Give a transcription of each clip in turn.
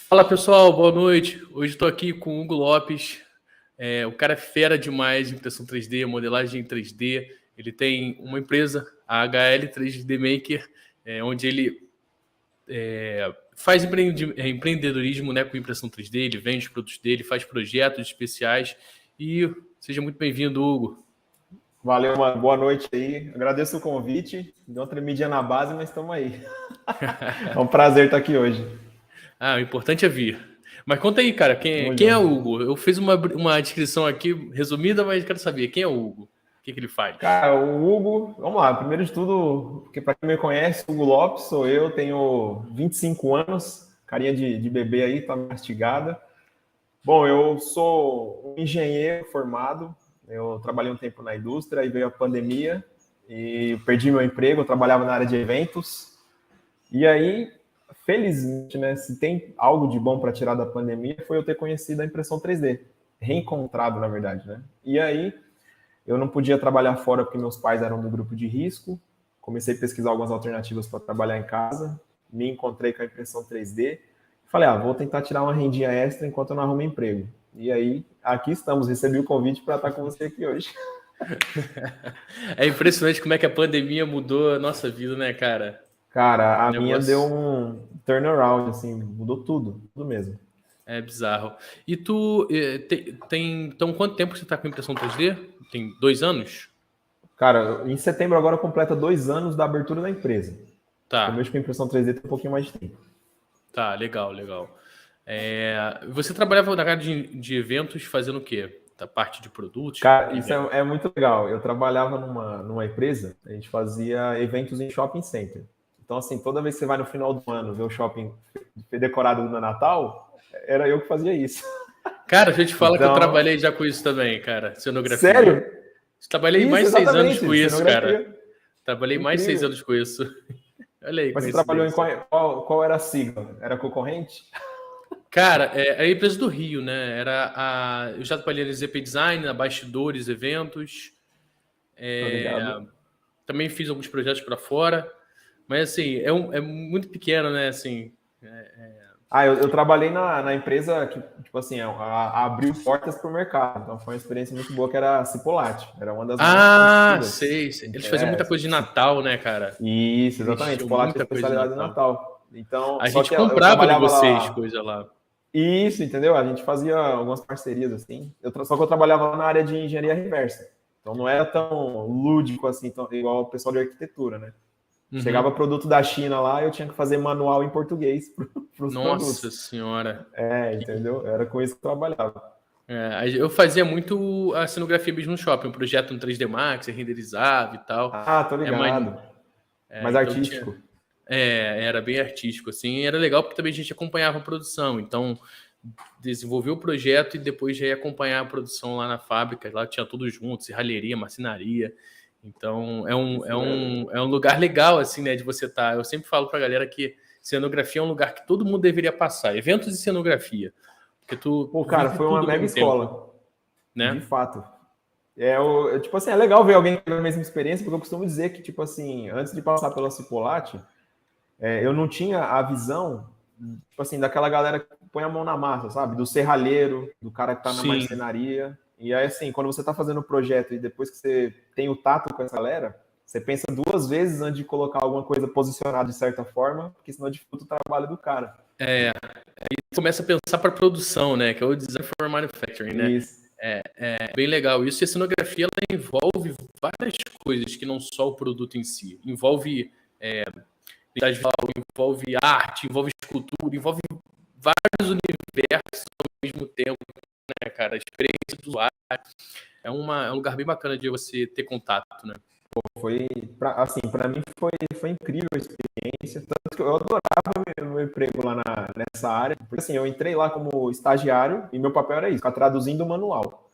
Fala pessoal, boa noite. Hoje estou aqui com o Hugo Lopes. O cara é fera demais em impressão 3D, modelagem em 3D. Ele tem uma empresa, a HL 3D Maker, onde ele faz empreendedorismo, né, com impressão 3D. Ele vende os produtos dele, faz projetos especiais. E seja muito bem-vindo, Hugo. Valeu, mano. Boa noite aí. Agradeço o convite. Deu uma tremidinha na base, mas estamos aí. É um prazer estar aqui hoje. O importante é vir. Mas conta aí, cara, quem é o Hugo? Eu fiz uma descrição aqui resumida, mas quero saber, quem é o Hugo? O que ele faz? Cara, o Hugo, vamos lá. Primeiro de tudo, porque para quem me conhece, Hugo Lopes sou eu, tenho 25 anos, carinha de bebê aí, tá mastigada. Bom, eu sou um engenheiro formado, eu trabalhei um tempo na indústria, aí veio a pandemia e perdi meu emprego, eu trabalhava na área de eventos. E aí, felizmente, né, se tem algo de bom para tirar da pandemia, foi eu ter conhecido a impressão 3D, reencontrado, na verdade, né? E aí, eu não podia trabalhar fora porque meus pais eram do grupo de risco, comecei a pesquisar algumas alternativas para trabalhar em casa, me encontrei com a impressão 3D, falei, vou tentar tirar uma rendinha extra enquanto eu não arrumo emprego. E aí, aqui estamos, recebi o convite para estar com você aqui hoje. É impressionante como é que a pandemia mudou a nossa vida, né, cara? Cara, a minha deu um turnaround, assim, mudou tudo mesmo. É bizarro. E tu então quanto tempo você tá com impressão 3D? Tem 2 anos? Cara, em setembro agora completa 2 anos da abertura da empresa. Tá. Eu mexo com impressão 3D tem um pouquinho mais de tempo. Tá, legal. Você trabalhava na área de eventos fazendo o quê? Da parte de produtos? Cara, isso é muito legal. Eu trabalhava numa empresa, a gente fazia eventos em shopping center. Então, assim, toda vez que você vai no final do ano ver o shopping decorado no Natal, era eu que fazia isso. Cara, deixa eu te falar que eu trabalhei já com isso também, cara. Cenografia. Sério? Trabalhei isso, mais 6 anos com isso, cenografia. cara. Trabalhei mais 6 anos com isso. Olha aí. Mas você trabalhou em qual era a sigla? Era concorrente? Cara, a empresa do Rio, né? Eu já trabalhei na ZP Design, na Bastidores, eventos. Também fiz alguns projetos para fora. Mas, assim, é muito pequeno, né? Assim, eu trabalhei na empresa que, tipo assim, abriu portas para o mercado. Então, foi uma experiência muito boa, que era a Cipollat. Era uma das mais sei. Eles faziam muita coisa de Natal, né, cara? Isso, exatamente. Cipollat é especialidade de Natal. Então, a gente comprava de vocês coisa lá. Isso, entendeu? A gente fazia algumas parcerias, assim. Só que eu trabalhava na área de engenharia reversa. Então, não era tão lúdico, assim, igual o pessoal de arquitetura, né? Chegava produto da China lá, eu tinha que fazer manual em português para os produtos. Nossa senhora. Entendeu? Era com isso que eu trabalhava. Eu fazia muito a cenografia mesmo no shopping, um projeto no 3D Max, renderizava e tal. Tô ligado. Mais então artístico. Era bem artístico, assim. Era legal porque também a gente acompanhava a produção. Então, desenvolveu o projeto e depois já ia acompanhar a produção lá na fábrica. Lá tinha tudo junto, serralheria, marcenaria. Então, é um lugar legal, assim, né, de você estar. Eu sempre falo pra galera que cenografia é um lugar que todo mundo deveria passar. Eventos de cenografia. Porque cara, foi uma mega escola. Né? De fato. Tipo assim, é legal ver alguém com a mesma experiência, porque eu costumo dizer que, tipo assim, antes de passar pela Cipollat, eu não tinha a visão, tipo assim, daquela galera que põe a mão na massa, sabe? Do serralheiro, do cara que tá na marcenaria. E aí, assim, quando você tá fazendo o projeto e depois que você tem o tato com essa galera, você pensa 2 vezes antes de colocar alguma coisa posicionada de certa forma, porque senão dificulta o trabalho do cara. Aí começa a pensar para produção, né? Que é o design for manufacturing, né? Isso. É bem legal isso. E a cenografia ela envolve várias coisas que não só o produto em si. Envolve envolve arte, envolve escultura, envolve vários universos ao mesmo tempo, né, cara? A experiência do usuário é um lugar bem bacana de você ter contato, né? Para mim foi incrível a experiência, tanto que eu adorava meu emprego lá nessa área, porque assim, eu entrei lá como estagiário e meu papel era isso, ficar traduzindo o manual.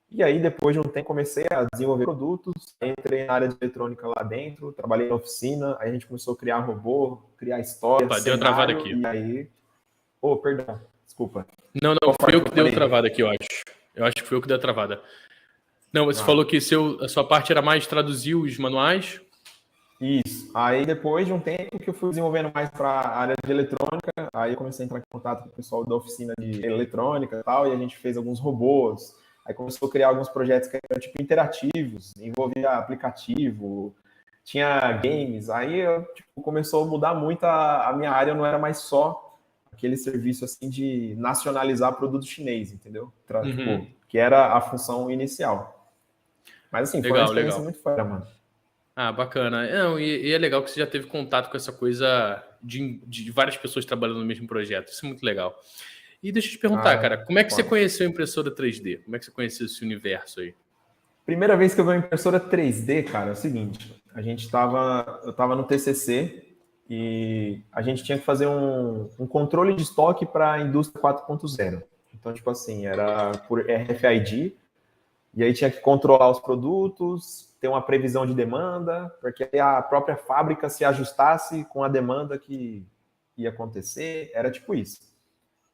E aí, depois de um tempo, comecei a desenvolver produtos, entrei na área de eletrônica lá dentro, trabalhei na oficina, aí a gente começou a criar robô, criar história, deu uma travada aqui. E aí... perdão, desculpa. Não, foi eu que deu travada aqui, eu acho. Eu acho que foi eu que deu a travada. Não, você falou que a sua parte era mais traduzir os manuais? Isso. Aí, depois de um tempo que eu fui desenvolvendo mais para a área de eletrônica, aí eu comecei a entrar em contato com o pessoal da oficina de eletrônica e tal, e a gente fez alguns robôs. Aí começou a criar alguns projetos que eram tipo interativos, envolvia aplicativo, tinha games. Aí tipo, começou a mudar muito a minha área, não era mais só aquele serviço assim de nacionalizar produto chinês, entendeu? Tipo, que era a função inicial. Mas assim, foi uma Legal, experiência legal. muito fera, mano. Ah, bacana. Não, e é legal que você já teve contato com essa coisa de várias pessoas trabalhando no mesmo projeto. Isso é muito legal. E deixa eu te perguntar, cara, como é que você Foda. conheceu a impressora 3D? Como é que você conheceu esse universo aí? Primeira vez que eu vi uma impressora 3D, cara, é o seguinte, eu tava no TCC e a gente tinha que fazer um controle de estoque para a indústria 4.0. Então, tipo assim, era por RFID, e aí tinha que controlar os produtos, ter uma previsão de demanda, porque a própria fábrica se ajustasse com a demanda que ia acontecer, era tipo isso.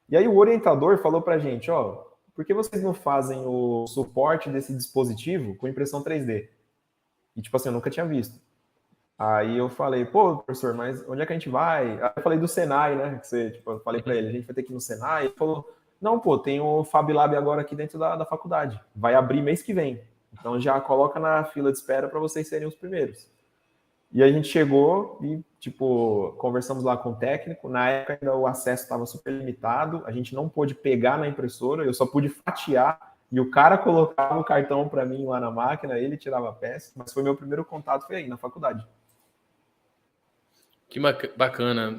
E aí o orientador falou pra gente, ó, por que vocês não fazem o suporte desse dispositivo com impressão 3D? E tipo assim, eu nunca tinha visto. Aí eu falei, pô, professor, mas onde é que a gente vai? Aí eu falei do Senai, né? Que você, tipo, eu falei para ele, a gente vai ter que ir no Senai. Ele falou, não, pô, tem o Fab Lab agora aqui dentro da faculdade. Vai abrir mês que vem. Então já coloca na fila de espera para vocês serem os primeiros. E a gente chegou e, tipo, conversamos lá com o técnico. Na época ainda o acesso estava super limitado. A gente não pôde pegar na impressora, eu só pude fatiar. E o cara colocava o cartão para mim lá na máquina, ele tirava a peça. Mas foi meu primeiro contato, foi aí, na faculdade. Que bacana.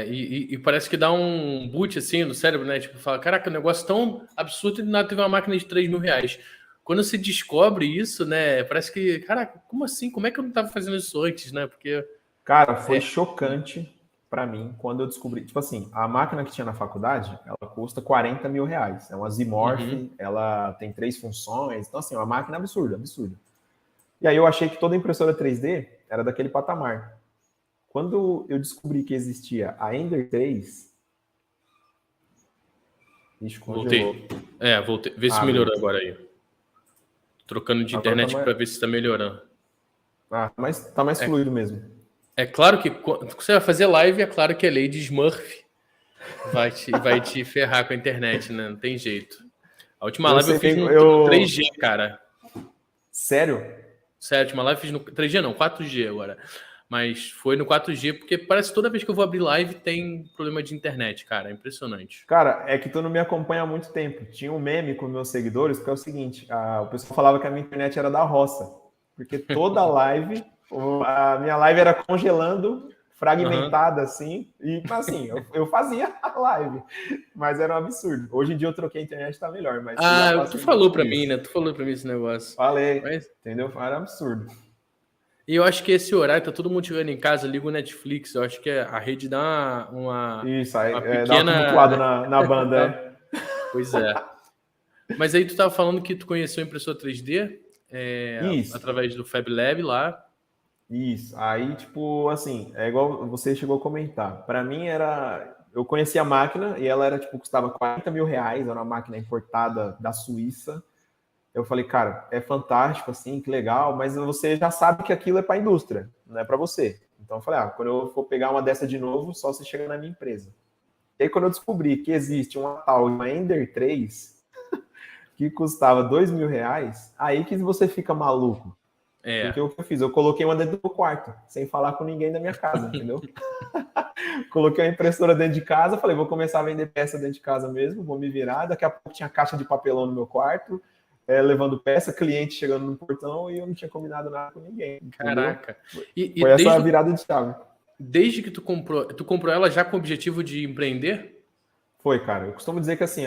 E parece que dá um boot assim no cérebro, né? Tipo, fala, caraca, um negócio tão absurdo e nada teve uma máquina de 3 mil reais. Quando se descobre isso, né? Parece que, caraca, como assim? Como é que eu não estava fazendo isso antes, né? Porque. Cara, foi chocante para mim quando eu descobri. Tipo assim, a máquina que tinha na faculdade, ela custa 40 mil reais. É uma Zimorph, ela tem 3 funções. Então, assim, é uma máquina absurda, absurda. E aí eu achei que toda impressora 3D era daquele patamar. Quando eu descobri que existia a Ender 3, ixi, congelou. Voltei. Voltei. Vê se Ah, melhorou beleza. agora aí. Trocando de Agora tá internet mais, para ver se está melhorando. mas tá mais fluido mesmo. É claro que quando você vai fazer live, é claro que a lei de Smurf vai te ferrar com a internet, né? Não tem jeito. A última Eu live eu sei, fiz no eu... 3G, cara. Sério? Sério, a última live eu fiz no 3G, não, 4G agora. Mas foi no 4G, porque parece que toda vez que eu vou abrir live tem problema de internet, cara. É impressionante. Cara, é que tu não me acompanha há muito tempo. Tinha um meme com meus seguidores, que é o seguinte: o pessoal falava que a minha internet era da roça. Porque toda live, a minha live era congelando, fragmentada assim. E assim, eu fazia a live, mas era um absurdo. Hoje em dia eu troquei a internet, tá melhor, mas eu já Tu passei muito falou por pra mim, isso. né? Tu falou pra mim esse negócio. Falei, Mas... entendeu? Era absurdo. E eu acho que esse horário, tá todo mundo chegando em casa, liga o Netflix. Eu acho que a rede dá Isso, aí uma dá uma pequena. tumultuada na banda, Pois é. Mas aí tu tava falando que tu conheceu a impressora 3D Isso. através do Fab Lab lá. Isso. Aí, tipo, assim, é igual você chegou a comentar. Para mim era. Eu conhecia a máquina e ela era, tipo, custava 40 mil reais, era uma máquina importada da Suíça. Eu falei, cara, é fantástico, assim, que legal, mas você já sabe que aquilo é para a indústria, não é para você. Então eu falei, quando eu for pegar uma dessa de novo, só você chega na minha empresa. E aí, quando eu descobri que existe uma tal, uma Ender 3, que custava 2 mil reais, aí que você fica maluco. Porque o que eu fiz? Eu coloquei uma dentro do quarto, sem falar com ninguém da minha casa, entendeu? Coloquei a impressora dentro de casa, falei, vou começar a vender peça dentro de casa mesmo, vou me virar. Daqui a pouco tinha caixa de papelão no meu quarto, levando peça, cliente chegando no portão e eu não tinha combinado nada com ninguém, entendeu? Caraca. Foi essa virada de chave. Desde que tu comprou ela já com o objetivo de empreender? Foi, cara. Eu costumo dizer que assim,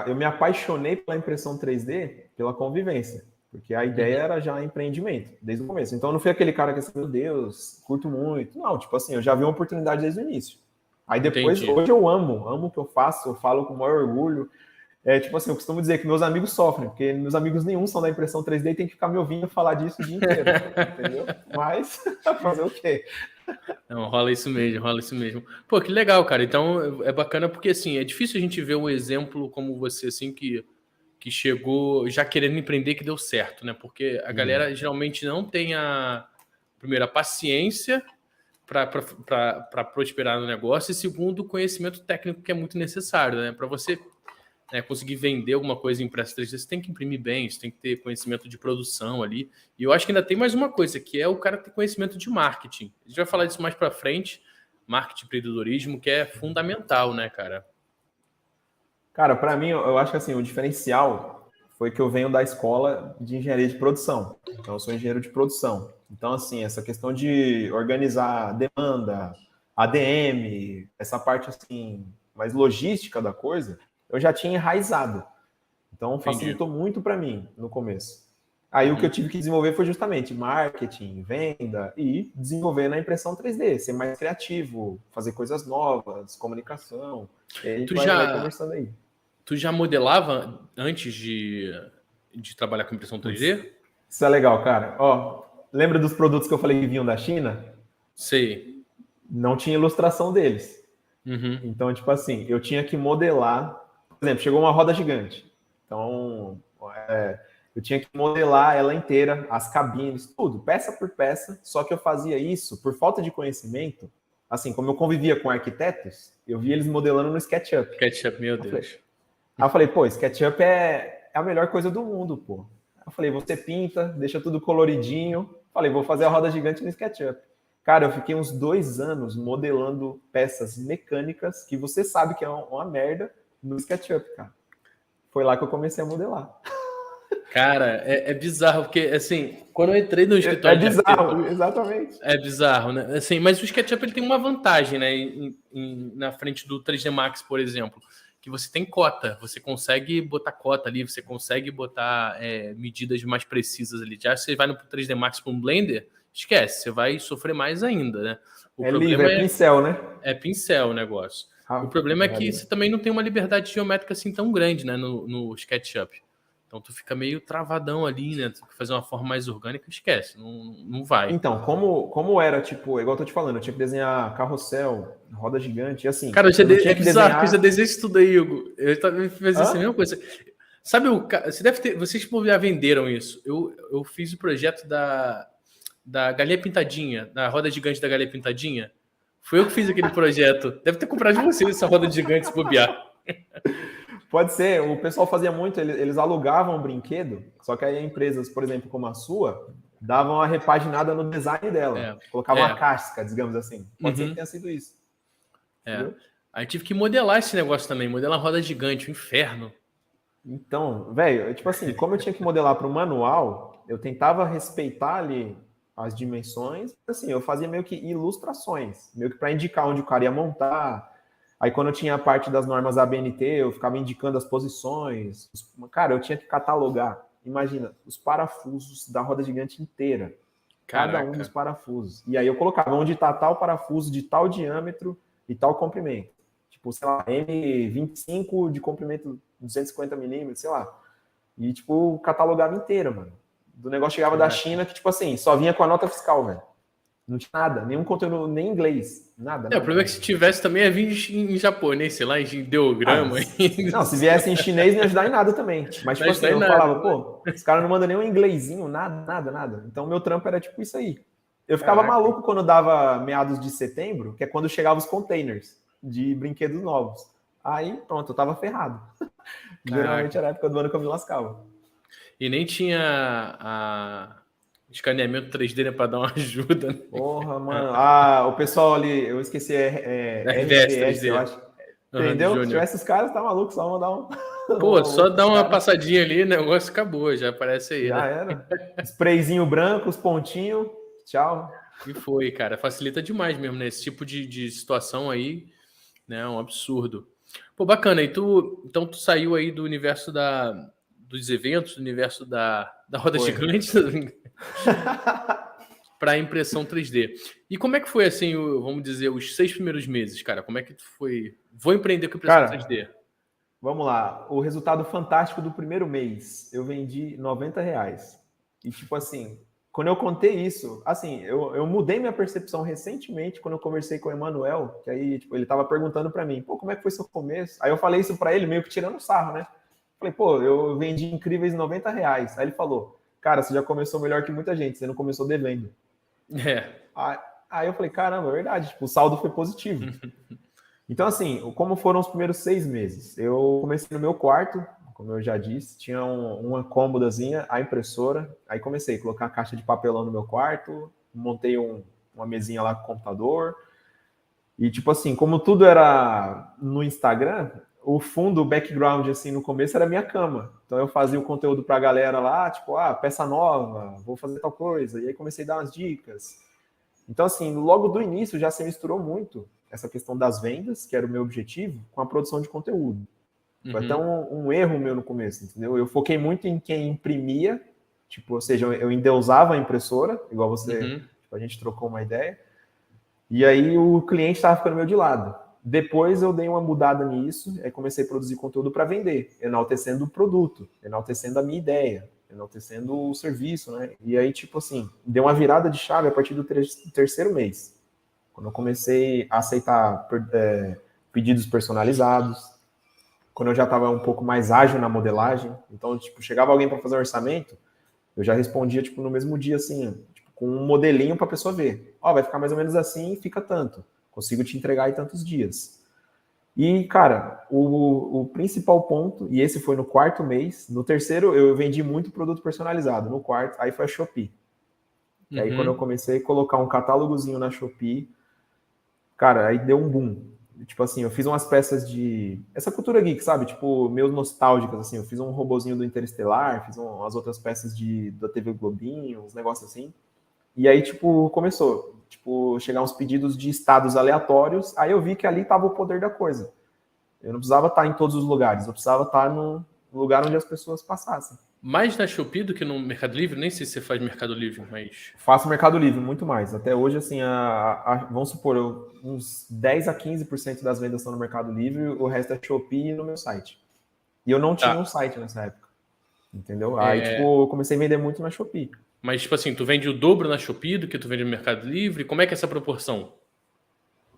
eu me apaixonei pela impressão 3D pela convivência. Porque a ideia era já empreendimento, desde o começo. Então eu não fui aquele cara que assim, meu Deus, curto muito. Não, tipo assim, eu já vi uma oportunidade desde o início. Aí depois, hoje eu amo o que eu faço, eu falo com o maior orgulho. Tipo assim, eu costumo dizer que meus amigos sofrem, porque meus amigos nenhum são da impressão 3D e tem que ficar me ouvindo falar disso o dia inteiro, entendeu? Mas, fazer o quê? Não, rola isso mesmo, rola isso mesmo. Pô, que legal, cara. Então é bacana porque, assim, é difícil a gente ver um exemplo como você, assim, que chegou já querendo empreender que deu certo, né? Porque a galera geralmente não tem primeiro, a paciência para prosperar no negócio, e segundo, o conhecimento técnico que é muito necessário, né? Para você conseguir vender alguma coisa em impressa 3D, você tem que imprimir bem, você tem que ter conhecimento de produção ali. E eu acho que ainda tem mais uma coisa, que é o cara ter conhecimento de marketing. A gente vai falar disso mais para frente, marketing, empreendedorismo, que é fundamental, né, cara? Cara, para mim, eu acho que assim, o diferencial foi que eu venho da escola de engenharia de produção. Então, eu sou engenheiro de produção. Então, assim, essa questão de organizar demanda, ADM, essa parte assim, mais logística da coisa, eu já tinha enraizado. Então, facilitou muito para mim no começo. Aí o que eu tive que desenvolver foi justamente marketing, venda e desenvolver na impressão 3D, ser mais criativo, fazer coisas novas, comunicação. E aí a gente vai conversando aí. Tu já modelava antes de trabalhar com impressão 3D? Isso é legal, cara. Ó, lembra dos produtos que eu falei que vinham da China? Sei. Não tinha ilustração deles. Uhum. Então, tipo assim, eu tinha que modelar. Por exemplo, chegou uma roda gigante. Então, eu tinha que modelar ela inteira, as cabines, tudo, peça por peça. Só que eu fazia isso por falta de conhecimento. Assim, como eu convivia com arquitetos, eu via eles modelando no SketchUp. SketchUp, meu Deus. Aí eu falei, pô, SketchUp é a melhor coisa do mundo, pô. Eu falei, você pinta, deixa tudo coloridinho. Falei, vou fazer a roda gigante no SketchUp. Cara, eu fiquei uns 2 anos modelando peças mecânicas que você sabe que é uma merda no SketchUp, cara. Foi lá que eu comecei a modelar. Cara, é bizarro, porque, assim, quando eu entrei no escritório de arquitetura... Exatamente. É bizarro, né? Assim, mas o SketchUp ele tem uma vantagem, né? Na frente do 3D Max, por exemplo, que você tem cota, você consegue botar cota ali, você consegue botar medidas mais precisas ali. Já você vai no 3D Max para um Blender, esquece, você vai sofrer mais ainda, né? O problema livre, é pincel, né? É pincel o negócio. O problema é que você também não tem uma liberdade geométrica assim tão grande, né, no SketchUp. Então tu fica meio travadão ali, né? Tu tem que fazer uma forma mais orgânica, esquece, não vai. Então, como era, tipo, igual eu tô te falando, eu tinha que desenhar carrossel, roda gigante, assim. Cara, tinha que bizarro que eu já desenhei isso tudo aí, Hugo. Eu também fiz essa mesma coisa. Sabe, você deve ter. Vocês por já venderam isso. Eu fiz o projeto da Galinha Pintadinha, da roda gigante da Galinha Pintadinha. Foi eu que fiz aquele projeto. Deve ter comprado de vocês essa roda gigante, se bobear. Pode ser, o pessoal fazia muito, eles alugavam um brinquedo, só que aí empresas, por exemplo, como a sua, davam uma repaginada no design dela, colocavam uma casca, digamos assim. Pode ser que tenha sido isso. Aí tive que modelar esse negócio também, modelar uma roda gigante, um inferno. Então, velho, tipo assim, como eu tinha que modelar para o manual, eu tentava respeitar ali as dimensões, assim, eu fazia meio que ilustrações, meio que para indicar onde o cara ia montar. Aí quando eu tinha a parte das normas ABNT, eu ficava indicando as posições. Cara, eu tinha que catalogar. Imagina, os parafusos da roda gigante inteira. Cada um dos parafusos. E aí eu colocava onde está tal parafuso de tal diâmetro e tal comprimento. Tipo, sei lá, M25 de comprimento 250 milímetros, sei lá. E, tipo, catalogava inteira, mano. Do negócio chegava da China que, tipo assim, só vinha com a nota fiscal, velho. Não tinha nada, nenhum conteúdo, nem inglês, nada. O problema é que se tivesse também ia vir em japonês, sei lá, em ideograma. Não, se viesse em chinês não ia ajudar em nada também. Mas, tipo assim, eu falava, pô, os caras não mandam nem um inglesinho, nada. Então, meu trampo era tipo isso aí. Eu ficava maluco quando dava meados de setembro, que é quando chegavam os containers de brinquedos novos. Aí, pronto, eu tava ferrado. Geralmente era a época do ano que eu me lascava. E nem tinha escaneamento 3D, né, para dar uma ajuda. Né? Porra, mano. O pessoal ali, eu esqueci, RVS, eu acho. Entendeu? Se tivesse os caras, tá maluco, só mandar um. Pô, só dá uma passadinha ali, o negócio acabou, já aparece aí. Já era. Sprayzinho branco, os pontinhos, tchau. E foi, cara. Facilita demais mesmo, né? Esse tipo de situação aí, né? É um absurdo. Pô, bacana. Então tu saiu aí do universo dos eventos, do universo da roda gigante para a impressão 3D. E como é que foi, assim, vamos dizer, os 6 primeiros meses, cara? Como é que tu foi? Vou empreender com impressão 3D. Vamos lá. O resultado fantástico do primeiro mês, eu vendi R$90. E, tipo assim, quando eu contei isso, assim, eu mudei minha percepção recentemente quando eu conversei com o Emanuel, que aí, tipo, ele tava perguntando para mim, pô, como é que foi seu começo? Aí eu falei isso para ele, meio que tirando sarro, né? Falei, pô, eu vendi incríveis R$90. Aí ele falou, cara, você já começou melhor que muita gente, você não começou devendo. Aí eu falei, caramba, é verdade, tipo, o saldo foi positivo. Então, assim, como foram os primeiros 6 meses? Eu comecei no meu quarto, como eu já disse, tinha uma cômodazinha, a impressora, aí comecei a colocar a caixa de papelão no meu quarto, montei uma mesinha lá com o computador, e tipo assim, como tudo era no Instagram, o fundo, o background, assim, no começo era a minha cama. Então eu fazia o conteúdo pra galera lá, tipo, peça nova, vou fazer tal coisa, e aí comecei a dar umas dicas. Então, assim, logo do início já se misturou muito essa questão das vendas, que era o meu objetivo, com a produção de conteúdo. Foi até um erro meu no começo, entendeu? Eu foquei muito em quem imprimia, tipo, ou seja, eu endeusava a impressora, igual você, tipo, a gente trocou uma ideia, e aí o cliente estava ficando meio de lado. Depois eu dei uma mudada nisso, aí comecei a produzir conteúdo para vender, enaltecendo o produto, enaltecendo a minha ideia, enaltecendo o serviço, né? E aí, tipo assim, deu uma virada de chave a partir do terceiro mês, quando eu comecei a aceitar pedidos personalizados, quando eu já estava um pouco mais ágil na modelagem. Então, tipo, chegava alguém para fazer um orçamento, eu já respondia, tipo, no mesmo dia, assim, tipo, com um modelinho para a pessoa ver. Vai ficar mais ou menos assim, fica tanto. Consigo te entregar em tantos dias. E, cara, o principal ponto, e esse foi no quarto mês, no terceiro eu vendi muito produto personalizado, no quarto, aí foi a Shopee. E aí quando eu comecei a colocar um catálogozinho na Shopee, cara, aí deu um boom. Tipo assim, eu fiz umas peças de... Essa cultura geek, sabe? Tipo, meio nostálgicas, assim. Eu fiz um robozinho do Interestelar, fiz umas outras peças da TV Globinho, uns negócios assim. E aí, tipo, começou. Tipo, chegar uns pedidos de estados aleatórios. Aí eu vi que ali tava o poder da coisa. Eu não precisava estar em todos os lugares. Eu precisava estar no lugar onde as pessoas passassem. Mais na Shopee do que no Mercado Livre? Nem sei se você faz Mercado Livre, mas... Faço Mercado Livre, muito mais. Até hoje, assim, vamos supor, uns 10 a 15% das vendas estão no Mercado Livre, o resto é Shopee e no meu site. E eu não tinha um site nessa época, entendeu? Aí, tipo, eu comecei a vender muito na Shopee. Mas, tipo assim, tu vende o dobro na Shopee do que tu vende no Mercado Livre? Como é que é essa proporção?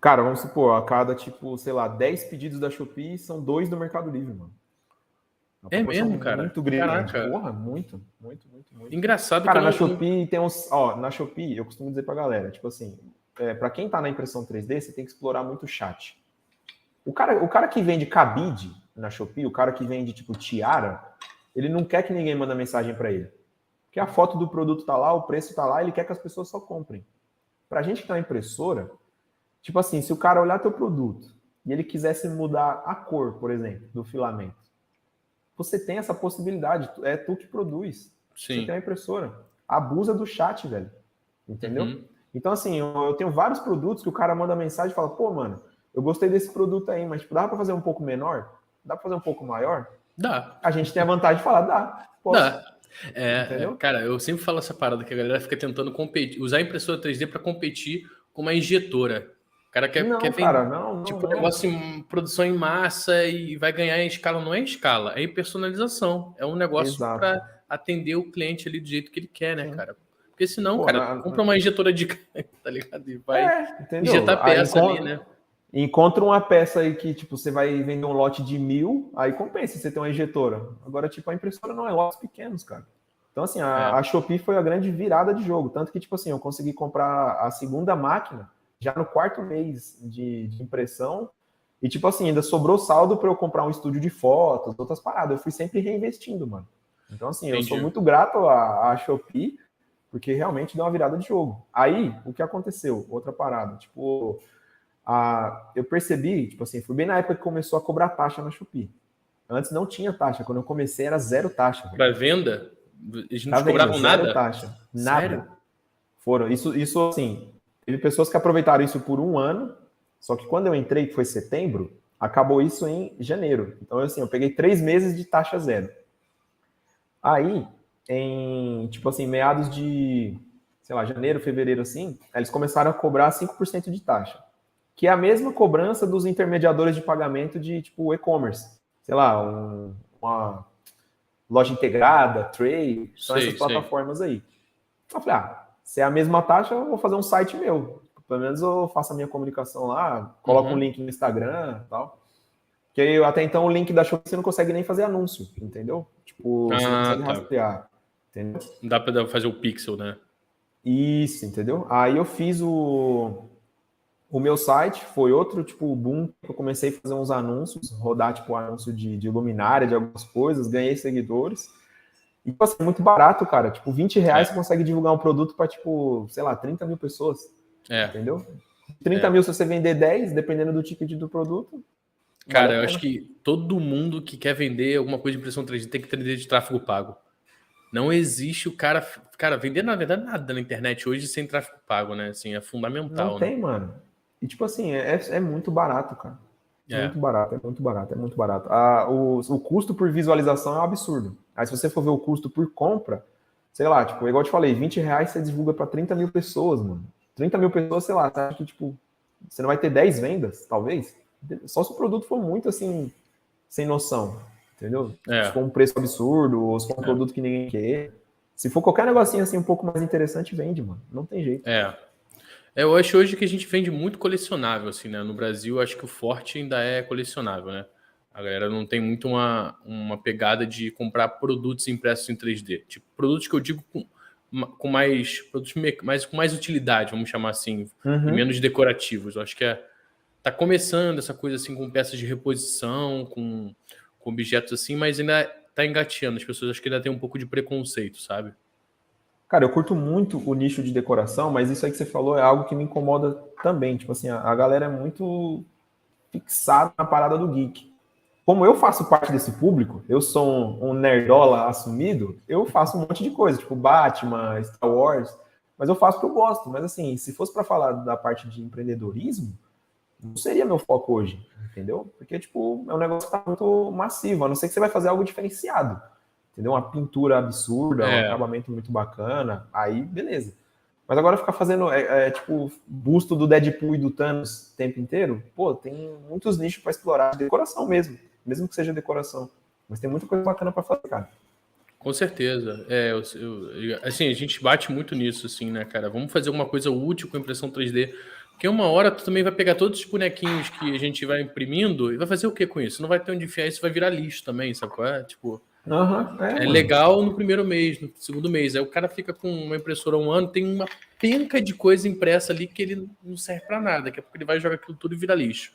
Cara, vamos supor, a cada, tipo, sei lá, 10 pedidos da Shopee, são 2 do Mercado Livre, mano. Uma É proporção mesmo, cara? muito grande. Caraca. Porra, muito, muito, muito, muito. Engraçado que Cara, eu na não... Shopee tem uns... na Shopee, eu costumo dizer pra galera, tipo assim, pra quem tá na impressão 3D, você tem que explorar muito o chat. O cara que vende cabide na Shopee, o cara que vende, tipo, tiara, ele não quer que ninguém manda mensagem para ele. Porque a foto do produto tá lá, o preço tá lá, ele quer que as pessoas só comprem. Pra gente que tá na impressora, tipo assim, se o cara olhar teu produto e ele quisesse mudar a cor, por exemplo, do filamento, você tem essa possibilidade, é tu que produz. Você tem uma impressora. Abusa do chat, velho. Entendeu? Então, assim, eu tenho vários produtos que o cara manda mensagem e fala, pô, mano, eu gostei desse produto aí, mas tipo, dá para fazer um pouco menor? Dá para fazer um pouco maior? Dá. A gente tem a vantagem de falar, dá, posso. Dá. Cara, eu sempre falo essa parada que a galera fica tentando competir, usar a impressora 3D para competir com uma injetora. O cara quer Não, vender cara, não. um negócio em produção em massa e vai ganhar em escala. Não é escala, é em personalização. É um negócio Exato. para atender o cliente ali do jeito que ele quer, né, cara? Porque senão, Pô, cara, compra uma injetora de tá ligado? E vai entendeu? injetar peça ali, né? Encontra uma peça aí que, tipo, você vai vender um lote de 1.000, aí compensa você ter uma injetora. Agora, tipo, a impressora não é lotes pequenos, cara. Então, assim, a Shopee foi a grande virada de jogo. Tanto que, tipo assim, eu consegui comprar a segunda máquina já no quarto mês de impressão. E, tipo assim, ainda sobrou saldo para eu comprar um estúdio de fotos, outras paradas. Eu fui sempre reinvestindo, mano. Então, assim, eu sou muito grato à Shopee, porque realmente deu uma virada de jogo. Aí, o que aconteceu? Outra parada. Tipo, eu percebi, tipo assim, foi bem na época que começou a cobrar taxa na Shopee. Antes não tinha taxa. Quando eu comecei era zero taxa. Para venda, eles não Tá te vendo? cobravam Zero nada? taxa. Nada. Sério? Foram. Isso assim, teve pessoas que aproveitaram isso por um ano, só que quando eu entrei, que foi setembro, acabou isso em janeiro. Então, assim, eu peguei 3 meses de taxa zero. Aí, tipo assim, meados de, sei lá, janeiro, fevereiro, assim, eles começaram a cobrar 5% de taxa, que é a mesma cobrança dos intermediadores de pagamento de, tipo, e-commerce. Sei lá, uma loja integrada, Tray, são essas plataformas aí. Eu falei, se é a mesma taxa, eu vou fazer um site meu. Pelo menos eu faço a minha comunicação lá, coloco um link no Instagram e tal. Porque até então o link da Shopee você não consegue nem fazer anúncio, entendeu? Tipo, você não consegue rastrear, entendeu? Não dá para fazer o pixel, né? Isso, entendeu? Aí eu fiz o meu site, foi outro, tipo, boom, que eu comecei a fazer uns anúncios, rodar, tipo, anúncio de luminária, de algumas coisas, ganhei seguidores. E, tipo assim, é muito barato, cara. Tipo, R$ 20 É, você consegue divulgar um produto para, tipo, sei lá, 30 mil pessoas, é, entendeu? 30 é. mil se você vender 10, dependendo do ticket do produto, vale a Cara, eu acho pena. que todo mundo que quer vender alguma coisa de impressão 3D tem que entender de tráfego pago. Não existe o cara. Cara, vender na verdade nada na internet hoje sem tráfego pago, né? Assim, é Não fundamental, né? tem, mano. E, tipo assim, é muito barato, cara. É, É muito barato, é muito barato. O custo por visualização é um absurdo. Aí, se você for ver o custo por compra, sei lá, tipo, igual eu te falei, R$ 20 você divulga para 30 mil pessoas, mano. 30 mil pessoas, sei lá, você acha que, tipo, você não vai ter 10 vendas, talvez? Só se o produto for muito, assim, sem noção, entendeu? Tipo, se é, for um preço absurdo, ou se for um é, produto que ninguém quer. Se for qualquer negocinho, assim, um pouco mais interessante, vende, mano. Não tem jeito. é. Eu acho hoje que a gente vende muito colecionável, assim, né? No Brasil, eu acho que o forte ainda é colecionável, né? A galera não tem muito uma pegada de comprar produtos impressos em 3D. Tipo, produtos que eu digo com mais, produtos com mais utilidade, vamos chamar assim, e Uhum. menos decorativos. Eu acho que tá começando essa coisa assim com peças de reposição, com objetos assim, mas ainda tá engateando. As pessoas acho que ainda tem um pouco de preconceito, sabe? Cara, eu curto muito o nicho de decoração, mas isso aí que você falou é algo que me incomoda também. Tipo assim, a galera é muito fixada na parada do geek. Como eu faço parte desse público, eu sou um nerdola assumido, eu faço um monte de coisa, tipo Batman, Star Wars, mas eu faço porque eu gosto. Mas assim, se fosse para falar da parte de empreendedorismo, não seria meu foco hoje, entendeu? Porque, tipo, é um negócio que tá muito massivo, a não ser que você vai fazer algo diferenciado, entendeu? Uma pintura absurda, um É, acabamento muito bacana, aí beleza. Mas agora ficar fazendo, tipo, busto do Deadpool e do Thanos o tempo inteiro, pô, tem muitos nichos para explorar, decoração mesmo que seja decoração. Mas tem muita coisa bacana para fazer, cara. com certeza. Assim, a gente bate muito nisso, assim, né, cara? Vamos fazer alguma coisa útil com impressão 3D. Porque uma hora tu também vai pegar todos os bonequinhos que a gente vai imprimindo e vai fazer o que com isso? Não vai ter onde enfiar isso, vai virar lixo também, sabe qual é? Tipo, Aham, é mano. legal no primeiro mês, no segundo mês. Aí o cara fica com uma impressora há um ano, tem uma penca de coisa impressa ali que ele não serve pra nada. Daqui a pouco ele vai jogar aquilo tudo e vira lixo.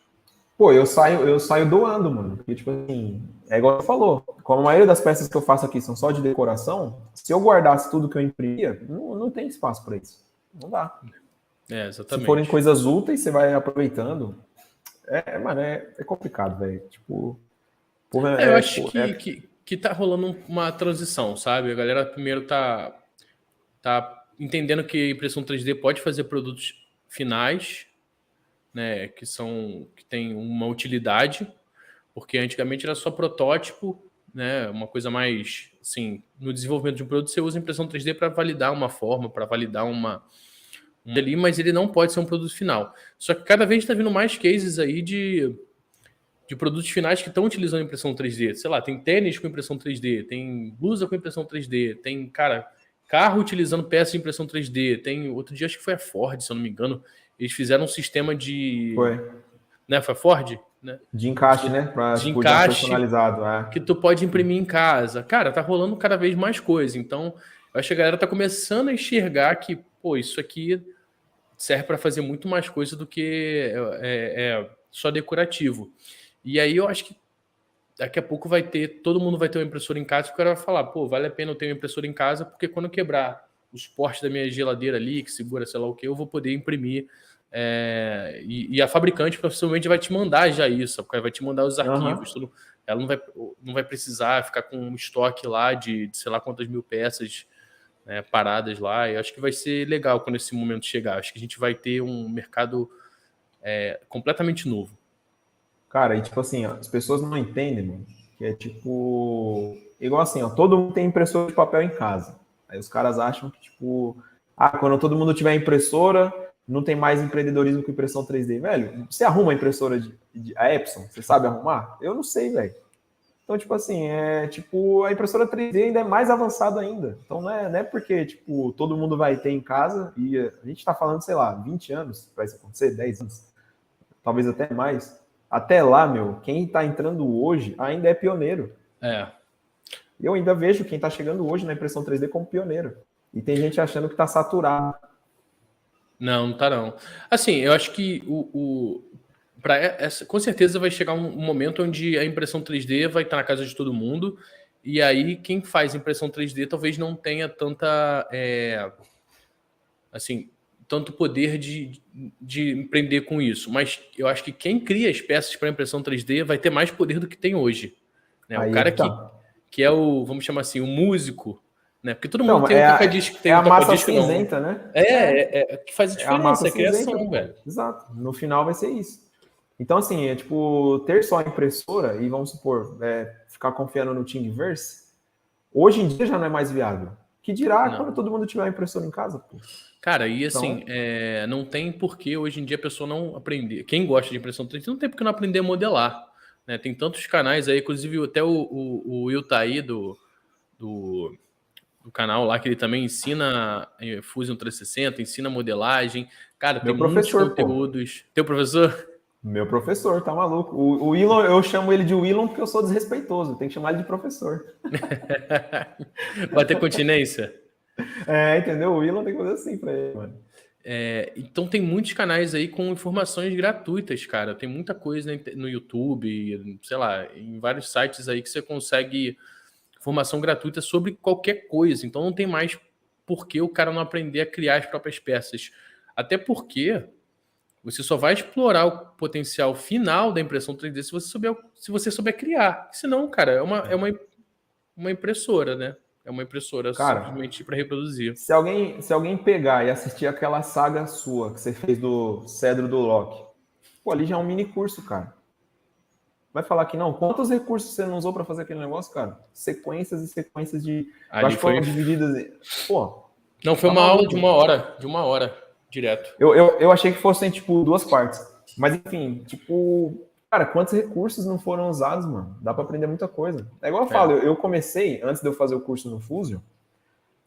Pô, eu saio doando, mano. Porque, tipo assim, é igual você falou. Como a maioria das peças que eu faço aqui são só de decoração, se eu guardasse tudo que eu imprimia, não tem espaço para isso. Não dá. É, Se forem exatamente. coisas úteis, você vai aproveitando. Mano, é complicado, velho. Tipo, o povo Eu acho tipo, que tá rolando uma transição, sabe? A galera primeiro tá entendendo que a impressão 3D pode fazer produtos finais, né? Que tem uma utilidade, porque antigamente era só protótipo, né? Uma coisa mais, assim, no desenvolvimento de um produto você usa impressão 3D para validar uma forma, para validar ali, mas ele não pode ser um produto final. Só que cada vez está vindo mais cases aí de produtos finais que estão utilizando impressão 3D. Sei lá, tem tênis com impressão 3D, tem blusa com impressão 3D, tem, cara, carro utilizando peças de impressão 3D. Tem, outro dia acho que foi a Ford, se eu não me engano, eles fizeram um sistema foi né, foi a Ford, né? de encaixe, né? Pra, De tipo, já encaixe personalizado. que tu pode imprimir em casa. Cara, tá rolando cada vez mais coisa. Então, eu acho que a galera tá começando a enxergar que, pô, isso aqui serve para fazer muito mais coisa do que só decorativo. E aí eu acho que daqui a pouco todo mundo vai ter uma impressora em casa e o cara vai falar, pô, vale a pena eu ter uma impressora em casa, porque quando eu quebrar o suporte da minha geladeira ali, que segura sei lá o que, eu vou poder imprimir. E a fabricante possivelmente vai te mandar já isso, porque vai te mandar os Aham. arquivos, tudo. Ela não vai precisar ficar com um estoque lá de sei lá quantas mil peças, né, paradas lá. Eu acho que vai ser legal quando esse momento chegar. Acho que a gente vai ter um mercado completamente novo. Cara, e tipo assim, ó, as pessoas não entendem, mano, que é tipo. Igual assim, ó, todo mundo tem impressora de papel em casa. Aí os caras acham que, tipo, quando todo mundo tiver impressora, não tem mais empreendedorismo com impressão 3D. Velho, você arruma a impressora a Epson? Você sabe arrumar? Eu não sei, velho. Então, tipo assim, tipo, a impressora 3D ainda é mais avançada ainda. Então não é porque, tipo, todo mundo vai ter em casa e a gente tá falando, sei lá, 20 anos para isso acontecer, 10 anos, talvez até mais. Até lá, meu, quem tá entrando hoje ainda é pioneiro. É, Eu ainda vejo quem tá chegando hoje na impressão 3D como pioneiro. E tem gente achando que está saturado. Não, não tá não. Assim, eu acho que com certeza vai chegar um momento onde a impressão 3D vai estar na casa de todo mundo, e aí quem faz impressão 3D talvez não tenha tanta, assim, tanto poder de empreender com isso. Mas eu acho que quem cria as peças para impressão 3D vai ter mais poder do que tem hoje. Né? O Aí é cara que tá. que é o, vamos chamar assim, o músico, né? Porque todo mundo Então, tem um toca-disco, é tem um a massa toca-disco, não. cinzenta, né? Que faz a É a massa diferença, é a cinzenta, criação, pô. velho. Exato. No final vai ser isso. Então, assim, é tipo, ter só a impressora e vamos supor, ficar confiando no Thingiverse, hoje em dia já não é mais viável. Que dirá Não. quando todo mundo tiver a impressora em casa, pô. Cara, e assim, Então, não tem por que hoje em dia a pessoa não aprender. Quem gosta de impressão 3D não tem por que não aprender a modelar. Né? Tem tantos canais aí, inclusive até o Will tá aí do, do canal lá, que ele também ensina Fusion 360, ensina modelagem. Cara, tem meu muitos professor, pô. conteúdos. Teu professor? Meu professor, tá maluco. O Elon, eu chamo ele de Elon porque eu sou desrespeitoso. Tem que chamar ele de professor. Vai ter continência? Entendeu? O Elon tem que fazer assim pra ele, mano. Então tem muitos canais aí com informações gratuitas, cara. Tem muita coisa no YouTube, sei lá, em vários sites aí que você consegue informação gratuita sobre qualquer coisa. Então não tem mais por que o cara não aprender a criar as próprias peças. Até porque você só vai explorar o potencial final da impressão 3D se você souber criar. Senão, cara, uma impressora, né? É uma impressora Cara, simplesmente para reproduzir. se alguém pegar e assistir aquela saga sua que você fez do Cedro do Loki, pô, ali já é um mini curso, cara. Vai falar que não. Quantos recursos você não usou para fazer aquele negócio, cara? Sequências e sequências de. Eu Ali acho que foram foi. divididas. Pô, Não, foi tá uma aula maluco. de uma hora, direto. Eu achei que fossem, tipo, duas partes. Mas, enfim, tipo, cara, quantos recursos não foram usados, mano? Dá para aprender muita coisa. É igual eu falo, eu comecei, antes de eu fazer o curso no Fusion,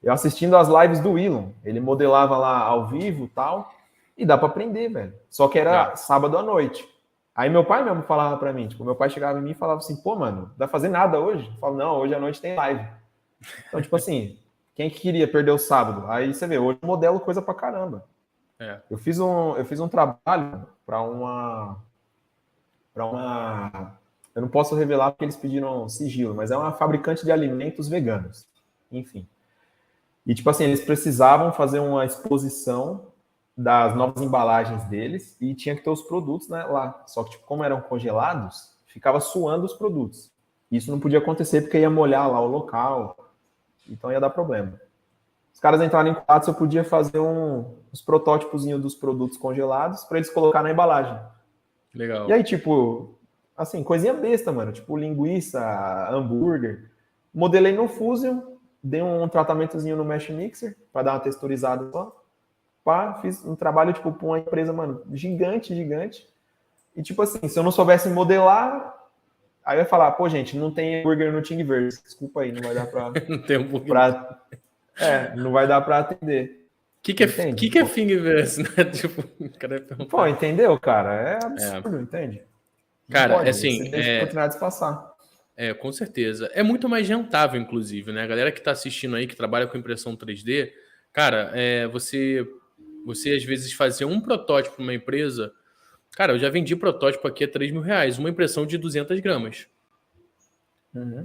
eu assistindo as lives do Elon. Ele modelava lá ao vivo e tal. E dá para aprender, velho. Só que era sábado à noite. Aí meu pai mesmo falava para mim, tipo, meu pai chegava em mim e falava assim, pô, mano, não dá pra fazer nada hoje? Eu falo, não, hoje à noite tem live. Então, tipo assim, quem que queria perder o sábado? Aí você vê, hoje eu modelo coisa pra caramba. Eu fiz um trabalho para uma. Eu não posso revelar porque eles pediram sigilo, mas é uma fabricante de alimentos veganos. Enfim. E, tipo assim, eles precisavam fazer uma exposição das novas embalagens deles e tinha que ter os produtos, né, lá. Só que, tipo, como eram congelados, ficava suando os produtos. Isso não podia acontecer porque ia molhar lá o local, então ia dar problema. Os caras entraram em contato se eu podia fazer uns protótipos dos produtos congelados para eles colocar na embalagem. Legal. E aí, tipo, assim, coisinha besta, mano. Tipo, linguiça, hambúrguer. Modelei no Fusion, dei um tratamentozinho no Mesh Mixer para dar uma texturizada só. Pá, fiz um trabalho, tipo, pra uma empresa, mano, gigante. E, tipo assim, se eu não soubesse modelar, aí eu ia falar, pô, gente, não tem hambúrguer no Thingiverse. Desculpa aí, não vai dar pra... Não tem hambúrguer. não vai dar pra atender. O que é Thingiverse, né? Tipo, o cara Pô, entendeu, cara? É absurdo, entende? Não cara, pode, assim, você deixa a oportunidade de passar. Com certeza. É muito mais rentável, inclusive, né? A galera que está assistindo aí, que trabalha com impressão 3D, cara, você às vezes fazer um protótipo para uma empresa. Cara, eu já vendi protótipo aqui a R$3.000, uma impressão de 200 gramas.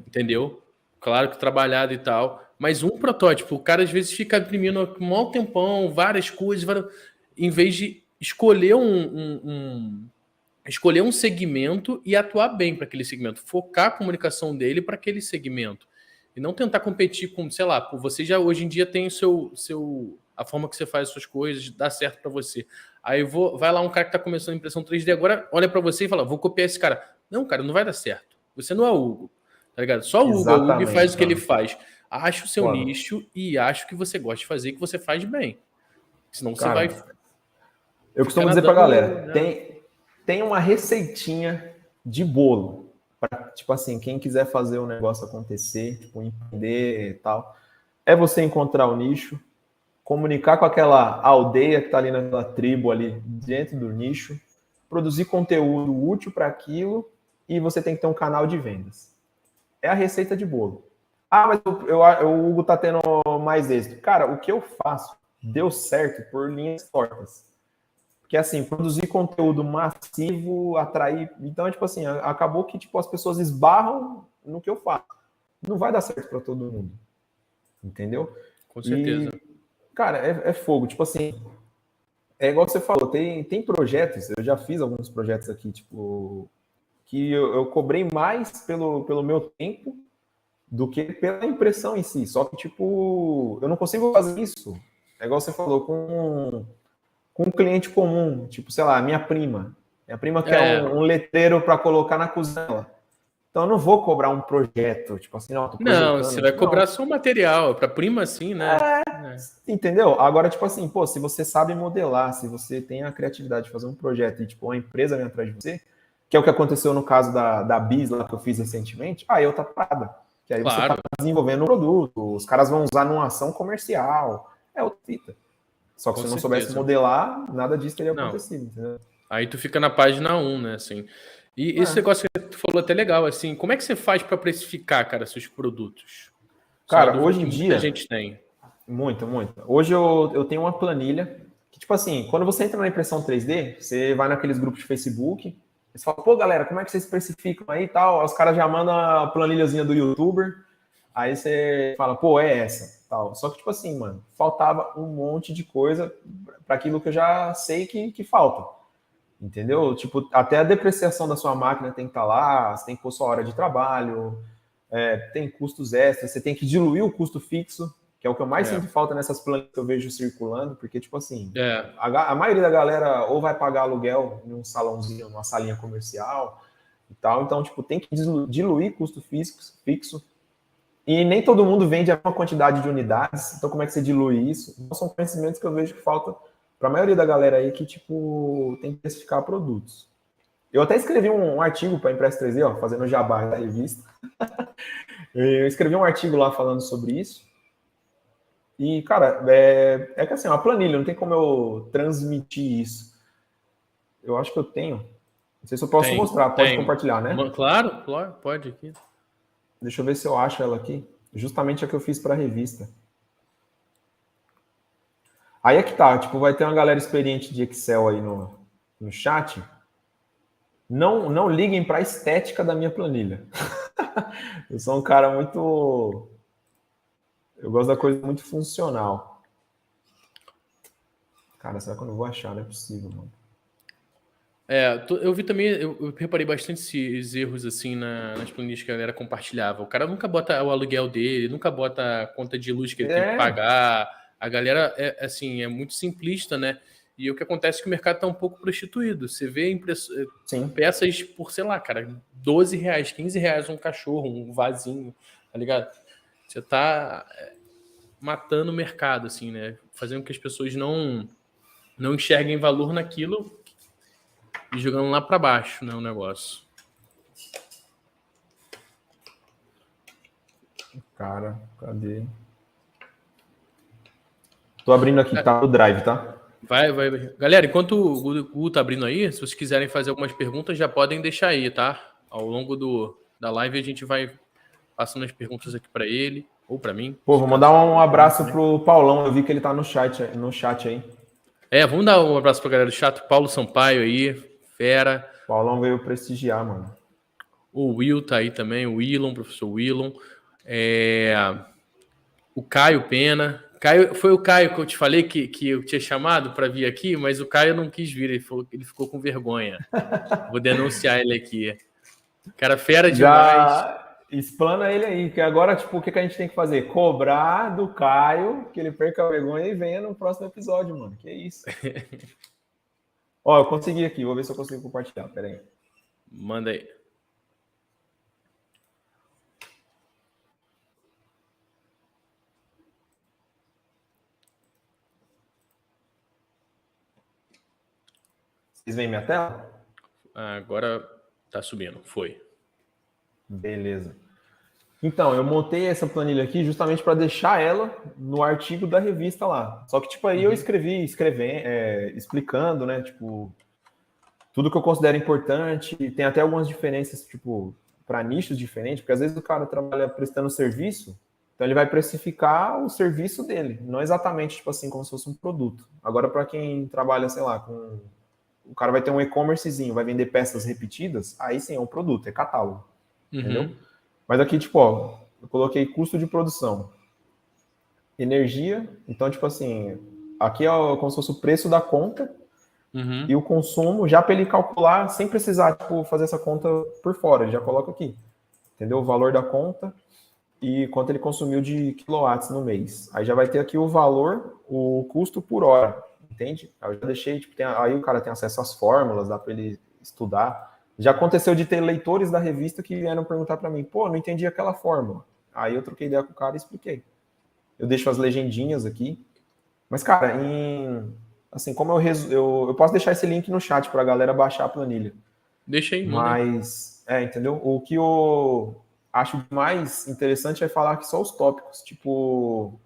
Entendeu? Claro que trabalhado e tal. Mas um protótipo, o cara às vezes fica imprimindo um maior tempão, várias coisas, em vez de escolher escolher um segmento e atuar bem para aquele segmento, focar a comunicação dele para aquele segmento e não tentar competir com, sei lá, você já hoje em dia tem a forma que você faz as suas coisas, dá certo para você. Aí vai lá um cara que está começando a impressão 3D agora, olha para você e fala, vou copiar esse cara. Não, cara, não vai dar certo. Você não é o Hugo, tá ligado? Só o Hugo é o Hugo e faz o que ele faz. Acha o seu nicho e acha o que você gosta de fazer, que você faz bem. Senão você vai... Eu costumo dizer pra galera, tem uma receitinha de bolo. Pra, tipo assim, quem quiser fazer o negócio acontecer, tipo, empreender e tal, é você encontrar o nicho, comunicar com aquela aldeia que está ali naquela tribo ali dentro do nicho, produzir conteúdo útil para aquilo e você tem que ter um canal de vendas. É a receita de bolo. Ah, mas o Hugo tá tendo mais êxito. Cara, o que eu faço deu certo por linhas tortas. Porque, assim, produzir conteúdo massivo, atrair... Então, tipo assim, acabou que tipo, as pessoas esbarram no que eu faço. Não vai dar certo para todo mundo. Entendeu? Com certeza. E, cara, é fogo. Tipo assim, é igual você falou, tem projetos, eu já fiz alguns projetos aqui, tipo, que eu cobrei mais pelo meu tempo do que pela impressão em si. Só que, tipo, eu não consigo fazer isso. É igual você falou, com um cliente comum, tipo, sei lá, minha prima. Minha prima quer É. um letreiro para colocar na cozinha. Então eu não vou cobrar um projeto, tipo assim, não, tô Não, você projetando. vai Não, cobrar só o material. Para prima, sim, né? É. entendeu? Agora, tipo assim, pô, se você sabe modelar, se você tem a criatividade de fazer um projeto e, tipo, uma empresa vem atrás de você, que é o que aconteceu no caso da Bis lá que eu fiz recentemente, aí eu tá parada. Que aí você tá Claro, desenvolvendo um produto, os caras vão usar numa ação comercial. É outra fita. Só que com se eu não soubesse certeza. modelar, nada disso teria Não. acontecido, entendeu? Aí tu fica na página um, né, assim. E esse É. negócio que tu falou até legal, assim, como é que você faz para precificar, cara, seus produtos? Isso é uma Cara, dúvida hoje que em muita dia, gente tem. muito, muito. Hoje eu tenho uma planilha que, tipo assim, quando você entra na impressão 3D, você vai naqueles grupos de Facebook, você fala, pô, galera, como é que vocês especificam aí e tal? Aí os caras já mandam a planilhazinha do YouTuber, aí você fala, pô, é essa, tal. Só que, tipo assim, mano, faltava um monte de coisa para aquilo que eu já sei que falta. Entendeu? Tipo, até a depreciação da sua máquina tem que estar lá, você tem que pôr sua hora de trabalho, tem custos extras, você tem que diluir o custo fixo, que é o que eu mais É, sinto falta nessas planilhas que eu vejo circulando, porque, tipo assim, é, a maioria da galera ou vai pagar aluguel em um salãozinho, numa salinha comercial e tal, então, tipo, tem que diluir custo fixo, e nem todo mundo vende a mesma quantidade de unidades, então como é que você dilui isso? Então, são conhecimentos que eu vejo que falta para a maioria da galera aí que, tipo, tem que especificar produtos. Eu até escrevi um artigo para a Impress 3D, ó, fazendo jabá da revista. Eu escrevi um artigo lá falando sobre isso. E, cara, é que assim, é uma planilha, não tem como eu transmitir isso. Eu acho que eu tenho. Não sei se eu posso tem, mostrar, pode tem. compartilhar, né? Claro, claro, pode aqui. Deixa eu ver se eu acho ela aqui. Justamente a que eu fiz para a revista. Aí é que tá, tipo, vai ter uma galera experiente de Excel aí no chat. Não liguem para a estética da minha planilha. Eu sou um cara muito. Eu gosto da coisa muito funcional. Cara, será que eu não vou achar? Não é possível, mano. Eu vi também, eu reparei bastante esses erros assim nas planilhas que a galera compartilhava. O cara nunca bota o aluguel dele, nunca bota a conta de luz que ele tem que É, pagar. A galera assim, é muito simplista, né? E o que acontece é que o mercado está um pouco prostituído. Você vê sim. peças por, sei lá, cara, R$ 12, R$ 15 um cachorro, um vasinho, tá ligado? Você tá matando o mercado, assim, né? Fazendo com que as pessoas não enxerguem valor naquilo e jogando lá para baixo, né, o negócio. Cara, cadê? Tô abrindo aqui, tá? O Drive, tá? Vai. Galera, enquanto o Gu tá abrindo aí, se vocês quiserem fazer algumas perguntas, já podem deixar aí, tá? Ao longo da live a gente vai passando as perguntas aqui para ele, ou para mim, Pô, vou mandar caso um for para mim abraço também. pro Paulão. Eu vi que ele tá no chat aí. Vamos dar um abraço pra galera do chat, Paulo Sampaio aí, fera. O Paulão veio prestigiar, mano. O Will tá aí também, o Willon, professor Willon. O Caio Pena. Foi o Caio que eu te falei que eu tinha chamado para vir aqui, mas o Caio não quis vir, ele ficou com vergonha. Vou denunciar ele aqui. Cara, fera demais. Já explana ele aí, que agora, tipo, o que a gente tem que fazer? Cobrar do Caio que ele perca a vergonha e venha no próximo episódio, mano. Que isso? Ó, eu consegui aqui, vou ver se eu consigo compartilhar. Pera aí. Manda aí. Vocês veem minha tela? Agora tá subindo. Foi. Beleza. Então, eu montei essa planilha aqui justamente para deixar ela no artigo da revista lá. Só que, tipo, aí eu explicando, né? Tipo, tudo que eu considero importante. Tem até algumas diferenças, tipo, para nichos diferentes, porque às vezes o cara trabalha prestando serviço, então ele vai precificar o serviço dele, não exatamente tipo assim como se fosse um produto. Agora, para quem trabalha, sei lá, com o cara vai ter um e-commercezinho, vai vender peças repetidas, aí sim é um produto, é catálogo, entendeu? Mas aqui, tipo, ó, eu coloquei custo de produção, energia, então, tipo assim, aqui é como se fosse o preço da conta e o consumo, já para ele calcular, sem precisar, tipo, fazer essa conta por fora, ele já coloca aqui, entendeu? O valor da conta e quanto ele consumiu de quilowatts no mês. Aí já vai ter aqui o valor, o custo por hora, entende? Aí eu já deixei, tipo, aí o cara tem acesso às fórmulas, dá para ele estudar. Já aconteceu de ter leitores da revista que vieram perguntar para mim, pô, não entendi aquela fórmula. Aí eu troquei ideia com o cara e expliquei. Eu deixo as legendinhas aqui. Mas, cara, assim, como eu posso deixar esse link no chat para a galera baixar a planilha. Deixa aí, manda aí. Mas, entendeu? O que eu acho mais interessante é falar que só os tópicos. Tipo,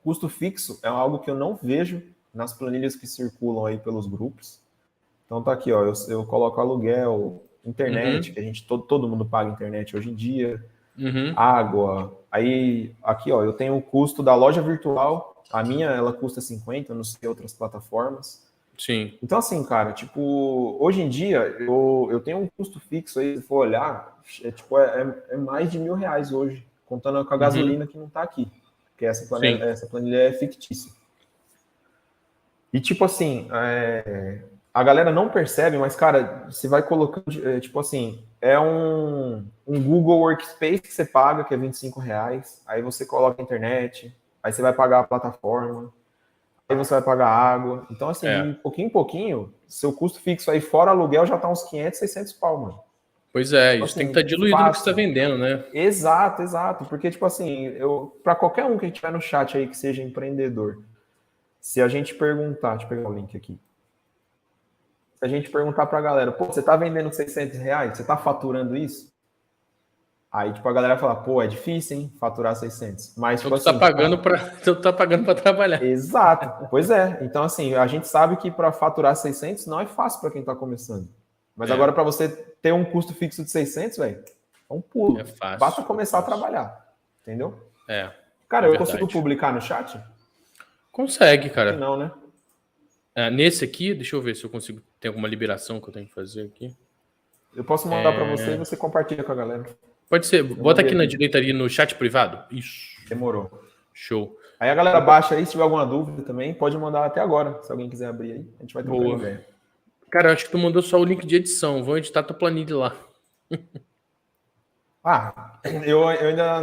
custo fixo é algo que eu não vejo nas planilhas que circulam aí pelos grupos. Então tá aqui, ó, eu coloco aluguel, internet, que a gente, todo mundo paga internet hoje em dia, água. Aí, aqui, ó, eu tenho o custo da loja virtual, a minha, ela custa 50, eu não sei outras plataformas. Sim. Então, assim, cara, tipo, hoje em dia, eu tenho um custo fixo aí, se for olhar, é mais de R$ 1.000 hoje, contando com a gasolina que não tá aqui, porque essa planilha é fictícia. E, tipo assim, a galera não percebe, mas, cara, você vai colocando, tipo assim, é um Google Workspace que você paga, que é R$ 25, aí você coloca a internet, aí você vai pagar a plataforma, aí você vai pagar água. Então, assim, de pouquinho em pouquinho, seu custo fixo aí fora aluguel já tá uns 500, 600 pau, mano. Pois é, Tipo isso tem que assim, estar diluído no que você está vendendo, né? Exato. Porque, tipo assim, para qualquer um que estiver no chat aí que seja empreendedor, se a gente perguntar, deixa eu pegar o link aqui. Se a gente perguntar pra galera, pô, você tá vendendo R$ 600? Você tá faturando isso? Aí, tipo, a galera vai falar, pô, é difícil, hein, faturar 600. Mas, Então tipo tu tá assim... pagando para trabalhar. Exato. Pois é. Então, assim, a gente sabe que para faturar 600 não é fácil para quem tá começando. Mas agora, para você ter um custo fixo de 600, velho, é um pulo. É fácil. Basta começar a trabalhar. Entendeu? Cara, eu verdade. consigo publicar no chat? Consegue, cara. Não, né? Nesse aqui, deixa eu ver se eu consigo. Tem alguma liberação que eu tenho que fazer aqui. Eu posso mandar para você e você compartilha com a galera. Pode ser. Bota aqui na direita ali no chat privado. Isso. Demorou. Show. Aí a galera baixa aí, se tiver alguma dúvida também, pode mandar até agora. Se alguém quiser abrir aí, a gente vai trocando ideia. Cara, eu acho que tu mandou só o link de edição. Vou editar tua planilha lá. Eu ainda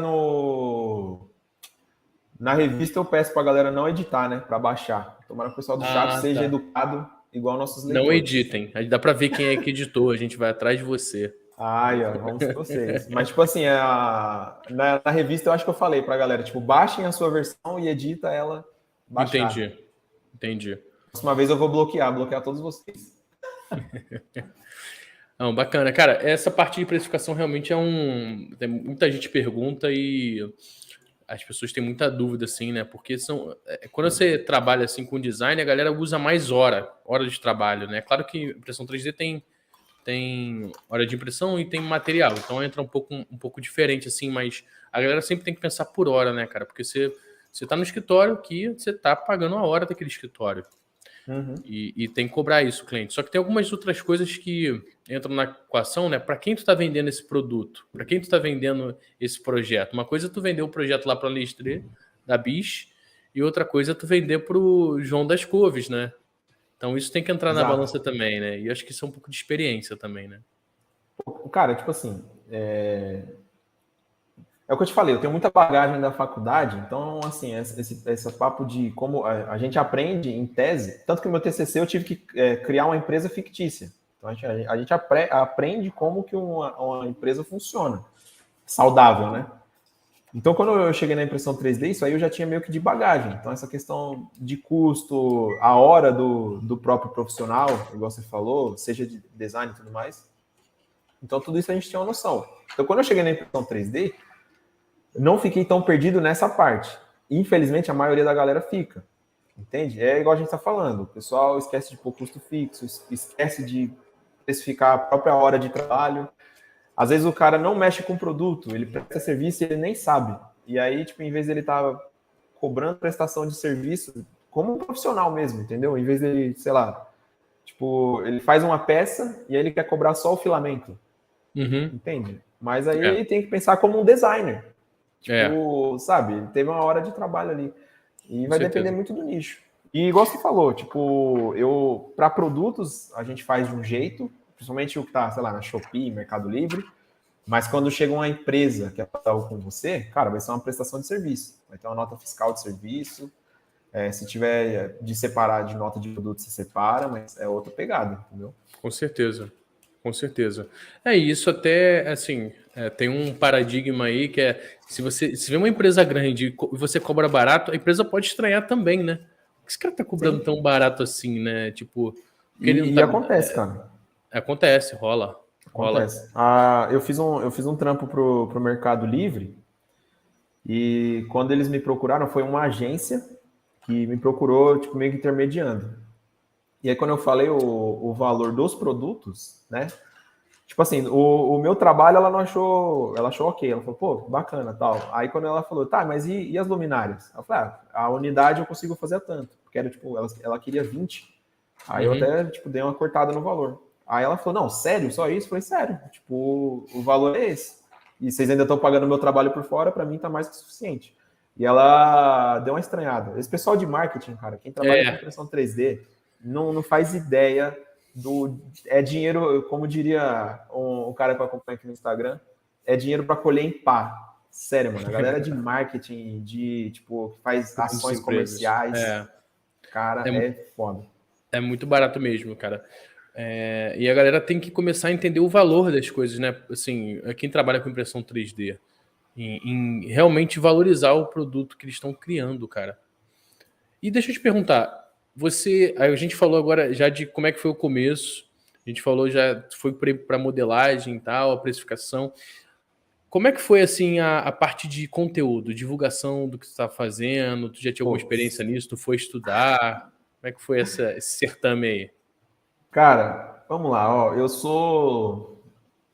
na revista eu peço pra galera não editar, né? Pra baixar. Tomara que o pessoal do chat seja educado igual nossos leitores. Não editem. Aí dá pra ver quem é que editou. A gente vai atrás de você. Vamos ser vocês. Mas, tipo assim, na revista eu acho que eu falei pra galera, tipo, baixem a sua versão e edita ela baixada. Entendi. Próxima vez eu vou bloquear todos vocês. Não, bacana. Cara, essa parte de precificação realmente tem muita gente pergunta e as pessoas têm muita dúvida, assim, né? Porque quando você trabalha assim com design, a galera usa mais hora de trabalho, né? Claro que impressão 3D tem hora de impressão e tem material, então entra um pouco diferente, assim, mas a galera sempre tem que pensar por hora, né, cara? Porque você tá no escritório aqui, você tá pagando a hora daquele escritório. E tem que cobrar isso o cliente. Só que tem algumas outras coisas que entram na equação, né? Para quem tu tá vendendo esse produto? Para quem tu tá vendendo esse projeto? Uma coisa é tu vender o projeto lá para a Lestre, da BIS, e outra coisa é tu vender pro João das Couves, né? Então isso tem que entrar na balança também, né? E eu acho que isso é um pouco de experiência também, né? Cara, tipo assim, é o que eu te falei, eu tenho muita bagagem da faculdade, então, assim, esse papo de como a gente aprende em tese, tanto que no meu TCC eu tive que criar uma empresa fictícia. Então, a gente aprende como que uma empresa funciona, saudável, né? Então, quando eu cheguei na impressão 3D, isso aí eu já tinha meio que de bagagem. Então, essa questão de custo, a hora do próprio profissional, igual você falou, seja de design e tudo mais. Então, tudo isso a gente tinha uma noção. Então, quando eu cheguei na impressão 3D, não fiquei tão perdido nessa parte. Infelizmente, a maioria da galera fica. Entende? É igual a gente está falando. O pessoal esquece de pôr custo fixo, esquece de especificar a própria hora de trabalho. às vezes o cara não mexe com o produto, ele presta serviço e ele nem sabe. E aí, tipo, em vez dele estar cobrando prestação de serviço, como um profissional mesmo, entendeu? Em vez dele, sei lá, tipo, ele faz uma peça e aí ele quer cobrar só o filamento. Entende? Mas aí ele tem que pensar como um designer. Tipo, sabe? Ele teve uma hora de trabalho ali. E vai depender muito do nicho. E igual você falou, tipo, para produtos, a gente faz de um jeito, principalmente o que tá, sei lá, na Shopee, Mercado Livre, mas quando chega uma empresa que é algo com você, cara, vai ser uma prestação de serviço. Vai ter uma nota fiscal de serviço. Se tiver de separar de nota de produto, você separa, mas é outra pegada, entendeu? Com certeza. Com certeza. Isso até, assim, tem um paradigma aí que se vê uma empresa grande e você cobra barato, a empresa pode estranhar também, né? Por que esse cara tá cobrando tão barato assim, né? Tipo, e acontece, cara. Acontece, rola. Acontece. Eu fiz um trampo pro Mercado Livre e quando eles me procuraram, foi uma agência que me procurou, tipo, meio que intermediando. E aí, quando eu falei o valor dos produtos, né? Tipo assim, o meu trabalho ela achou ok. Ela falou, pô, bacana, tal. Aí quando ela falou, tá, mas e as luminárias? Eu falei, a unidade eu consigo fazer a tanto. Porque era, tipo, ela queria 20. Aí eu até, tipo, dei uma cortada no valor. Aí ela falou, não, sério, só isso? Eu falei, sério, tipo, o valor é esse. E vocês ainda estão pagando o meu trabalho por fora, para mim tá mais que suficiente. E ela deu uma estranhada. Esse pessoal de marketing, cara, quem trabalha com impressão 3D, não faz ideia é dinheiro, como diria um cara que eu acompanho aqui no Instagram, é dinheiro para colher em pá. Sério, mano. A galera de marketing, tipo, que faz ações comerciais, cara, é foda. É muito barato mesmo, cara. E a galera tem que começar a entender o valor das coisas, né? Assim, quem trabalha com impressão 3D, em realmente valorizar o produto que eles estão criando, cara. E deixa eu te perguntar, a gente falou agora já de como é que foi o começo, a gente falou já, foi para modelagem e tal, a precificação. Como é que foi, assim, a parte de conteúdo, divulgação do que tu está fazendo? Tu já tinha alguma experiência nisso? Tu foi estudar? Como é que foi esse certame aí? Cara, vamos lá, ó,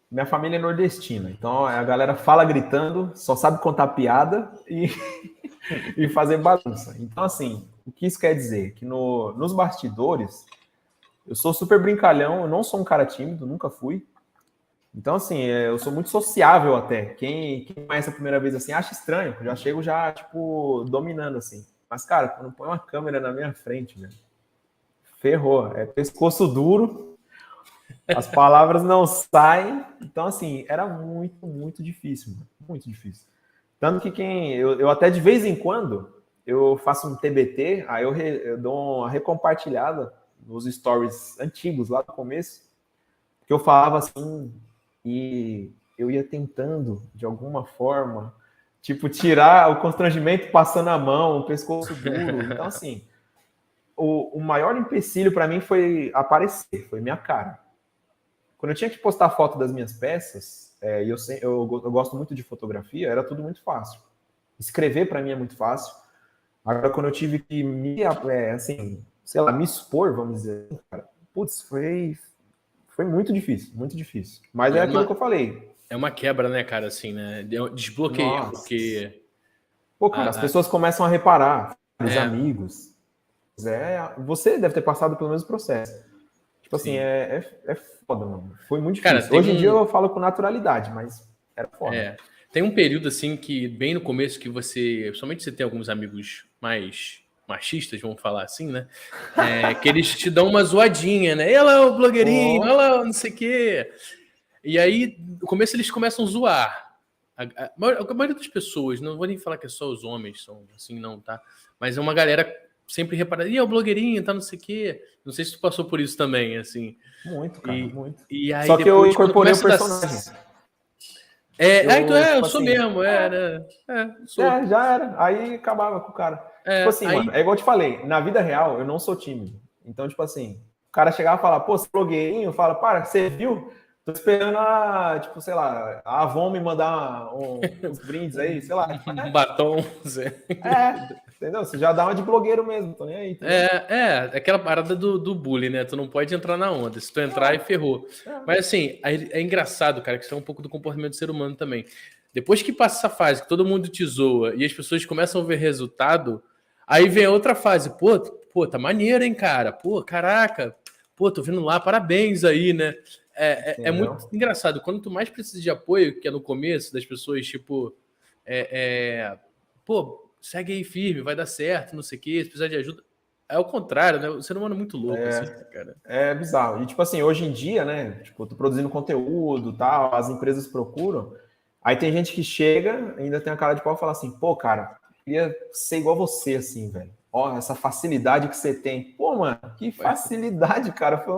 minha família é nordestina, então a galera fala gritando, só sabe contar piada e fazer bagunça. Então, assim, o que isso quer dizer? Que nos bastidores, eu sou super brincalhão, eu não sou um cara tímido, nunca fui. Então, assim, eu sou muito sociável até. Quem conhece a primeira vez, assim, acha estranho. Já chego já, tipo, dominando, assim. Mas, cara, quando põe uma câmera na minha frente, velho, ferrou. É pescoço duro, as palavras não saem. Então, assim, era muito, muito difícil, mano. Muito difícil. Tanto que eu até de vez em quando eu faço um TBT, aí eu dou uma recompartilhada nos stories antigos lá no começo, que eu falava assim, e eu ia tentando, de alguma forma, tipo, tirar o constrangimento passando a mão, o pescoço duro. Então, assim, o maior empecilho para mim foi aparecer, foi minha cara. Quando eu tinha que postar foto das minhas peças, e eu gosto muito de fotografia, era tudo muito fácil. Escrever para mim é muito fácil. Agora, quando eu tive que assim, sei lá, me expor, vamos dizer, cara, putz, foi muito difícil, muito difícil. Mas é aquilo que eu falei. É uma quebra, né, cara, assim, né? Desbloqueio, porque... Pô, cara, as pessoas começam a reparar, os amigos. Você deve ter passado pelo mesmo processo. Tipo assim, é foda, mano. Foi muito difícil. Cara, hoje em dia eu falo com naturalidade, mas era foda. Tem um período, assim, que bem no começo que somente você tem alguns amigos mais machistas, vamos falar assim, né? Que eles te dão uma zoadinha, né? Ela, o blogueirinho, ela, não sei o quê. E aí, no começo eles começam a zoar. A maioria das pessoas, não vou nem falar que é só os homens, são assim, não, tá? Mas é uma galera sempre reparada, o blogueirinho, tá, não sei o quê. Não sei se tu passou por isso também, assim. Muito, cara, muito. E aí, só que eu incorporei o personagem. Eu sou mesmo, né? Sou. Já era. Aí acabava com o cara. Tipo assim, mano, é igual eu te falei, na vida real eu não sou tímido. Então, tipo assim, o cara chegava e falava, pô, você é blogueirinho? Fala, para, você viu? Tô esperando tipo, sei lá, a Avon me mandar uns brindes aí, sei lá. Um batom. Entendeu? Você já dá uma de blogueiro mesmo, tô nem aí. Entendeu? Aquela parada do bullying, né? Tu não pode entrar na onda. Se tu entrar, aí ferrou. Mas assim, é engraçado, cara, que isso é um pouco do comportamento do ser humano também. Depois que passa essa fase, que todo mundo te zoa e as pessoas começam a ver resultado, aí vem a outra fase. Pô, tá maneiro, hein, cara? Pô, caraca. Pô, tô vindo lá, parabéns aí, né? É muito engraçado. Quando tu mais precisa de apoio, que é no começo, das pessoas, tipo... Pô, segue aí firme, vai dar certo, não sei o quê, se precisar de ajuda. É o contrário, né? O ser humano é muito louco, assim, cara. É bizarro. E, tipo assim, hoje em dia, né? Tipo, eu tô produzindo conteúdo, tal, as empresas procuram. Aí tem gente que chega, ainda tem a cara de pau e fala assim, pô, cara, queria ser igual você, assim, velho. Ó, essa facilidade que você tem. Pô, mano, que facilidade, cara. Foi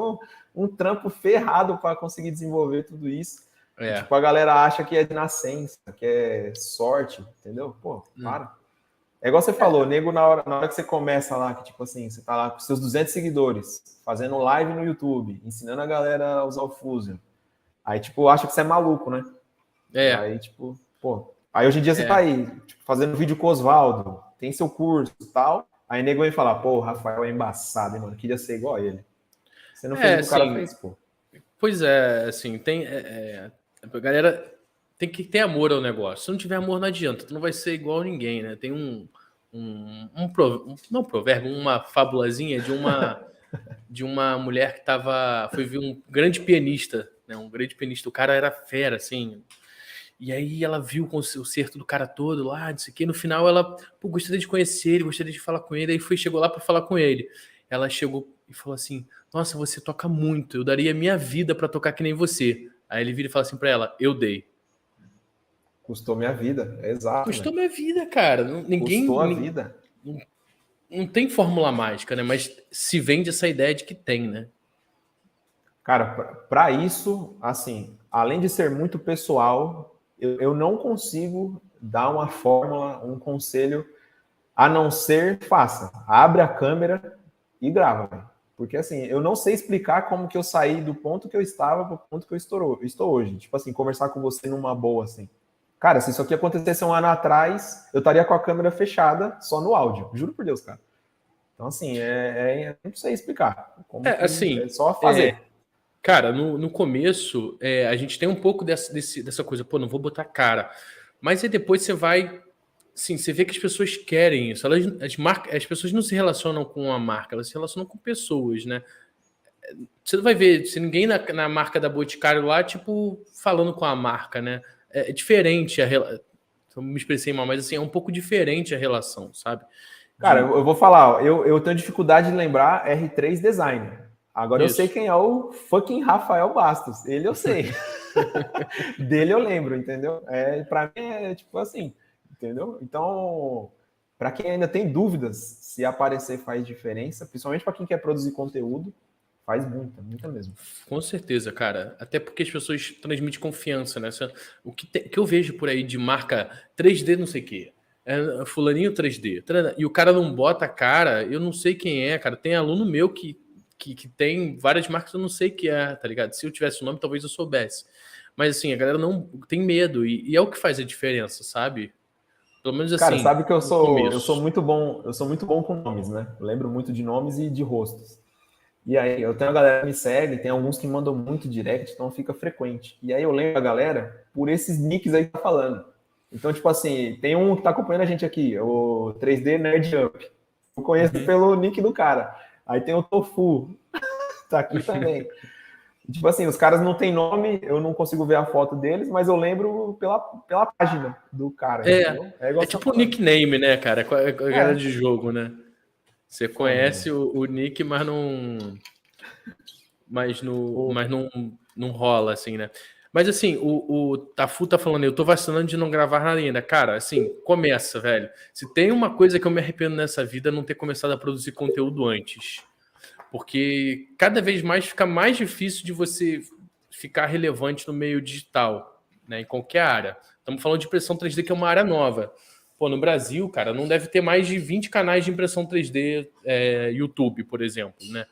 um trampo ferrado para conseguir desenvolver tudo isso. E, tipo, a galera acha que é de nascença, que é sorte, entendeu? Pô, para. É igual você falou, nego, na hora que você começa lá, que tipo assim, você tá lá com seus 200 seguidores, fazendo live no YouTube, ensinando a galera a usar o Fusion. Aí, tipo, acha que você é maluco, né? Aí, tipo, pô. Aí hoje em dia você tá aí, tipo, fazendo vídeo com o Oswaldo, tem seu curso e tal. Aí nego vem falar, pô, o Rafael é embaçado, hein, mano? Queria ser igual a ele. Você não fez o que o cara fez, pô. Pois é, assim, a galera tem que ter amor ao negócio. Se não tiver amor, não adianta. Tu não vai ser igual a ninguém, né? Tem não provérbio, uma fabulazinha de uma mulher que foi ver um grande pianista, né? Um grande pianista. O cara era fera, assim. E aí ela viu o concerto do cara todo lá, não sei o quê. No final ela, pô, gostaria de conhecer ele, gostaria de falar com ele. Aí chegou lá para falar com ele. Ela chegou e falou assim, nossa, você toca muito, eu daria minha vida para tocar que nem você. Aí ele vira e fala assim para ela, eu dei. Custou minha vida, é exato. Custou minha vida, cara. Custou a vida. Não tem fórmula mágica, né? Mas se vende essa ideia de que tem, né? Cara, para isso, assim, além de ser muito pessoal, eu não consigo dar uma fórmula, um conselho, a não ser faça. Abre a câmera e grava. Porque, assim, eu não sei explicar como que eu saí do ponto que eu estava para o ponto que eu estou hoje. Tipo assim, conversar com você numa boa, assim. Cara, se isso aqui acontecesse um ano atrás, eu estaria com a câmera fechada só no áudio. Juro por Deus, cara. Então, assim, não sei explicar. Assim, é só fazer. Cara, no começo, a gente tem um pouco dessa coisa, pô, não vou botar cara. Mas aí depois você vai. Sim, você vê que as pessoas querem isso. As pessoas não se relacionam com a marca, elas se relacionam com pessoas, né? Você não vai ver se ninguém na marca da Boticário lá, tipo, falando com a marca, né? É diferente a relação. Eu me expressei mal, mas assim, é um pouco diferente a relação, sabe? Cara, eu vou falar, eu tenho dificuldade de lembrar R3 Design. Agora isso. Eu sei quem é o fucking Rafael Bastos. Ele eu sei. Dele eu lembro, entendeu? Pra mim é tipo assim, entendeu? Então, para quem ainda tem dúvidas se aparecer faz diferença, principalmente para quem quer produzir conteúdo, faz muita mesmo. Com certeza, cara. Até porque as pessoas transmitem confiança, né? O que eu vejo por aí de marca 3D não sei o quê. Fulaninho 3D. E o cara não bota a cara, eu não sei quem é, cara. Tem aluno meu que tem várias marcas, eu não sei que é, tá ligado? Se eu tivesse o nome, talvez eu soubesse. Mas assim, a galera não tem medo. E é o que faz a diferença, sabe? Pelo menos assim. Cara, sabe que eu sou muito bom com nomes, né? Eu lembro muito de nomes e de rostos. E aí, eu tenho a galera que me segue, tem alguns que mandam muito direct, então fica frequente. E aí eu lembro a galera por esses nicks aí que tá falando. Então, tipo assim, tem um que tá acompanhando a gente aqui, o 3D Nerd Up. Eu conheço pelo nick do cara. Aí tem o Tofu, tá aqui também. Tipo assim, os caras não têm nome, eu não consigo ver a foto deles, mas eu lembro pela página do cara. É tipo um nickname, né, cara? A galera de jogo, né? Você conhece o nick, mas não rola, assim, né? Mas assim, o Tafu tá falando, eu tô vacilando de não gravar nada ainda. Cara, assim, começa, velho. Se tem uma coisa que eu me arrependo nessa vida, é não ter começado a produzir conteúdo antes. Porque cada vez mais fica mais difícil de você ficar relevante no meio digital, né? Em qualquer área. Estamos falando de impressão 3D, que é uma área nova. Pô, no Brasil, cara, não deve ter mais de 20 canais de impressão 3D, YouTube, por exemplo, né?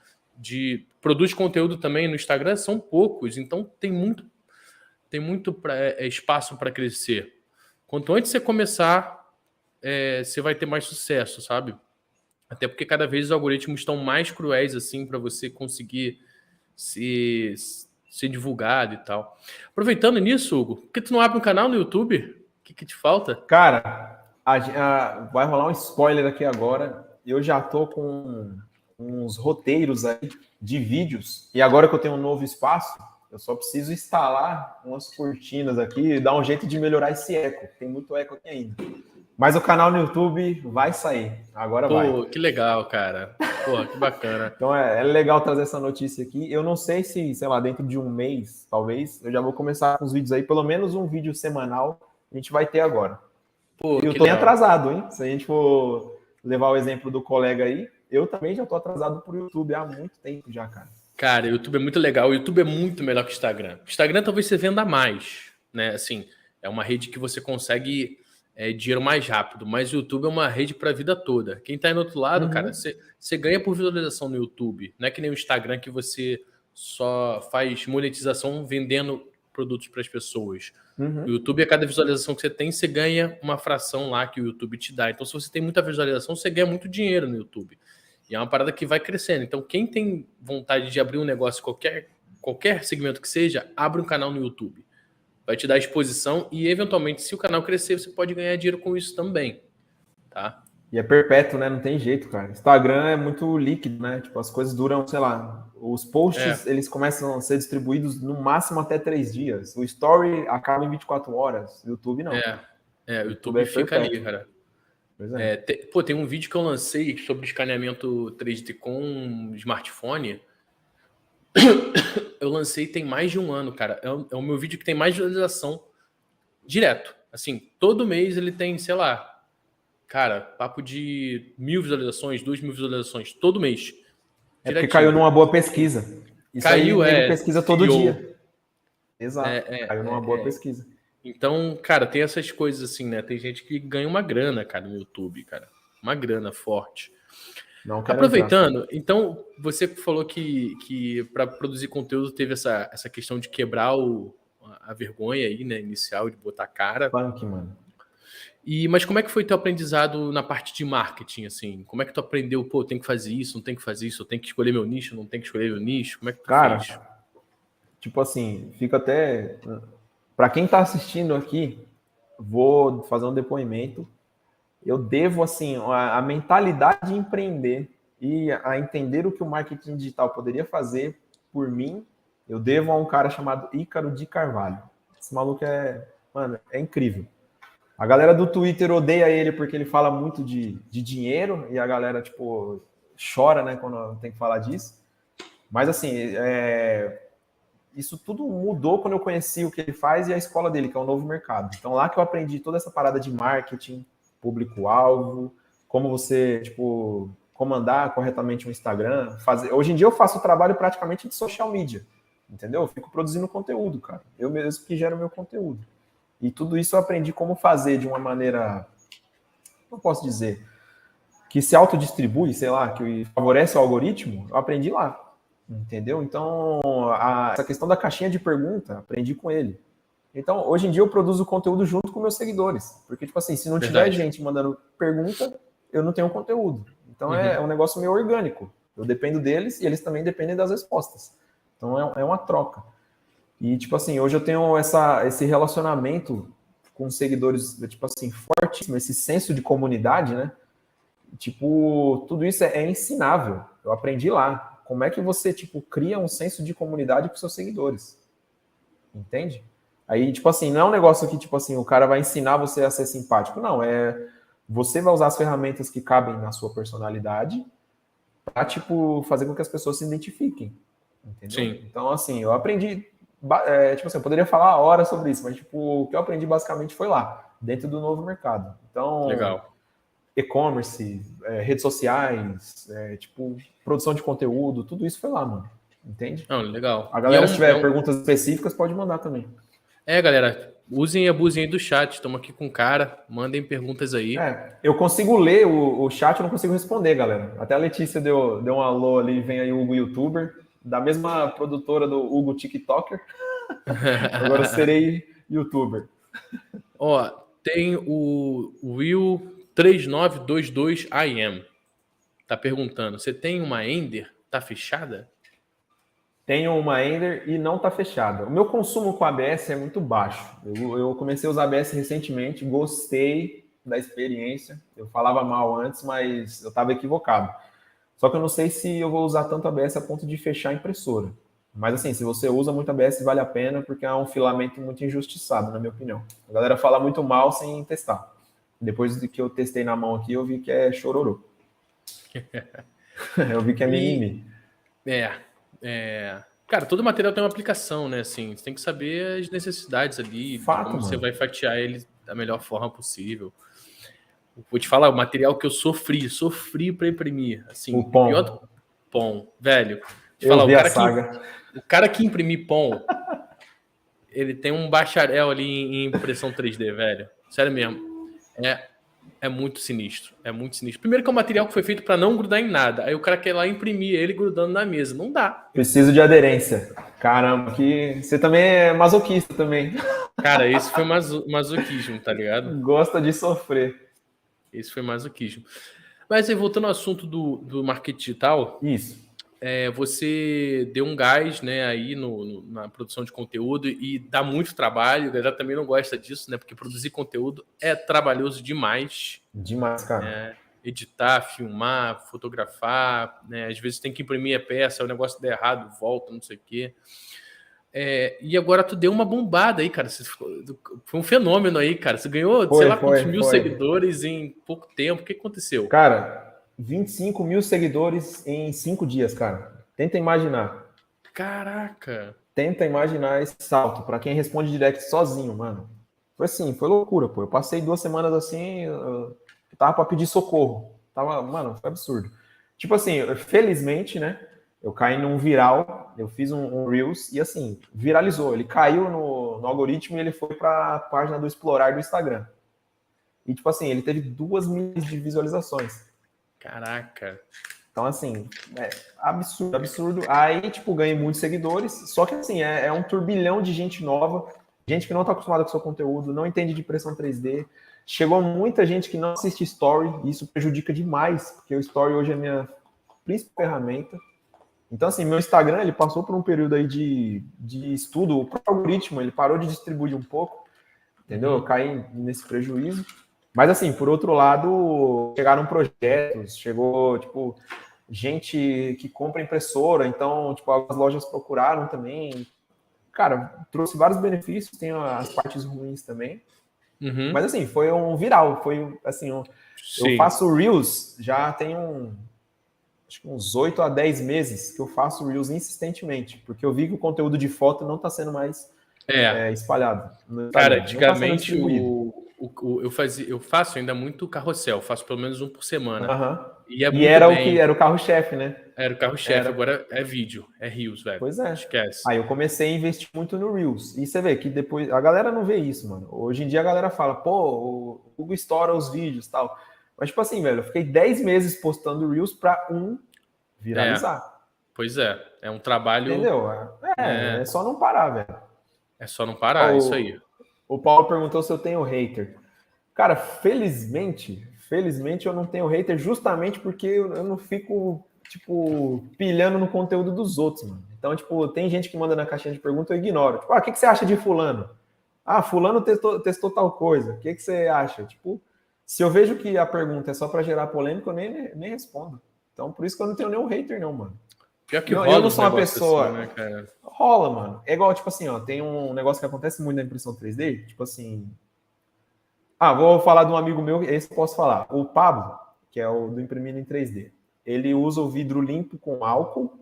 Produz conteúdo também no Instagram, são poucos, então tem muito espaço para crescer. Quanto antes você começar, você vai ter mais sucesso, sabe? Até porque cada vez os algoritmos estão mais cruéis, assim, para você conseguir ser divulgado e tal. Aproveitando nisso, Hugo, por que tu não abre um canal no YouTube? O que te falta? Cara, vai rolar um spoiler aqui agora. Eu já tô com uns roteiros aí de vídeos. E agora que eu tenho um novo espaço, eu só preciso instalar umas cortinas aqui e dar um jeito de melhorar esse eco. Tem muito eco aqui ainda. Mas o canal no YouTube vai sair. Agora vai. Pô, que legal, cara. Pô, que bacana. Então é legal trazer essa notícia aqui. Eu não sei se, sei lá, dentro de um mês, talvez, eu já vou começar com os vídeos aí. Pelo menos um vídeo semanal a gente vai ter agora. Pô, eu tô bem atrasado, hein? Se a gente for levar o exemplo do colega aí, eu também já tô atrasado pro YouTube há muito tempo já, cara. Cara, o YouTube é muito legal. O YouTube é muito melhor que o Instagram. O Instagram talvez você venda mais, né? Assim, é uma rede que você consegue dinheiro mais rápido, mas o YouTube é uma rede para a vida toda. Quem tá aí no outro lado, cara, você ganha por visualização no YouTube. Não é que nem o Instagram que você só faz monetização vendendo produtos para as pessoas. O YouTube, a cada visualização que você tem, você ganha uma fração lá que o YouTube te dá. Então, se você tem muita visualização, você ganha muito dinheiro no YouTube. E é uma parada que vai crescendo. Então, quem tem vontade de abrir um negócio, qualquer segmento que seja, abre um canal no YouTube. Vai te dar exposição e, eventualmente, se o canal crescer, você pode ganhar dinheiro com isso também, tá? E é perpétuo, né? Não tem jeito, cara. Instagram é muito líquido, né? Tipo, as coisas duram, sei lá, os posts, eles começam a ser distribuídos no máximo até 3 dias. O story acaba em 24 horas. O YouTube não. O YouTube fica ali, cara. Pois é. Tem um vídeo que eu lancei sobre escaneamento 3D com smartphone. Eu lancei tem mais de um ano, cara. É o meu vídeo que tem mais visualização direto. Assim, todo mês ele tem, sei lá, cara, papo de 1.000 visualizações, 2.000 visualizações, todo mês. É porque caiu numa boa pesquisa. Isso caiu, aí, pesquisa todo dia. Exato, caiu numa boa pesquisa. Então, cara, tem essas coisas assim, né? Tem gente que ganha uma grana, cara, no YouTube, cara. Uma grana forte. Aproveitando, então, você falou que para produzir conteúdo teve essa questão de quebrar a vergonha aí, né, inicial, de botar cara. Punk, mano. Mas como é que foi teu aprendizado na parte de marketing, assim? Como é que tu aprendeu, pô, tem que fazer isso, não tem que fazer isso, eu tenho que escolher meu nicho, não tem que escolher meu nicho? Como é que tu fez? Tipo assim, fica até... Para quem tá assistindo aqui, vou fazer um depoimento. Eu devo, assim, a mentalidade de empreender e a entender o que o marketing digital poderia fazer por mim, eu devo a um cara chamado Ícaro de Carvalho. Esse maluco é incrível. A galera do Twitter odeia ele porque ele fala muito de dinheiro e a galera, tipo, chora, né, quando tem que falar disso. Mas, assim, isso tudo mudou quando eu conheci o que ele faz e a escola dele, que é o Novo Mercado. Então, lá que eu aprendi toda essa parada de marketing, público-alvo, como você, tipo, comandar corretamente um Instagram. Hoje em dia eu faço o trabalho praticamente de social media, entendeu? Eu fico produzindo conteúdo, cara. Eu mesmo que gero meu conteúdo. E tudo isso eu aprendi como fazer de uma maneira, não posso dizer, que se autodistribui, sei lá, que favorece o algoritmo, eu aprendi lá, entendeu? Então, essa questão da caixinha de pergunta, aprendi com ele. Então, hoje em dia eu produzo conteúdo junto com meus seguidores. Porque, tipo assim, se não tiver gente mandando pergunta, eu não tenho conteúdo. Então, é um negócio meio orgânico. Eu dependo deles e eles também dependem das respostas. Então, é uma troca. E, tipo assim, hoje eu tenho esse relacionamento com seguidores, tipo assim, fortíssimo, esse senso de comunidade, né? Tipo, tudo isso é ensinável. Eu aprendi lá. Como é que você, tipo, cria um senso de comunidade com seus seguidores? Entende? Aí, tipo assim, não é um negócio que, tipo assim, o cara vai ensinar você a ser simpático. Não, você vai usar as ferramentas que cabem na sua personalidade pra, tipo, fazer com que as pessoas se identifiquem. Entendeu? Sim. Então, assim, eu aprendi... tipo assim, eu poderia falar horas sobre isso, mas, tipo, o que eu aprendi basicamente foi lá, dentro do Novo Mercado. Então, legal. E-commerce, redes sociais, tipo, produção de conteúdo, tudo isso foi lá, mano. Entende? Não, legal. A galera, se tiver perguntas específicas, pode mandar também. Galera, usem e abusem aí do chat. Estamos aqui com o cara. Mandem perguntas aí. Eu consigo ler o chat, eu não consigo responder, galera. Até a Letícia deu um alô ali, vem aí o Hugo YouTuber, da mesma produtora do Hugo TikToker. Agora serei YouTuber. Ó, tem o Will 3922IM tá perguntando, você tem uma Ender? Tá fechada? Tenho uma Ender e não tá fechada. O meu consumo com ABS é muito baixo. Eu comecei a usar ABS recentemente, gostei da experiência. Eu falava mal antes, mas eu estava equivocado. Só que eu não sei se eu vou usar tanto ABS a ponto de fechar a impressora. Mas assim, se você usa muito ABS, vale a pena, porque é um filamento muito injustiçado, na minha opinião. A galera fala muito mal sem testar. Depois de que eu testei na mão aqui, eu vi que é chororô. Eu vi que é mimimi. Cara, todo material tem uma aplicação, né? Assim, você tem que saber as necessidades ali, de Fato, como você mano. vai fatiar ele da melhor forma possível. Vou te falar, o material que eu sofri para imprimir. Assim, O POM. pior do POM, velho. Vou te Eu falar, vi a saga. o cara que imprime POM, ele tem um bacharel ali em impressão 3D, velho. Sério mesmo. É muito sinistro. É muito sinistro. Primeiro que é um material que foi feito para não grudar em nada. Aí o cara quer lá imprimir ele grudando na mesa. Não dá. Preciso de aderência. Caramba, que você também é masoquista também. Cara, esse foi masoquismo, tá ligado? Gosta de sofrer. Esse foi masoquismo. Mas aí, voltando ao assunto do marketing digital, Isso. você deu um gás, né, aí na produção de conteúdo e dá muito trabalho. A galera também não gosta disso, né? Porque produzir conteúdo é trabalhoso demais. Demais, cara. Né? Editar, filmar, fotografar, né? Às vezes tem que imprimir a peça, o negócio der errado, volta, não sei o quê. E agora tu deu uma bombada aí, cara. Foi um fenômeno aí, cara. Você ganhou, sei lá, quantos mil seguidores em pouco tempo. O que aconteceu? Cara, 25 mil seguidores em 5 dias, cara. Tenta imaginar. Caraca! Tenta imaginar esse salto. Pra quem responde direct sozinho, mano. Foi assim, foi loucura, pô. Eu passei 2 semanas assim, eu tava pra pedir socorro. Mano, foi absurdo. Tipo assim, felizmente, né? Eu caí num viral, eu fiz um Reels e assim, viralizou. Ele caiu no algoritmo e ele foi para a página do Explorar do Instagram. E tipo assim, ele teve 2 milhões de visualizações. Caraca. Então assim, absurdo, absurdo. Aí, tipo, ganhei muitos seguidores, só que assim, é um turbilhão de gente nova, gente que não tá acostumada com o seu conteúdo, não entende de impressão 3D. Chegou muita gente que não assiste Story, e isso prejudica demais, porque o Story hoje é a minha principal ferramenta. Então, assim, meu Instagram, ele passou por um período aí de estudo, o próprio algoritmo, ele parou de distribuir um pouco, entendeu? Eu caí nesse prejuízo. Mas, assim, por outro lado, chegaram projetos, chegou, tipo, gente que compra impressora, então, tipo, as lojas procuraram também. Cara, trouxe vários benefícios, tem as partes ruins também. Mas, assim, foi um viral, foi, assim, eu faço Reels, já tem acho que uns 8 a 10 meses que eu faço Reels insistentemente, porque eu vi que o conteúdo de foto não está sendo mais espalhado. Cara, antigamente eu faço ainda muito carrossel, faço pelo menos um por semana. E era o carro-chefe, né? Era o carro-chefe, agora é vídeo, é Reels, velho. Pois é. Esquece. Aí eu comecei a investir muito no Reels. E você vê que depois a galera não vê isso, mano. Hoje em dia a galera fala, pô, o Google estoura os vídeos e tal. Mas, tipo assim, velho, eu fiquei 10 meses postando Reels para viralizar. Pois é. É um trabalho... Entendeu? É só não parar, velho. É só não parar, isso aí. O Paulo perguntou se eu tenho hater. Cara, felizmente eu não tenho hater justamente porque eu não fico, tipo, pilhando no conteúdo dos outros, mano. Então, tipo, tem gente que manda na caixinha de pergunta, eu ignoro. Tipo, o que você acha de fulano? Fulano testou tal coisa. O que você acha? Tipo, se eu vejo que a pergunta é só para gerar polêmica, eu nem respondo. Então, por isso que eu não tenho nenhum hater, não, mano. Pior que eu não sou uma pessoa... assim, né, cara? Rola, mano. É igual, tipo assim, ó, tem um negócio que acontece muito na impressão 3D, tipo assim... vou falar de um amigo meu, esse eu posso falar. O Pablo, que é o do Imprimindo em 3D. Ele usa o vidro limpo com álcool,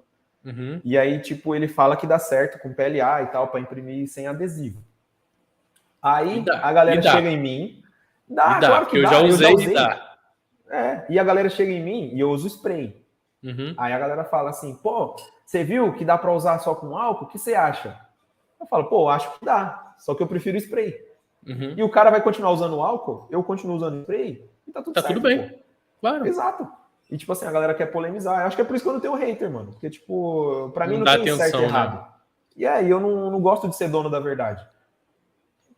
e aí, tipo, ele fala que dá certo com PLA e tal, para imprimir sem adesivo. Aí a galera chega em mim... Claro que dá. Eu já usei. E a galera chega em mim e eu uso spray. Aí a galera fala assim, pô, você viu que dá para usar só com álcool? O que você acha? Eu falo, pô, acho que dá, só que eu prefiro spray. E o cara vai continuar usando álcool, eu continuo usando spray, e tá tudo certo. Tá tudo bem, pô. Claro. Exato. E tipo assim, a galera quer polemizar. Eu acho que é por isso que eu não tenho hater, mano. Porque, tipo, pra mim não tem certo e errado. E aí, eu não gosto de ser dono da verdade.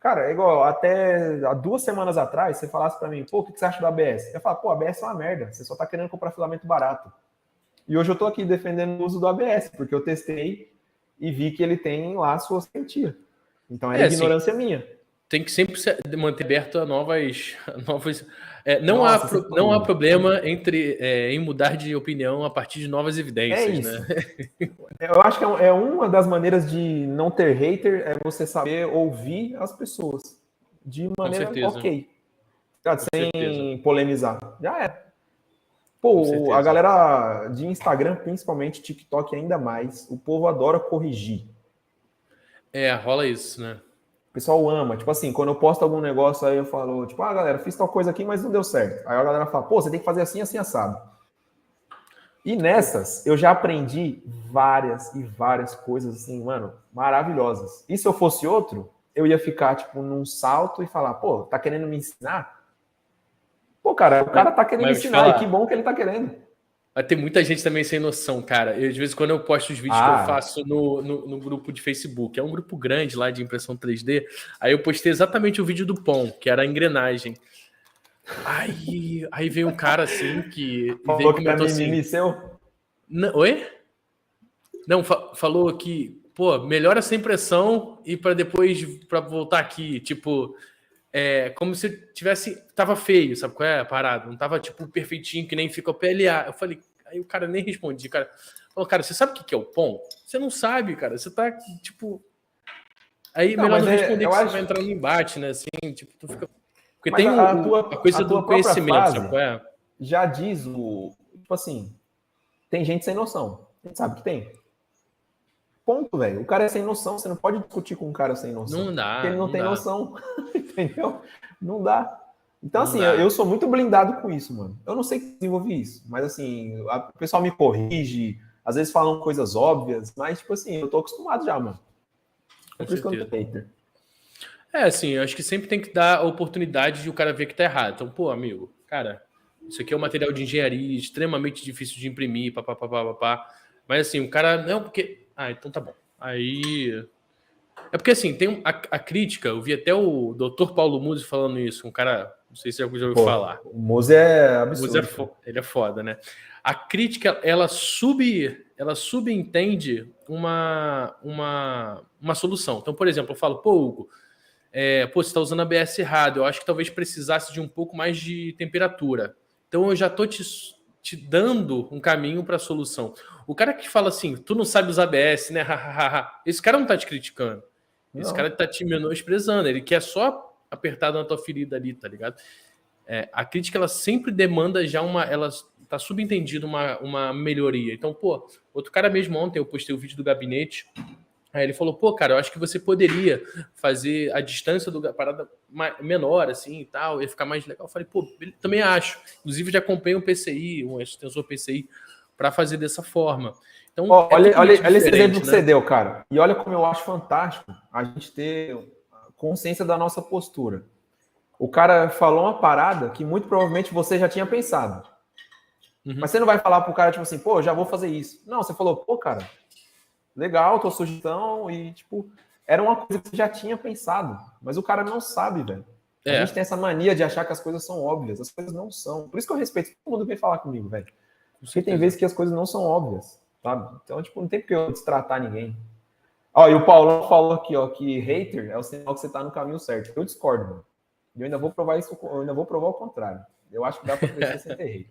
Cara, é igual, até há 2 semanas atrás, você falasse pra mim, pô, o que você acha do ABS? Eu ia falar, pô, ABS é uma merda, você só tá querendo comprar filamento barato. E hoje eu tô aqui defendendo o uso do ABS, porque eu testei e vi que ele tem lá a sua garantia. Então era Assim, ignorância minha. tem que sempre se manter aberto a novas. Nossa, você Não há falou. problema em mudar de opinião a partir de novas É evidências, né? isso. Eu acho que é uma das maneiras de não ter hater, é você saber ouvir as pessoas de Com maneira certeza. ok, Com certeza. sem polemizar. Já é. Com Pô, a certeza. galera de Instagram, principalmente TikTok ainda mais, o povo adora corrigir. Rola isso, né? O pessoal ama. Tipo assim, quando eu posto algum negócio, aí eu falo, tipo, galera, fiz tal coisa aqui, mas não deu certo. Aí a galera fala, pô, você tem que fazer assim, assim, assado. E nessas, eu já aprendi várias e várias coisas, assim, mano, maravilhosas. E se eu fosse outro, eu ia ficar, tipo, num salto e falar, pô, tá querendo me ensinar? Pô, cara, o cara tá querendo me Mas vou te ensinar, e que falar, bom que ele tá querendo. vai ter muita gente também sem noção, cara. Eu, de vez em quando eu posto os vídeos que eu Ah, faço no grupo de Facebook. É um grupo grande lá de impressão 3D. Aí eu postei exatamente o vídeo do pão, que era a engrenagem. Aí veio um cara assim que veio e falou que era comentou assim: mimimi seu? Oi? Não, falou que, pô, melhora essa impressão e para depois para voltar aqui, tipo, como se tivesse tava feio, sabe qual é a parada? Não tava tipo perfeitinho que nem fica o PLA. Eu falei, aí o cara nem respondia, cara. Falou, cara, você sabe o que é o POM? Você não sabe, cara. Você tá tipo, aí Não, melhor mas não responder eu que você vai acho. entrar no embate, né? Assim, tipo, tu fica porque Mas tem a a coisa do tua própria conhecimento, sabe frase qual é? já diz o. Tipo assim, tem gente sem noção. A gente sabe que tem. Ponto, velho. O cara é sem noção. Você não pode discutir com um cara sem noção. Não Porque ele dá, não não tem dá, noção. Entendeu? Não dá. Então, não assim, eu dá. sou muito blindado com isso, mano. Eu não sei que desenvolvi isso, mas assim, o pessoal me corrige, às vezes falam coisas óbvias, mas, tipo assim, eu tô acostumado já, mano. É Com por isso que eu não certeza. tenho hater. Assim, eu acho que sempre tem que dar a oportunidade de o cara ver que tá errado. Então, pô, amigo, cara, isso aqui é um material de engenharia extremamente difícil de imprimir, papapá, papapá. Mas assim, o cara, não, porque. Ah, então tá bom. Aí. É porque assim, tem a crítica, eu vi até o Dr. Paulo Musi falando isso, um cara, não sei se você já ouviu Pô, falar. o Mose é O Musi absurdo, pô. ele é foda, né? A crítica, ela subentende uma solução. Então, por exemplo, eu falo, pô, Hugo, você está usando a ABS errado. Eu acho que talvez precisasse de um pouco mais de temperatura. Então eu já estou te dando um caminho para a solução. O cara que fala assim, tu não sabe usar ABS, né? Esse cara não está te criticando. Esse cara Não. está te menosprezando. Ele quer só apertar na tua ferida ali, tá ligado? A crítica, ela sempre demanda já ela tá subentendido uma melhoria. Então, pô, outro cara mesmo ontem, eu postei o vídeo do gabinete. Aí ele falou, pô, cara, eu acho que você poderia fazer a distância da parada menor, assim, e tal, ia ficar mais legal. Eu falei, pô, também acho. Inclusive, já acompanho um PCI, um extensor PCI, para fazer dessa forma. Então, Ó, é totalmente olha esse exemplo diferente, que você né? deu, cara. E olha como eu acho fantástico a gente ter consciência da nossa postura. O cara falou uma parada que muito provavelmente você já tinha pensado. Uhum. Mas você não vai falar pro cara, tipo assim, pô, já vou fazer isso. Não, você falou, pô, cara, legal, tua sugestão, e, tipo, era uma coisa que você já tinha pensado. Mas o cara não sabe, velho. A gente tem É, essa mania de achar que as coisas são óbvias. As coisas não são. Por isso que eu respeito todo mundo que vem falar comigo, velho. com Porque tem certeza. vezes que as coisas não são óbvias, sabe? Então, tipo, não tem porque eu destratar ninguém. Ó, e o Paulão falou aqui, ó, que hater é o sinal que você tá no caminho certo. Eu discordo, mano. E eu ainda vou provar isso, eu ainda vou provar o contrário. Eu acho que dá pra crescer sem ter hater.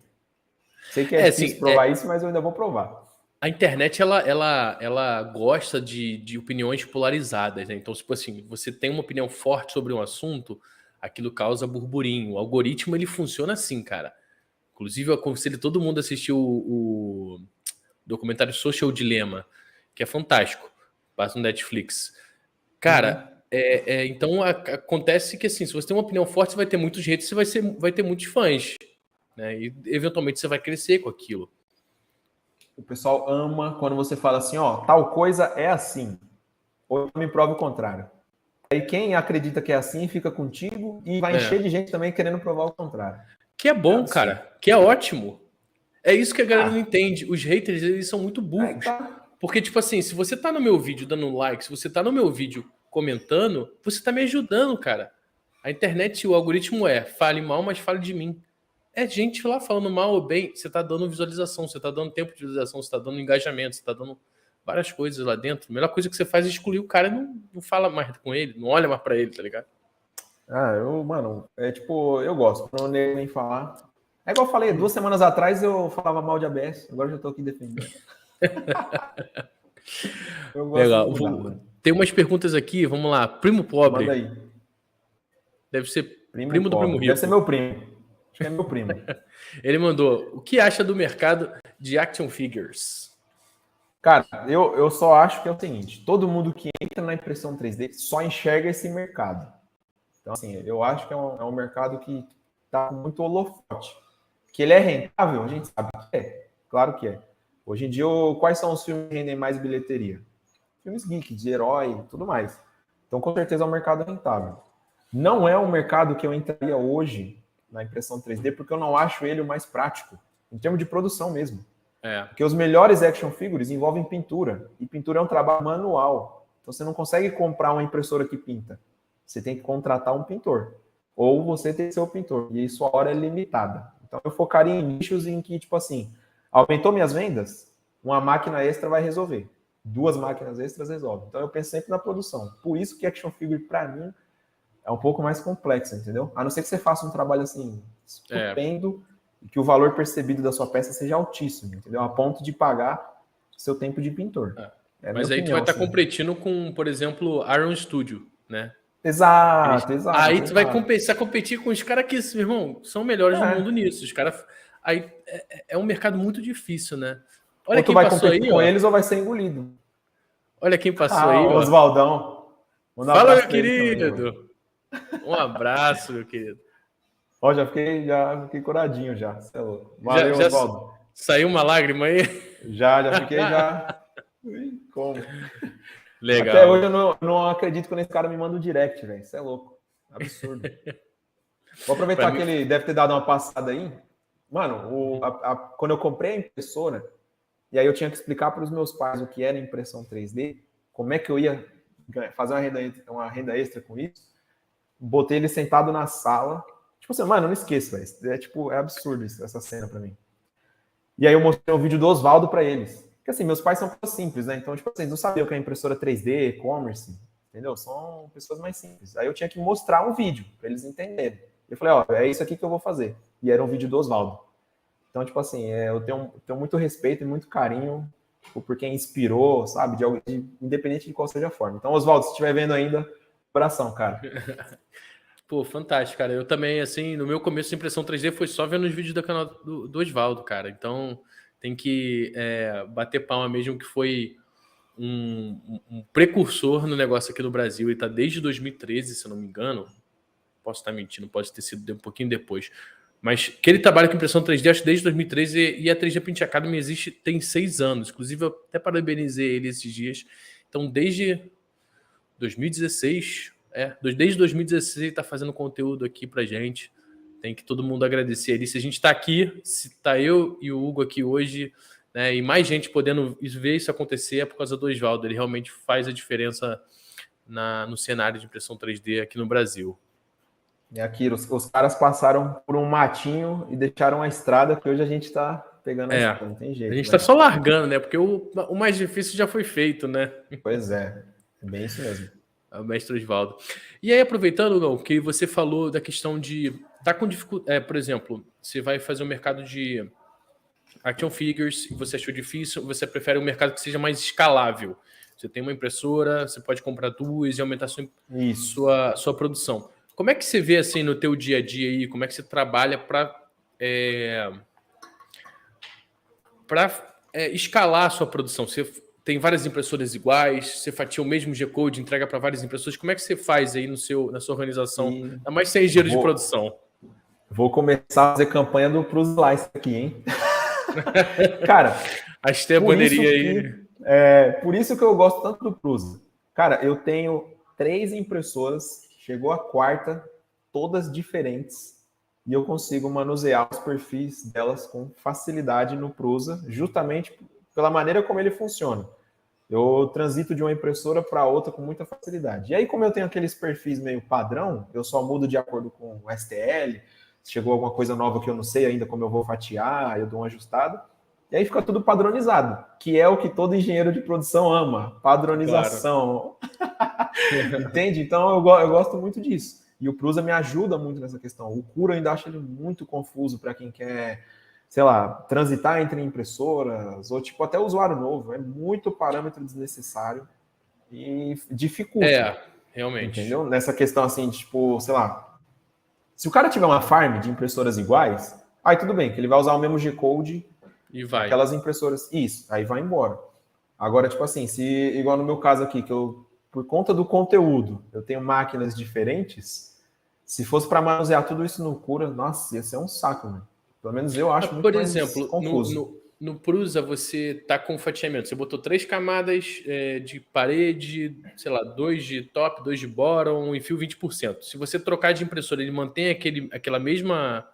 Sei que é difícil Assim, provar isso, mas eu ainda vou provar. a internet, ela gosta de opiniões polarizadas, né? Então, tipo assim, você tem uma opinião forte sobre um assunto, aquilo causa burburinho. O algoritmo, ele funciona assim, cara. Inclusive, eu aconselho todo mundo a assistir o documentário Social Dilemma, que é fantástico. Passa no Netflix. Uhum. Cara, então acontece que assim, se você tem uma opinião forte, você vai ter muitos haters, vai ter muitos fãs, né? E eventualmente você vai crescer com aquilo. O pessoal ama quando você fala assim, ó, tal coisa é assim. Ou me prove o contrário. Aí quem acredita que é assim fica contigo e vai encher É. de gente também querendo provar o contrário. Que é É bom, absurdo. cara. Que é ótimo. É isso que a galera não Ah, entende. Os haters, eles são muito aí burros. tá. Porque, tipo assim, se você tá no meu vídeo dando like, se você tá no meu vídeo comentando, você está me ajudando, cara. A internet, o algoritmo fale mal, mas fale de mim. É gente lá falando mal ou bem, você está dando visualização, você está dando tempo de visualização, você está dando engajamento, você está dando várias coisas lá dentro. A melhor coisa que você faz é excluir o cara e não fala mais com ele, não olha mais para ele, tá ligado? Mano, eu gosto, não nem falar. É igual eu falei, 2 semanas atrás eu falava mal de ABS, agora eu já tô aqui defendendo. Eu gosto. Legal. Tem umas perguntas aqui, vamos lá. Primo pobre. Manda aí. Deve ser primo do primo rico. Deve ser meu primo. Acho que é meu primo. Ele mandou, o que acha do mercado de action figures? Cara, eu só acho que é o seguinte, todo mundo que entra na impressão 3D só enxerga esse mercado. Então, assim, eu acho que é um mercado que tá com muito holofote. Que ele é rentável, a gente sabe que é. Claro que é. Hoje em dia, quais são os filmes que rendem mais bilheteria? Filmes geek, de herói, tudo mais. Então, com certeza, é um mercado rentável. Não é um mercado que eu entraria hoje na impressão 3D, porque eu não acho ele o mais prático, em termos de produção mesmo. Porque os melhores action figures envolvem pintura, e pintura é um trabalho manual. Então, você não consegue comprar uma impressora que pinta. Você tem que contratar um pintor. Ou você tem que ser o pintor, e aí sua hora é limitada. Então, eu focaria em nichos em que, tipo assim, aumentou minhas vendas, uma máquina extra vai resolver. 2 máquinas extras resolvem. Então, eu penso sempre na produção. Por isso que action figure, para mim, é um pouco mais complexa, entendeu? A não ser que você faça um trabalho, assim, estupendo, e que o valor percebido da sua peça seja altíssimo, entendeu? A ponto de pagar seu tempo de pintor. Mas aí tu vai estar competindo com, por exemplo, Iron Studio, né? Exato. Aí tu vai competir com os caras que, meu irmão, são melhores do mundo nisso. Os caras. Aí é um mercado muito difícil, né? Olha ou quem passou aí. Com eles ou vai ser engolido. Olha quem passou aí. Oswaldão. Fala, meu querido. Um abraço, meu querido. Ó, já fiquei curadinho já. Valeu, Oswaldo. Saiu uma lágrima aí? Já fiquei Como? Legal. Até hoje eu não acredito quando esse cara me manda um direct, velho. Isso é louco. Absurdo. Vou aproveitar que ele deve ter dado uma passada aí. Mano, quando eu comprei a impressora, e aí eu tinha que explicar para os meus pais o que era impressão 3D, como é que eu ia fazer uma renda extra com isso, botei ele sentado na sala. Tipo assim, mano, não esqueça, velho. É absurdo essa cena para mim. E aí eu mostrei um vídeo do Oswaldo para eles. Porque assim, meus pais são pessoas simples, né? Então, tipo assim, eles não sabiam o que é impressora 3D, e-commerce, entendeu? São pessoas mais simples. Aí eu tinha que mostrar um vídeo para eles entenderem. Eu falei, ó, é isso aqui que eu vou fazer. E era um vídeo do Oswaldo. Então, tipo assim, eu tenho muito respeito e muito carinho por quem inspirou, sabe? Independente de qual seja a forma. Então, Oswaldo, se estiver vendo ainda, coração, cara. Pô, fantástico, cara. Eu também, assim, no meu começo de impressão 3D foi só vendo os vídeos do canal do Oswaldo, cara. Então, tem que bater palma mesmo, que foi um precursor no negócio aqui no Brasil. Ele tá desde 2013, se eu não me engano. Posso estar mentindo, pode ter sido um pouquinho depois. Mas que ele trabalha com impressão 3D, acho que desde 2013, e a 3D Print Academy existe tem 6 anos. Inclusive, eu até parabenizei ele esses dias. Então, desde 2016... desde 2016 ele está fazendo conteúdo aqui pra gente. Tem que todo mundo agradecer ele. Se a gente está aqui, se tá eu e o Hugo aqui hoje, né, e mais gente podendo ver isso acontecer, é por causa do Oswaldo. Ele realmente faz a diferença no cenário de impressão 3D aqui no Brasil. E aqui, os caras passaram por um matinho e deixaram a estrada, que hoje a gente está pegando a estrada, não tem jeito. A gente está só largando, né? Porque o mais difícil já foi feito, né? Pois é bem isso mesmo. O mestre Oswaldo. E aí, aproveitando, Gão, que você falou da questão de tá com dificuldade. Por exemplo, você vai fazer um mercado de action figures e você achou difícil, você prefere um mercado que seja mais escalável. Você tem uma impressora, você pode comprar 2 e aumentar sua produção. Como é que você vê assim no teu dia a dia aí? Como é que você trabalha para escalar a sua produção? Você tem várias impressoras iguais, você fatia o mesmo G-Code, entrega para várias impressoras. Como é que você faz aí na sua organização? Ainda mais sem engenheiro de produção. Vou começar a fazer campanha do Prus Slice aqui, hein? Cara, a bandeirinha aí. Por isso que eu gosto tanto do Prus. Cara, eu tenho 3 impressoras, chegou a 4ª, todas diferentes, e eu consigo manusear os perfis delas com facilidade no Prusa, justamente pela maneira como ele funciona. Eu transito de uma impressora para outra com muita facilidade. E aí, como eu tenho aqueles perfis meio padrão, eu só mudo de acordo com o STL. Se chegou alguma coisa nova que eu não sei ainda como eu vou fatiar, eu dou uma ajustada. E aí fica tudo padronizado, que é o que todo engenheiro de produção ama, padronização. Claro. Entende? Então eu gosto muito disso. E o Prusa me ajuda muito nessa questão. O Cura eu ainda acho ele muito confuso para quem quer, sei lá, transitar entre impressoras, ou tipo até usuário novo. É muito parâmetro desnecessário e dificulta. Realmente. Entendeu? Nessa questão assim, de, tipo, sei lá, se o cara tiver uma farm de impressoras iguais, aí tudo bem, que ele vai usar o mesmo G-Code e vai. Aquelas impressoras. Isso, aí vai embora. Agora, tipo assim, se igual no meu caso aqui, que eu, por conta do conteúdo, eu tenho máquinas diferentes, se fosse para manusear tudo isso no Cura, nossa, ia ser um saco, né? Pelo menos eu acho muito mais confuso. Por exemplo, no Prusa você tá com fatiamento. Você botou 3 camadas de parede, sei lá, 2 de top, 2 de bottom e fio 20%. Se você trocar de impressora, ele mantém aquela mesma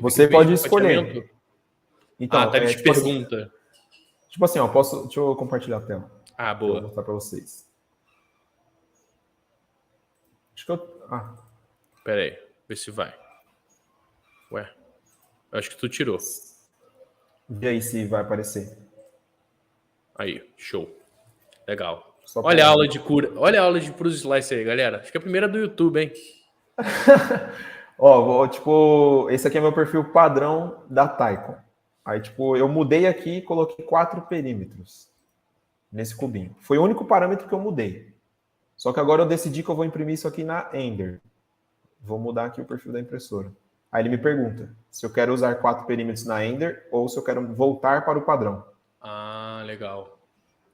Você pode escolher. Então, tá, ele te pergunta. Assim, tipo assim, ó, deixa eu compartilhar a tela. Boa. Vou mostrar para vocês. Acho que Pera aí, vê se vai. Ué, eu acho que tu tirou. Vê aí se vai aparecer. Aí, show. Legal. Olha a aula de cura. Olha a aula de Prusa Slice aí, galera. Acho que é a primeira do YouTube, hein? Ó, tipo, esse aqui é meu perfil padrão da Taikon. Aí, tipo, eu mudei aqui e coloquei 4 perímetros nesse cubinho. Foi o único parâmetro que eu mudei. Só que agora eu decidi que eu vou imprimir isso aqui na Ender. Vou mudar aqui o perfil da impressora. Aí ele me pergunta se eu quero usar 4 perímetros na Ender ou se eu quero voltar para o padrão. Ah, legal.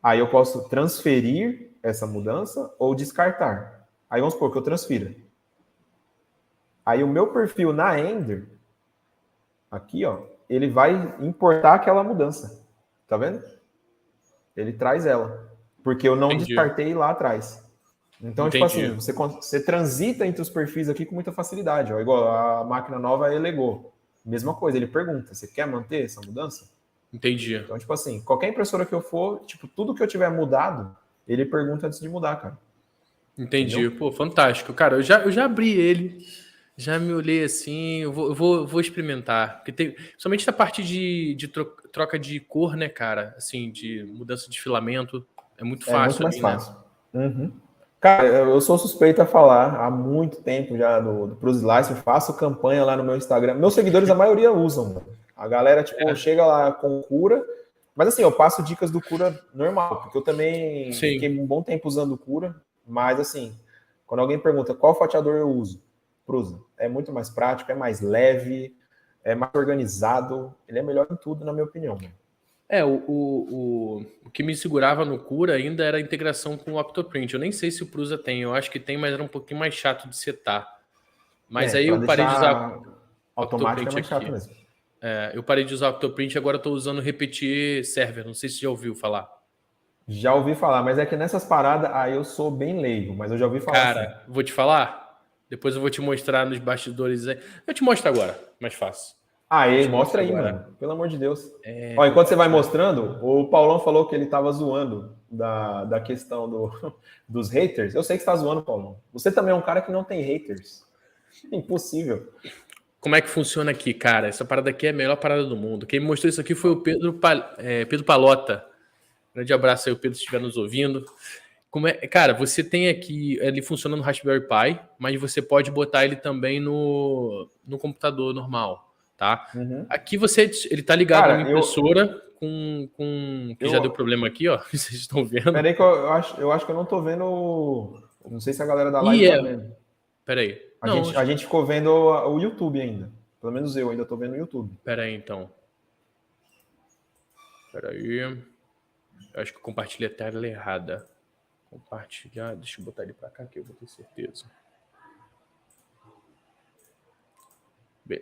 Aí eu posso transferir essa mudança ou descartar. Aí vamos supor que eu transfira. Aí o meu perfil na Ender, aqui, ó, ele vai importar aquela mudança. Tá vendo? Ele traz ela. Porque eu não descartei lá atrás. Então, tipo assim, você transita entre os perfis aqui com muita facilidade. Ó, igual a máquina nova é Lego. Mesma coisa, ele pergunta, você quer manter essa mudança? Entendi. Então, tipo assim, qualquer impressora que eu for, tipo, tudo que eu tiver mudado, ele pergunta antes de mudar, cara. Entendi. Entendeu? Pô, fantástico. Cara, eu já abri ele, já me olhei assim, eu vou experimentar. Porque tem, somente a parte de troca de cor, né, cara? Assim, de mudança de filamento, é muito fácil. É muito mais fácil. Uhum. Cara, eu sou suspeito a falar há muito tempo já do Prusa Slice, eu faço campanha lá no meu Instagram. Meus seguidores, a maioria usam, mano. A galera, tipo, chega lá com cura, mas assim, eu passo dicas do cura normal, porque eu também fiquei um bom tempo usando cura, mas assim, quando alguém pergunta qual fatiador eu uso, Prusa, é muito mais prático, é mais leve, é mais organizado, ele é melhor em tudo, na minha opinião, mano. O que me segurava no Cura ainda era a integração com o Optoprint. Eu nem sei se o Prusa tem, eu acho que tem, mas era um pouquinho mais chato de setar. Mas aí eu parei de usar automático, é mais chato mesmo. Eu parei de usar o Optoprint, agora eu tô usando Repetir Server. Não sei se você já ouviu falar. Já ouvi falar, mas é que nessas paradas aí eu sou bem leigo, mas eu já ouvi falar. Cara, assim. Vou te falar? Depois eu vou te mostrar nos bastidores aí. Eu te mostro agora, mais fácil. Aí, mostra aí, agora. Mano. Pelo amor de Deus. Ó, enquanto você vai mostrando, o Paulão falou que ele tava zoando da questão dos haters. Eu sei que você tá zoando, Paulão. Você também é um cara que não tem haters. Impossível. Como é que funciona aqui, cara? Essa parada aqui é a melhor parada do mundo. Quem me mostrou isso aqui foi o Pedro Palota. Grande abraço aí, o Pedro, se estiver nos ouvindo. Cara, você tem aqui, ele funciona no Raspberry Pi, mas você pode botar ele também no computador normal. Tá? Uhum. Aqui ele tá ligado na minha impressora que já deu problema aqui, ó. Vocês estão vendo? Peraí que eu acho que eu não tô vendo. Não sei se a galera da live tá vendo. Peraí. A gente ficou vendo o YouTube ainda. Pelo menos eu ainda tô vendo o YouTube. Peraí, então. Peraí. Eu acho que eu compartilhei a tela errada. Compartilhar. Deixa eu botar ele pra cá que eu vou ter certeza.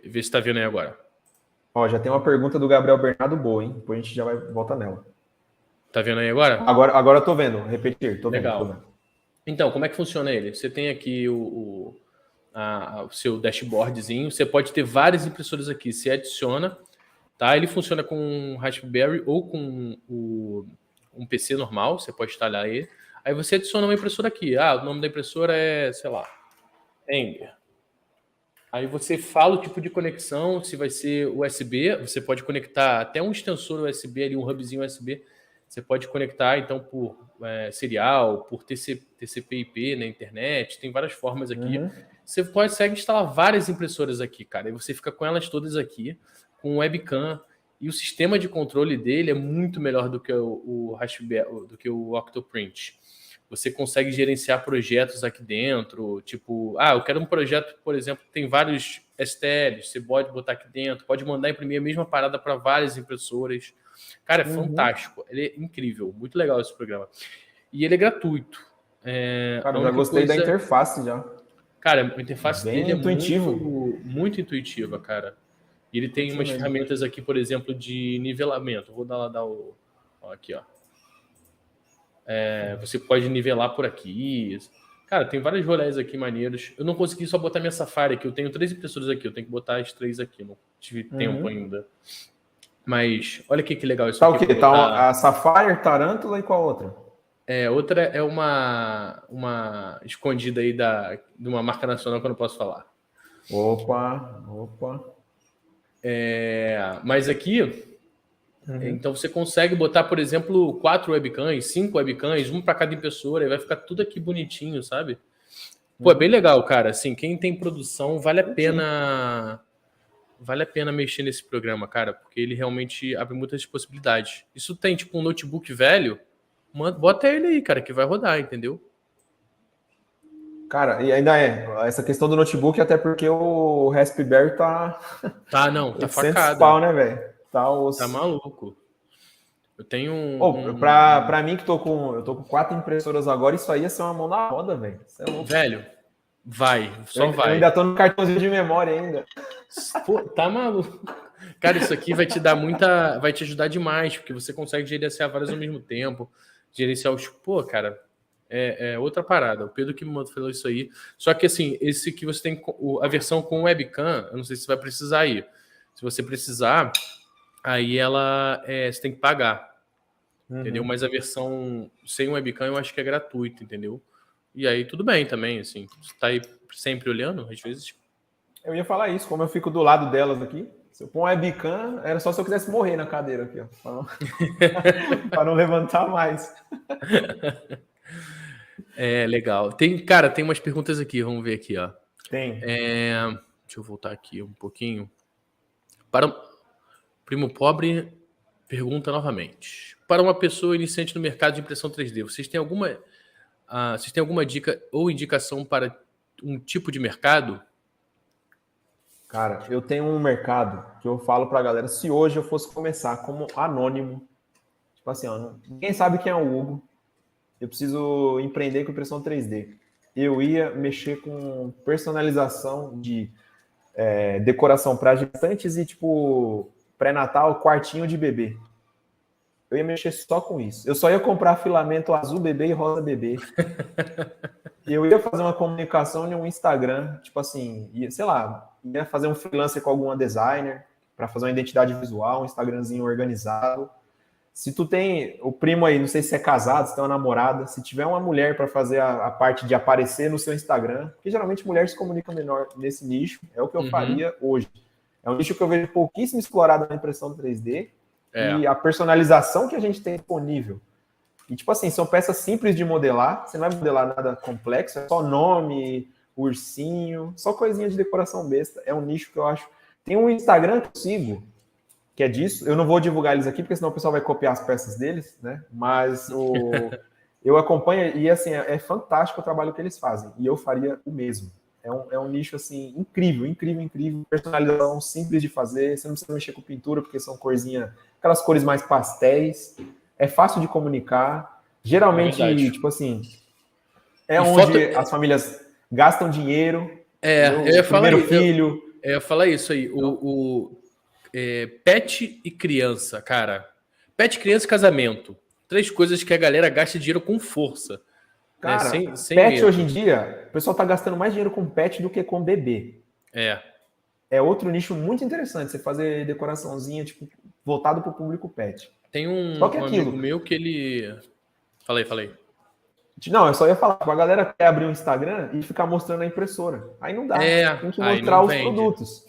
Vê se tá vendo aí agora. Ó, já tem uma pergunta do Gabriel Bernardo boa, hein? Depois a gente já vai voltar nela. Tá vendo aí agora? Agora eu tô vendo. Repetir. Legal. Tô vendo. Então, como é que funciona ele? Você tem aqui o seu dashboardzinho. Você pode ter várias impressoras aqui. Você adiciona, tá? Ele funciona com o Raspberry ou com o um PC normal, você pode instalar ele. Aí você adiciona uma impressora aqui. Ah, o nome da impressora é, sei lá, Ender. Aí você fala o tipo de conexão, se vai ser USB, você pode conectar até um extensor USB ali, um hubzinho USB. Você pode conectar, então, por serial, por TCP/IP na internet, tem várias formas aqui. Você consegue instalar várias impressoras aqui, cara, e você fica com elas todas aqui, com webcam, e o sistema de controle dele é muito melhor do que o Raspberry, do que o Octoprint. Você consegue gerenciar projetos aqui dentro, tipo, eu quero um projeto, por exemplo, que tem vários STLs, você pode botar aqui dentro, pode mandar imprimir a mesma parada para várias impressoras. Cara, é fantástico, ele é incrível, muito legal esse programa. E ele é gratuito. Cara, eu já gostei da interface já. Cara, a interface bem dele intuitivo. muito intuitiva, cara. E ele tem umas ferramentas aqui, por exemplo, de nivelamento. Vou dar o... aqui, ó. Você pode nivelar por aqui. Cara, tem vários rolês aqui maneiros. Eu não consegui só botar minha Safari aqui. Eu tenho 3 impressoras aqui. Eu tenho que botar as 3 aqui. Não tive tempo ainda. Mas olha que legal isso aqui. Tá o quê? Tá a Sapphire, Tarântula e qual outra? Outra é uma escondida aí de uma marca nacional que eu não posso falar. Opa. Mas aqui... Então você consegue botar, por exemplo, 4 webcams, 5 webcams, um para cada impressora, e vai ficar tudo aqui bonitinho, sabe? Pô, é bem legal, cara. Assim, quem tem produção, vale a pena mexer nesse programa, cara, porque ele realmente abre muitas possibilidades. Isso tem, tipo, um notebook velho, bota ele aí, cara, que vai rodar, entendeu? Cara, e ainda essa questão do notebook, até porque o Raspberry tá facado. pau, né, velho? Tá maluco. Eu tenho pra mim, que eu tô com 4 impressoras agora, isso aí ia ser uma mão na roda, velho. Isso é louco. Velho, vai. Eu ainda tô no cartãozinho de memória ainda. Pô, tá maluco. Cara, isso aqui vai te dar vai te ajudar demais, porque você consegue gerenciar várias ao mesmo tempo, gerenciar os... Pô, cara, é outra parada. O Pedro que me falou isso aí. Só que, assim, esse que você tem a versão com webcam, eu não sei se você vai precisar aí. Se você precisar... Aí você tem que pagar, entendeu? Mas a versão sem webcam eu acho que é gratuita, entendeu? E aí tudo bem também, assim. Você tá aí sempre olhando, às vezes. Eu ia falar isso, como eu fico do lado delas aqui. Se eu pôr um webcam, era só se eu quisesse morrer na cadeira aqui, ó. Para não levantar mais. Legal. Tem umas perguntas aqui, vamos ver aqui, ó. Tem. Deixa eu voltar aqui um pouquinho. Primo Pobre pergunta novamente. Para uma pessoa iniciante no mercado de impressão 3D, vocês têm alguma dica ou indicação para um tipo de mercado? Cara, eu tenho um mercado que eu falo pra galera, se hoje eu fosse começar como anônimo, tipo assim, ó, ninguém sabe quem é o Hugo, eu preciso empreender com impressão 3D. Eu ia mexer com personalização de decoração para gestantes e, tipo... pré-natal, quartinho de bebê. Eu ia mexer só com isso. Eu só ia comprar filamento azul bebê e rosa bebê. E eu ia fazer uma comunicação no Instagram, tipo assim, sei lá, ia fazer um freelancer com alguma designer para fazer uma identidade visual, um Instagramzinho organizado. Se tu tem o primo aí, não sei se é casado, se tem uma namorada, se tiver uma mulher para fazer a parte de aparecer no seu Instagram, porque geralmente mulher se comunica menor nesse nicho, é o que eu faria hoje. É um nicho que eu vejo pouquíssimo explorado na impressão 3D e a personalização que a gente tem disponível. E, tipo assim, são peças simples de modelar, você não vai modelar nada complexo, é só nome, ursinho, só coisinha de decoração besta. É um nicho que eu acho... Tem um Instagram que eu sigo, que é disso. Eu não vou divulgar eles aqui, porque senão o pessoal vai copiar as peças deles, né? Mas eu acompanho e, assim, é fantástico o trabalho que eles fazem. E eu faria o mesmo. É um nicho, assim, incrível. Personalização simples de fazer. Você não precisa mexer com pintura, porque são corzinha, aquelas cores mais pastéis. É fácil de comunicar. Geralmente, tipo assim, onde as famílias gastam dinheiro. Eu ia falar primeiro filho. Eu ia falar isso aí. Pet e criança, cara. Pet, criança e casamento. 3 coisas que a galera gasta dinheiro com força. Cara, sem pet medo. Hoje em dia, o pessoal tá gastando mais dinheiro com pet do que com bebê. É outro nicho muito interessante, você fazer decoraçãozinha, tipo, voltado pro público pet. Tem Só que um aquilo. amigo meu que ele... Falei. Não, eu só ia falar, a galera quer abrir um Instagram e ficar mostrando a impressora. Aí não dá. Tem que Aí não mostrar os vende. produtos.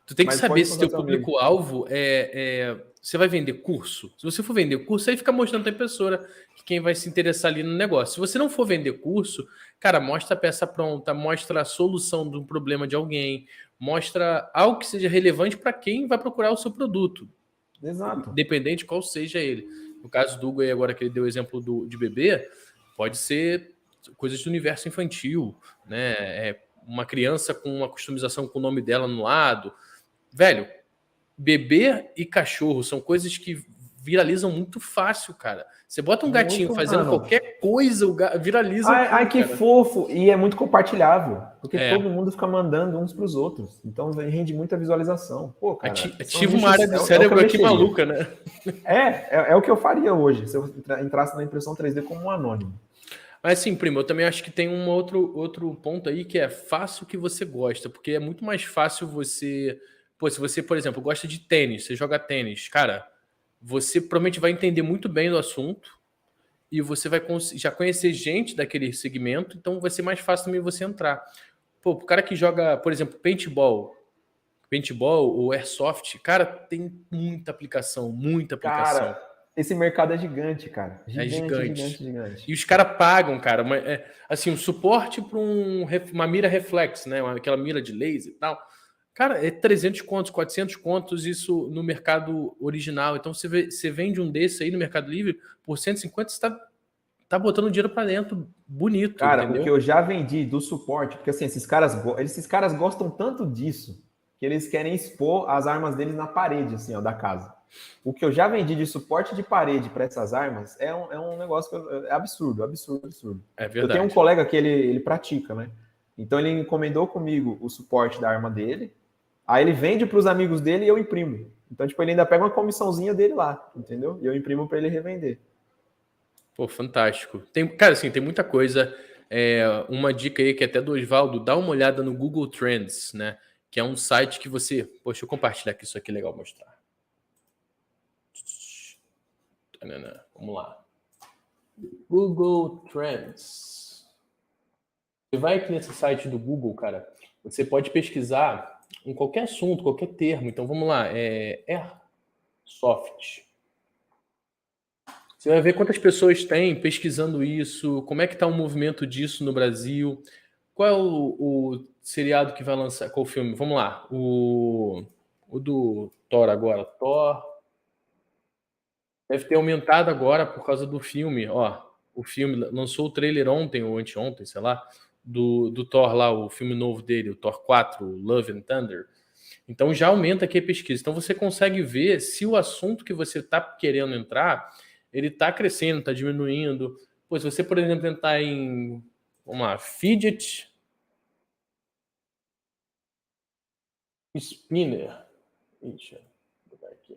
Tu tem que Mas saber pode se contar teu seu amigo. público-alvo você vai vender curso. Se você for vender curso, aí fica mostrando tua impressora que quem vai se interessar ali no negócio. Se você não for vender curso, cara, mostra a peça pronta, mostra a solução de um problema de alguém, mostra algo que seja relevante para quem vai procurar o seu produto, Exato. independente qual seja ele. No caso do Hugo aí agora que ele deu o exemplo de bebê, pode ser coisas do universo infantil, né? Uma criança com uma customização com o nome dela no lado. Velho, bebê e cachorro são coisas que viralizam muito fácil, cara. Você bota um gatinho Muito, fazendo mano. qualquer coisa, viraliza Ai, tudo, que cara. fofo! E é muito compartilhável, porque É. todo mundo fica mandando uns pros outros. Então rende muita visualização. Pô, cara, são Ativa uma nichos, área do é o que eu cérebro aqui mexeria. maluca, né? É o que eu faria hoje, se eu entrasse na impressão 3D como um anônimo. Mas sim, primo, eu também acho que tem um outro ponto aí que é faça o que você gosta, porque é muito mais fácil você... Pô, se você, por exemplo, gosta de tênis, você joga tênis, cara, você provavelmente vai entender muito bem do assunto e você vai já conhecer gente daquele segmento, então vai ser mais fácil também você entrar. Pô, o cara que joga, por exemplo, paintball ou airsoft, cara, tem muita aplicação, muita aplicação. Cara, esse mercado é gigante, cara. É Gigante, gigante. gigante, gigante. E os caras pagam, cara, assim, um suporte para uma mira reflex, né? Aquela mira de laser e tal. Cara, é 300 contos, 400 contos isso no mercado original. Então você vende um desse aí no Mercado Livre por 150, você tá botando dinheiro para dentro, bonito, Cara, o entendeu? que eu já vendi do suporte, porque assim, esses caras gostam tanto disso que eles querem expor as armas deles na parede, assim, ó, da casa. O que eu já vendi de suporte de parede para essas armas é um negócio é absurdo, absurdo, absurdo. É Eu tenho um verdade. colega que ele pratica, né? Então ele encomendou comigo o suporte da arma dele, aí ele vende para os amigos dele e eu imprimo. Então, tipo, ele ainda pega uma comissãozinha dele lá, entendeu? E eu imprimo para ele revender. Pô, fantástico. Cara, assim, tem muita coisa. Uma dica aí que é até do Osvaldo, dá uma olhada no Google Trends, né? Que é um site que você... Poxa, eu compartilhar aqui, isso aqui é legal mostrar. Vamos lá. Google Trends. Você vai aqui nesse site do Google, cara, você pode pesquisar em qualquer assunto, qualquer termo. Então, vamos lá. Airsoft. Você vai ver quantas pessoas tem pesquisando isso, como é que está o movimento disso no Brasil, qual é o seriado que vai lançar, qual filme? Vamos lá, o do Thor agora. Thor deve ter aumentado agora por causa do filme, ó. O filme lançou o trailer ontem ou anteontem, sei lá, do Thor lá, o filme novo dele, o Thor 4, Love and Thunder. Então já aumenta aqui a pesquisa. Então você consegue ver se o assunto que você está querendo entrar, ele está crescendo, está diminuindo. Pô, se você, por exemplo, entrar em uma fidget spinner. Ixi, vou botar aqui.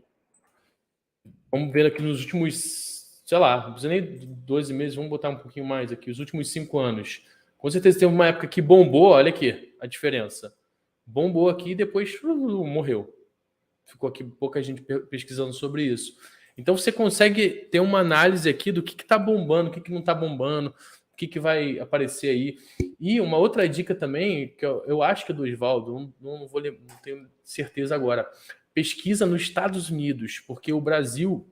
Vamos ver aqui nos últimos, sei lá, não precisa nem 12 meses, vamos botar um pouquinho mais aqui, os últimos 5 anos. Com certeza teve uma época que bombou, olha aqui a diferença. Bombou aqui e depois morreu. Ficou aqui pouca gente pesquisando sobre isso. Então você consegue ter uma análise aqui do que está bombando, o que não está bombando, o que vai aparecer aí. E uma outra dica também, que eu acho que é do Osvaldo, não tenho certeza agora. Pesquisa nos Estados Unidos, porque o Brasil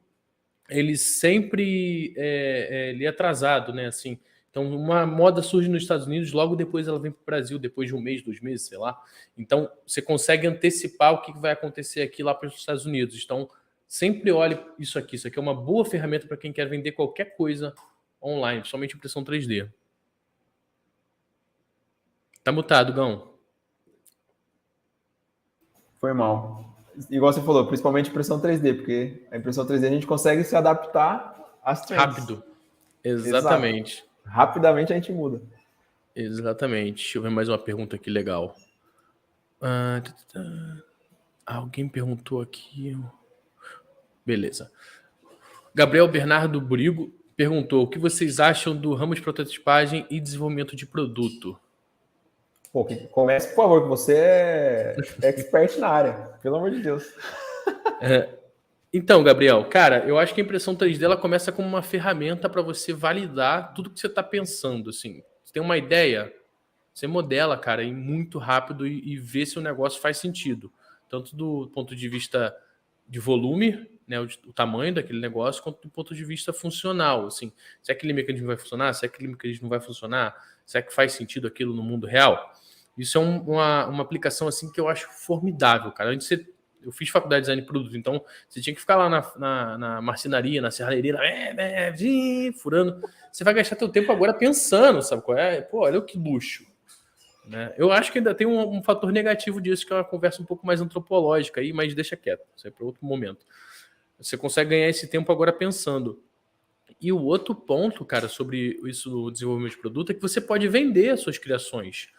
ele sempre ele é atrasado, né? Assim, então, uma moda surge nos Estados Unidos, logo depois ela vem para o Brasil, depois de um mês, 2 meses, sei lá. Então, você consegue antecipar o que vai acontecer aqui lá para os Estados Unidos. Então, sempre olhe isso aqui. Isso aqui é uma boa ferramenta para quem quer vender qualquer coisa online, somente impressão 3D. Tá mutado, Gão. Foi mal. Igual você falou, principalmente impressão 3D, porque a impressão 3D a gente consegue se adaptar às trends. Rápido. Exatamente. Exato. Rapidamente a gente muda. Exatamente. Deixa eu ver mais uma pergunta aqui legal. Alguém perguntou aqui. Beleza. Gabriel Bernardo Burigo perguntou: o que vocês acham do ramo de prototipagem e desenvolvimento de produto? Pô, comece, por favor, que você é expert na área. Pelo amor de Deus. Então, Gabriel, cara, eu acho que a impressão 3D ela começa como uma ferramenta para você validar tudo que você está pensando, assim. Você tem uma ideia, você modela, cara, em muito rápido e vê se o negócio faz sentido. Tanto do ponto de vista de volume, né, o tamanho daquele negócio, quanto do ponto de vista funcional, assim. Se aquele mecanismo vai funcionar, se aquele mecanismo não vai funcionar, se é que faz sentido aquilo no mundo real. Isso é uma aplicação, assim, que eu acho formidável, cara. Eu fiz faculdade de design de produto, então você tinha que ficar lá na marcenaria, na serralheria, furando. Você vai gastar teu tempo agora pensando, sabe qual é? Pô, olha que luxo. Né? Eu acho que ainda tem um fator negativo disso, que é uma conversa um pouco mais antropológica aí, mas deixa quieto, isso é para outro momento. Você consegue ganhar esse tempo agora pensando. E o outro ponto, cara, sobre isso do desenvolvimento de produto é que você pode vender as suas criações.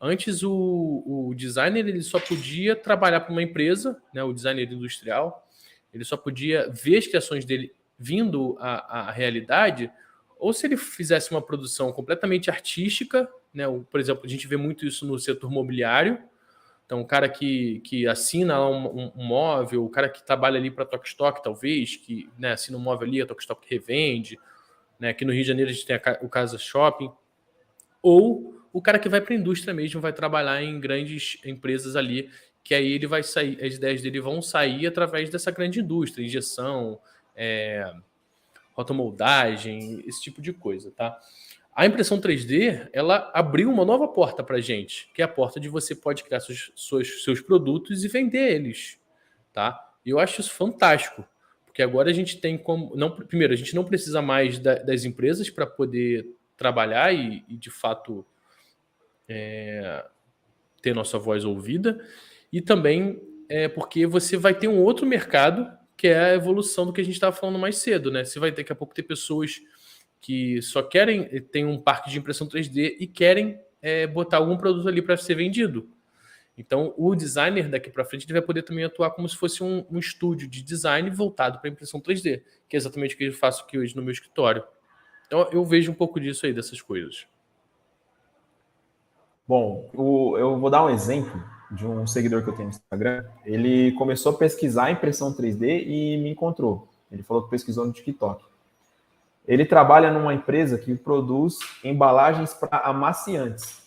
Antes, o designer ele só podia trabalhar para uma empresa, né, o designer industrial, ele só podia ver as criações dele vindo à realidade, ou se ele fizesse uma produção completamente artística, né, por exemplo, a gente vê muito isso no setor imobiliário. Então, o cara que assina um móvel, o cara que trabalha ali para a Tokstok, talvez, que, né, assina um móvel ali, a Tokstok revende. Né, aqui no Rio de Janeiro a gente tem o Casa Shopping. Ou o cara que vai para a indústria mesmo, vai trabalhar em grandes empresas ali, que aí ele vai sair, as ideias dele vão sair através dessa grande indústria, injeção, rotomoldagem, esse tipo de coisa, tá? A impressão 3D, ela abriu uma nova porta para a gente, que é a porta de você pode criar seus produtos e vender eles, tá? E eu acho isso fantástico, porque agora a gente tem como... primeiro, a gente não precisa mais das empresas para poder trabalhar e, de fato, ter nossa voz ouvida, e também porque você vai ter um outro mercado, que é a evolução do que a gente estava falando mais cedo, né? Você vai daqui a pouco ter pessoas que só querem, tem um parque de impressão 3D e querem botar algum produto ali para ser vendido. Então, o designer daqui para frente ele vai poder também atuar como se fosse um estúdio de design voltado para impressão 3D, que é exatamente o que eu faço aqui hoje no meu escritório. Então, eu vejo um pouco disso aí, dessas coisas. Bom, eu vou dar um exemplo de um seguidor que eu tenho no Instagram. Ele começou a pesquisar impressão 3D e me encontrou. Ele falou que pesquisou no TikTok. Ele trabalha numa empresa que produz embalagens para amaciantes.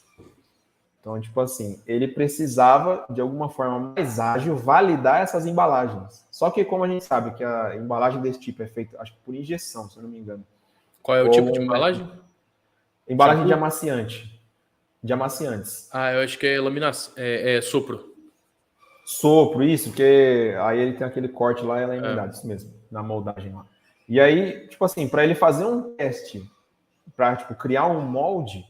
Então, tipo assim, ele precisava, de alguma forma mais ágil, validar essas embalagens. Só que, como a gente sabe que a embalagem desse tipo é feita, acho que por injeção, se eu não me engano. Qual é o tipo de embalagem? Embalagem de amaciante. De amaciantes. Ah, eu acho que é laminação, sopro. Sopro, isso, porque aí ele tem aquele corte lá, ela é emendada, isso mesmo, na moldagem lá. E aí, tipo assim, para ele fazer um teste, para tipo, criar um molde,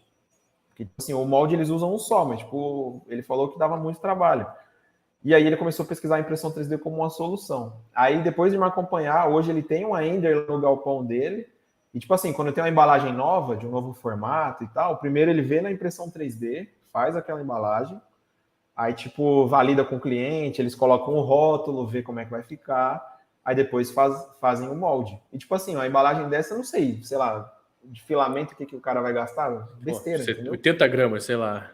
porque tipo assim, o molde eles usam um só, mas tipo, ele falou que dava muito trabalho. E aí ele começou a pesquisar a impressão 3D como uma solução. Aí depois de me acompanhar, hoje ele tem uma Ender no galpão dele, e tipo assim, quando tem uma embalagem nova, de um novo formato e tal, primeiro ele vê na impressão 3D, faz aquela embalagem, aí, tipo, valida com o cliente, eles colocam o rótulo, vê como é que vai ficar, aí depois fazem o molde. E, tipo assim, uma embalagem dessa, eu não sei lá, de filamento, o que o cara vai gastar? Besteira, entendeu? 80 gramas, sei lá.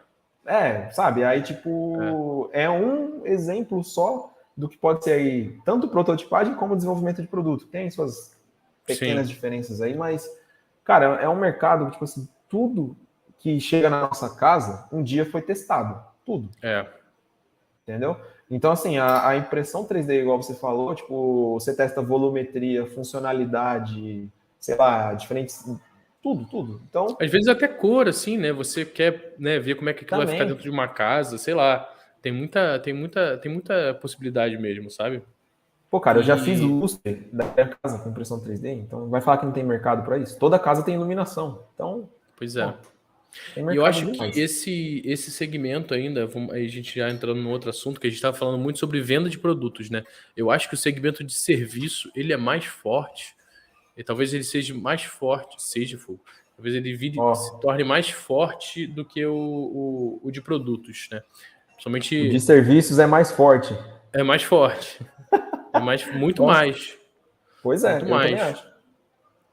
Sabe? Aí, tipo, é um exemplo só do que pode ser aí, tanto prototipagem como desenvolvimento de produto. Tem suas pequenas diferenças aí, mas, cara, é um mercado que, tipo assim, tudo que chega na nossa casa, um dia foi testado. Tudo. Entendeu? Então, assim, a impressão 3D, igual você falou, tipo, você testa volumetria, funcionalidade, sei lá, diferentes... Tudo. Então, às vezes até cor, assim, né? Você quer, né, ver como é que aquilo vai ficar dentro de uma casa, sei lá. Tem muita possibilidade mesmo, sabe? Pô, cara, eu já fiz lustre da minha casa com impressão 3D, então vai falar que não tem mercado para isso? Toda casa tem iluminação. Então, pois é. Pô, e eu acho que esse segmento ainda, a gente já entrando no outro assunto, que a gente estava falando muito sobre venda de produtos, né? Eu acho que o segmento de serviço, ele é mais forte, e talvez ele seja mais forte, talvez ele se torne mais forte do que o de produtos, né? Principalmente... O de serviços é mais forte. É mais forte. Muito mais. Pois é, muito eu mais, também acho.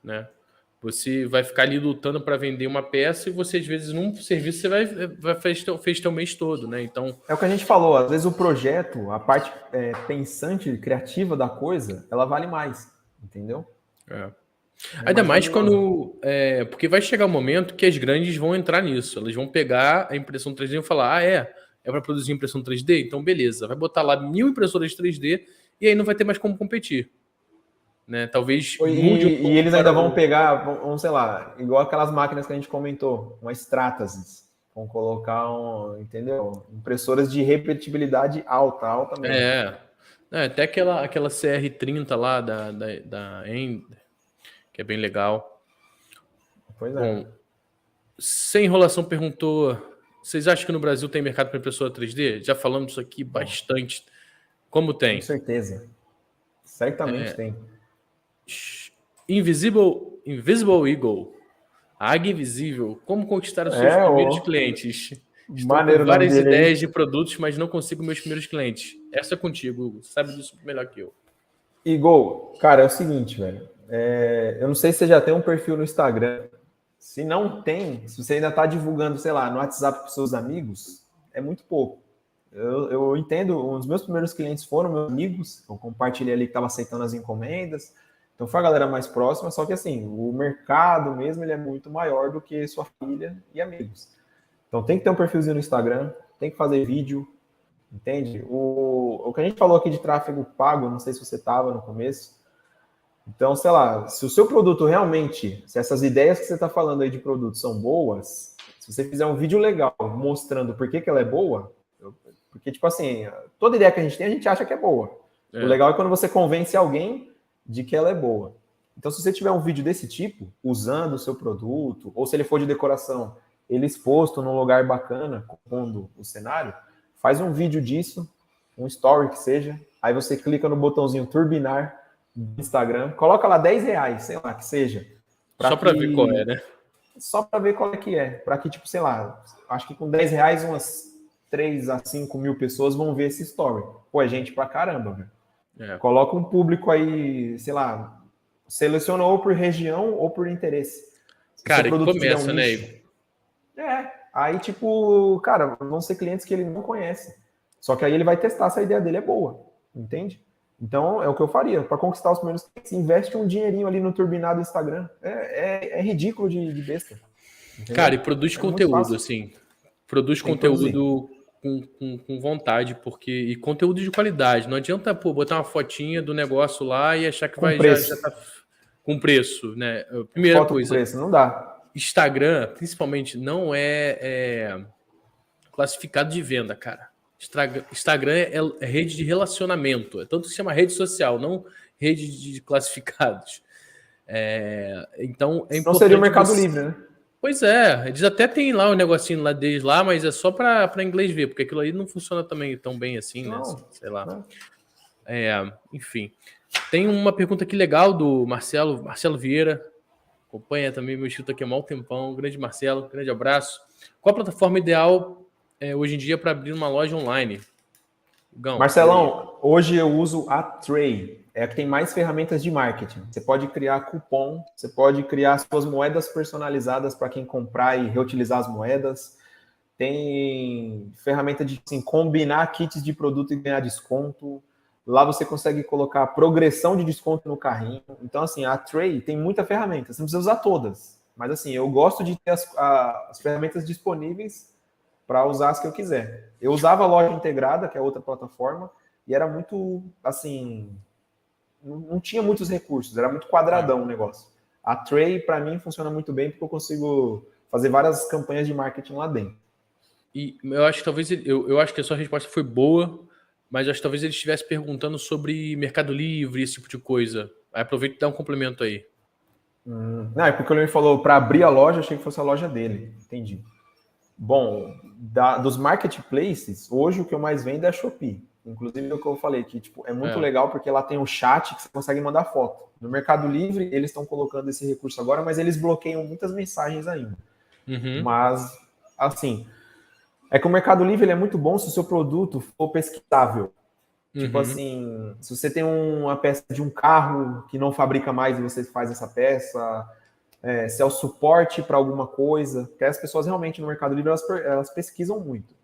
Né? Você vai ficar ali lutando para vender uma peça e você, às vezes, num serviço, você fez teu mês todo, né? Então, É o que a gente falou, às vezes o projeto, a parte pensante, criativa da coisa, ela vale mais, entendeu? é. É Ainda mais mais valiosa. quando. Porque vai chegar um momento que as grandes vão entrar nisso. Elas vão pegar a impressão 3D e vão falar: é para produzir impressão 3D? Então, beleza. Vai botar lá 1000 impressoras 3D e aí não vai ter mais como competir. Né? Talvez mude um E pouco eles ainda para vão o. pegar, vão, sei lá, igual aquelas máquinas que a gente comentou, uma Stratasys. Vão colocar, entendeu? Impressoras de repetibilidade alta, alta mesmo. Até aquela CR30 lá da Ender, que é bem legal. Pois é. Bom, sem enrolação, perguntou: vocês acham que no Brasil tem mercado para impressora 3D? Já falamos isso aqui Bom, bastante. Como com tem? certeza. Certamente tem. Invisible Eagle. A águia invisível. Como conquistar os seus É, primeiros o clientes? Estou com maneiro o nome várias dele ideias aí. de produtos, mas não consigo meus primeiros clientes. Essa é contigo, Hugo. Sabe disso melhor que eu. Igor, cara, é o seguinte, velho. Eu não sei se você já tem um perfil no Instagram. Se não tem, se você ainda está divulgando, sei lá, no WhatsApp para seus amigos, é muito pouco. Eu entendo, os meus primeiros clientes foram meus amigos, eu compartilhei ali que estava aceitando as encomendas, então foi a galera mais próxima, só que assim, o mercado mesmo ele é muito maior do que sua família e amigos. Então tem que ter um perfilzinho no Instagram, tem que fazer vídeo, entende? O que a gente falou aqui de tráfego pago, não sei se você estava no começo, então, sei lá, se o seu produto realmente, se essas ideias que você está falando aí de produto são boas, se você fizer um vídeo legal mostrando por que ela é boa, porque, tipo assim, toda ideia que a gente acha que é boa. O legal é quando você convence alguém de que ela é boa. Então, se você tiver um vídeo desse tipo, usando o seu produto, ou se ele for de decoração, ele exposto num lugar bacana, compondo o cenário, faz um vídeo disso, um story que seja, aí você clica no botãozinho turbinar do Instagram, coloca lá R$10, sei lá, que seja. Só para ver qual é, né? Só para ver qual é que é. Para que, tipo, sei lá, acho que com R$10 umas 3 a 5 mil pessoas vão ver esse story. Pô, é gente pra caramba, velho. Coloca um público aí, sei lá, seleciona ou por região ou por interesse. Se o seu Cara, e produto tiver um começa, né, nicho. Igor? Aí, tipo, cara, vão ser clientes que ele não conhece. Só que aí ele vai testar se a ideia dele é boa, entende? Então, é o que eu faria. Para conquistar os primeiros clientes, investe um dinheirinho ali no turbinado do Instagram. É ridículo de besta. Entendeu? Cara, e produz muito conteúdo, fácil. assim. Produz Tem que produzir. conteúdo com vontade, porque. E conteúdo de qualidade. Não adianta, pô, botar uma fotinha do negócio lá e achar que Com vai já preço. tá com preço, né? Primeira Foto com coisa, preço. Não dá. Instagram, principalmente, não é classificado de venda, cara. Instagram é rede de relacionamento. É tanto que se chama rede social, não rede de classificados. Então é Não seria o importante Mercado você. Livre, né? Pois é, eles até tem lá o negocinho lá deles lá, mas é só para inglês ver, porque aquilo aí não funciona também tão bem assim, né? Não. Sei lá. Não. Enfim. Tem uma pergunta aqui legal do Marcelo Vieira. Acompanha também meu instituto aqui há um tempão. Grande Marcelo, grande abraço. Qual a plataforma ideal hoje em dia para abrir uma loja online? Gão, e aí? Marcelão, hoje eu uso a Tray. É a que tem mais ferramentas de marketing. Você pode criar cupom, você pode criar suas moedas personalizadas para quem comprar e reutilizar as moedas. Tem ferramenta de assim, combinar kits de produto e ganhar desconto. Lá você consegue colocar progressão de desconto no carrinho. Então, assim, a Tray tem muita ferramenta. Você não precisa usar todas. Mas, assim, eu gosto de ter as ferramentas disponíveis para usar as que eu quiser. Eu usava a loja integrada, que é outra plataforma, e era muito, assim, não tinha muitos recursos, era muito quadradão o negócio. A Tray, para mim, funciona muito bem, porque eu consigo fazer várias campanhas de marketing lá dentro. E eu acho que talvez eu acho que a sua resposta foi boa, mas acho que talvez ele estivesse perguntando sobre Mercado Livre, esse tipo de coisa. Aí aproveita e dá um complemento aí. Não, é porque ele me falou para abrir a loja, achei que fosse a loja dele. Entendi. Bom, dos marketplaces, hoje o que eu mais vendo é a Shopee. Inclusive o que eu falei, que tipo, é muito legal porque lá tem um chat que você consegue mandar foto. No Mercado Livre, eles estão colocando esse recurso agora, mas eles bloqueiam muitas mensagens ainda. Mas, assim, é que o Mercado Livre ele é muito bom se o seu produto for pesquisável. Tipo assim, se você tem uma peça de um carro que não fabrica mais e você faz essa peça, se é o suporte para alguma coisa, porque as pessoas realmente no Mercado Livre, elas pesquisam muito.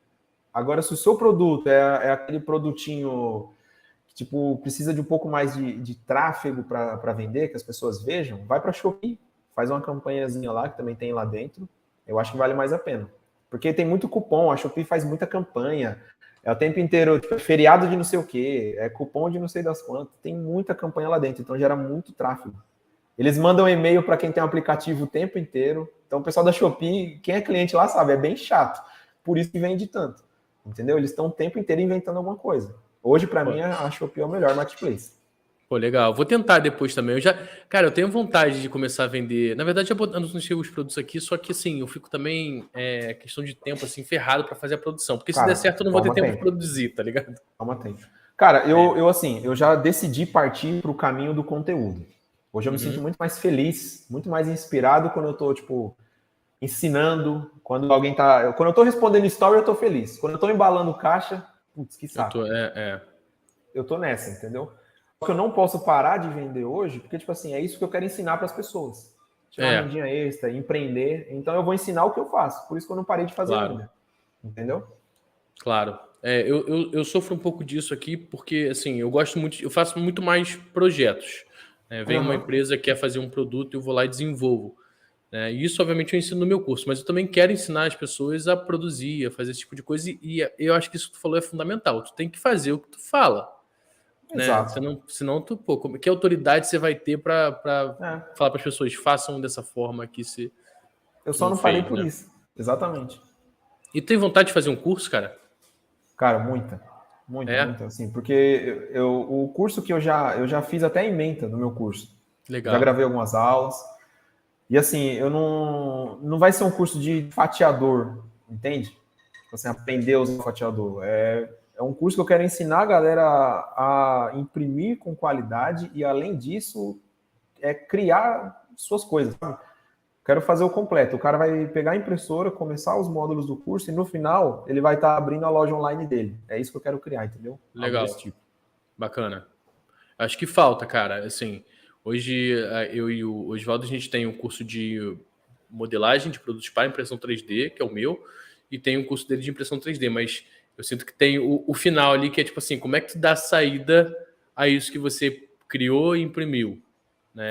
Agora, se o seu produto é aquele produtinho que, tipo, precisa de um pouco mais de tráfego para vender, que as pessoas vejam, vai para a Shopee, faz uma campanhazinha lá, que também tem lá dentro, eu acho que vale mais a pena. Porque tem muito cupom, a Shopee faz muita campanha, é o tempo inteiro, tipo, feriado de não sei o quê, é cupom de não sei das quantas, tem muita campanha lá dentro, então gera muito tráfego. Eles mandam e-mail para quem tem um aplicativo o tempo inteiro, então o pessoal da Shopee, quem é cliente lá sabe, é bem chato, por isso que vende tanto, entendeu? Eles estão o tempo inteiro inventando alguma coisa. Hoje, para mim, a Shopee é o melhor marketplace. Pô, legal. Vou tentar depois também. Cara, eu tenho vontade de começar a vender. Na verdade, eu anunciei os produtos aqui, só que assim, eu fico também, questão de tempo, assim, ferrado para fazer a produção. Porque se der certo, eu não vou ter tempo de produzir, tá ligado? Toma tempo. Cara, eu já decidi partir para o caminho do conteúdo. Hoje eu me sinto muito mais feliz, muito mais inspirado quando eu tô, tipo, ensinando, quando alguém tá... Quando eu tô respondendo story, eu tô feliz. Quando eu tô embalando caixa, putz, que saco. Eu tô nessa, entendeu? Só que eu não posso parar de vender hoje, porque, tipo assim, é isso que eu quero ensinar para as pessoas. Tirar uma rendinha extra, empreender. Então eu vou ensinar o que eu faço. Por isso que eu não parei de fazer ainda. Entendeu? Claro. Eu sofro um pouco disso aqui, porque, assim, eu faço muito mais projetos. Vem uma empresa que quer fazer um produto, eu vou lá e desenvolvo. E isso, obviamente, eu ensino no meu curso, mas eu também quero ensinar as pessoas a produzir, a fazer esse tipo de coisa, e eu acho que isso que tu falou é fundamental. Tu tem que fazer o que tu fala. Exato. Senão tu, pô, que autoridade você vai ter para falar para as pessoas, façam dessa forma que se. Eu só não parei por isso. Exatamente. E tem vontade de fazer um curso, cara? Cara, muita, assim, porque o curso que eu já fiz até ementa do meu curso. Legal. Já gravei algumas aulas. E assim, eu não vai ser um curso de fatiador, entende? Você aprender a usar o fatiador. É um curso que eu quero ensinar a galera a imprimir com qualidade e, além disso, criar suas coisas, sabe? Quero fazer o completo. O cara vai pegar a impressora, começar os módulos do curso e no final ele vai estar abrindo a loja online dele. É isso que eu quero criar, entendeu? Legal. Tipo. Bacana. Acho que falta, cara. Assim, hoje eu e o Oswaldo, a gente tem um curso de modelagem de produtos para impressão 3D, que é o meu, e tem um curso dele de impressão 3D, mas eu sinto que tem o final ali, que é tipo assim, como é que tu dá saída a isso que você criou e imprimiu?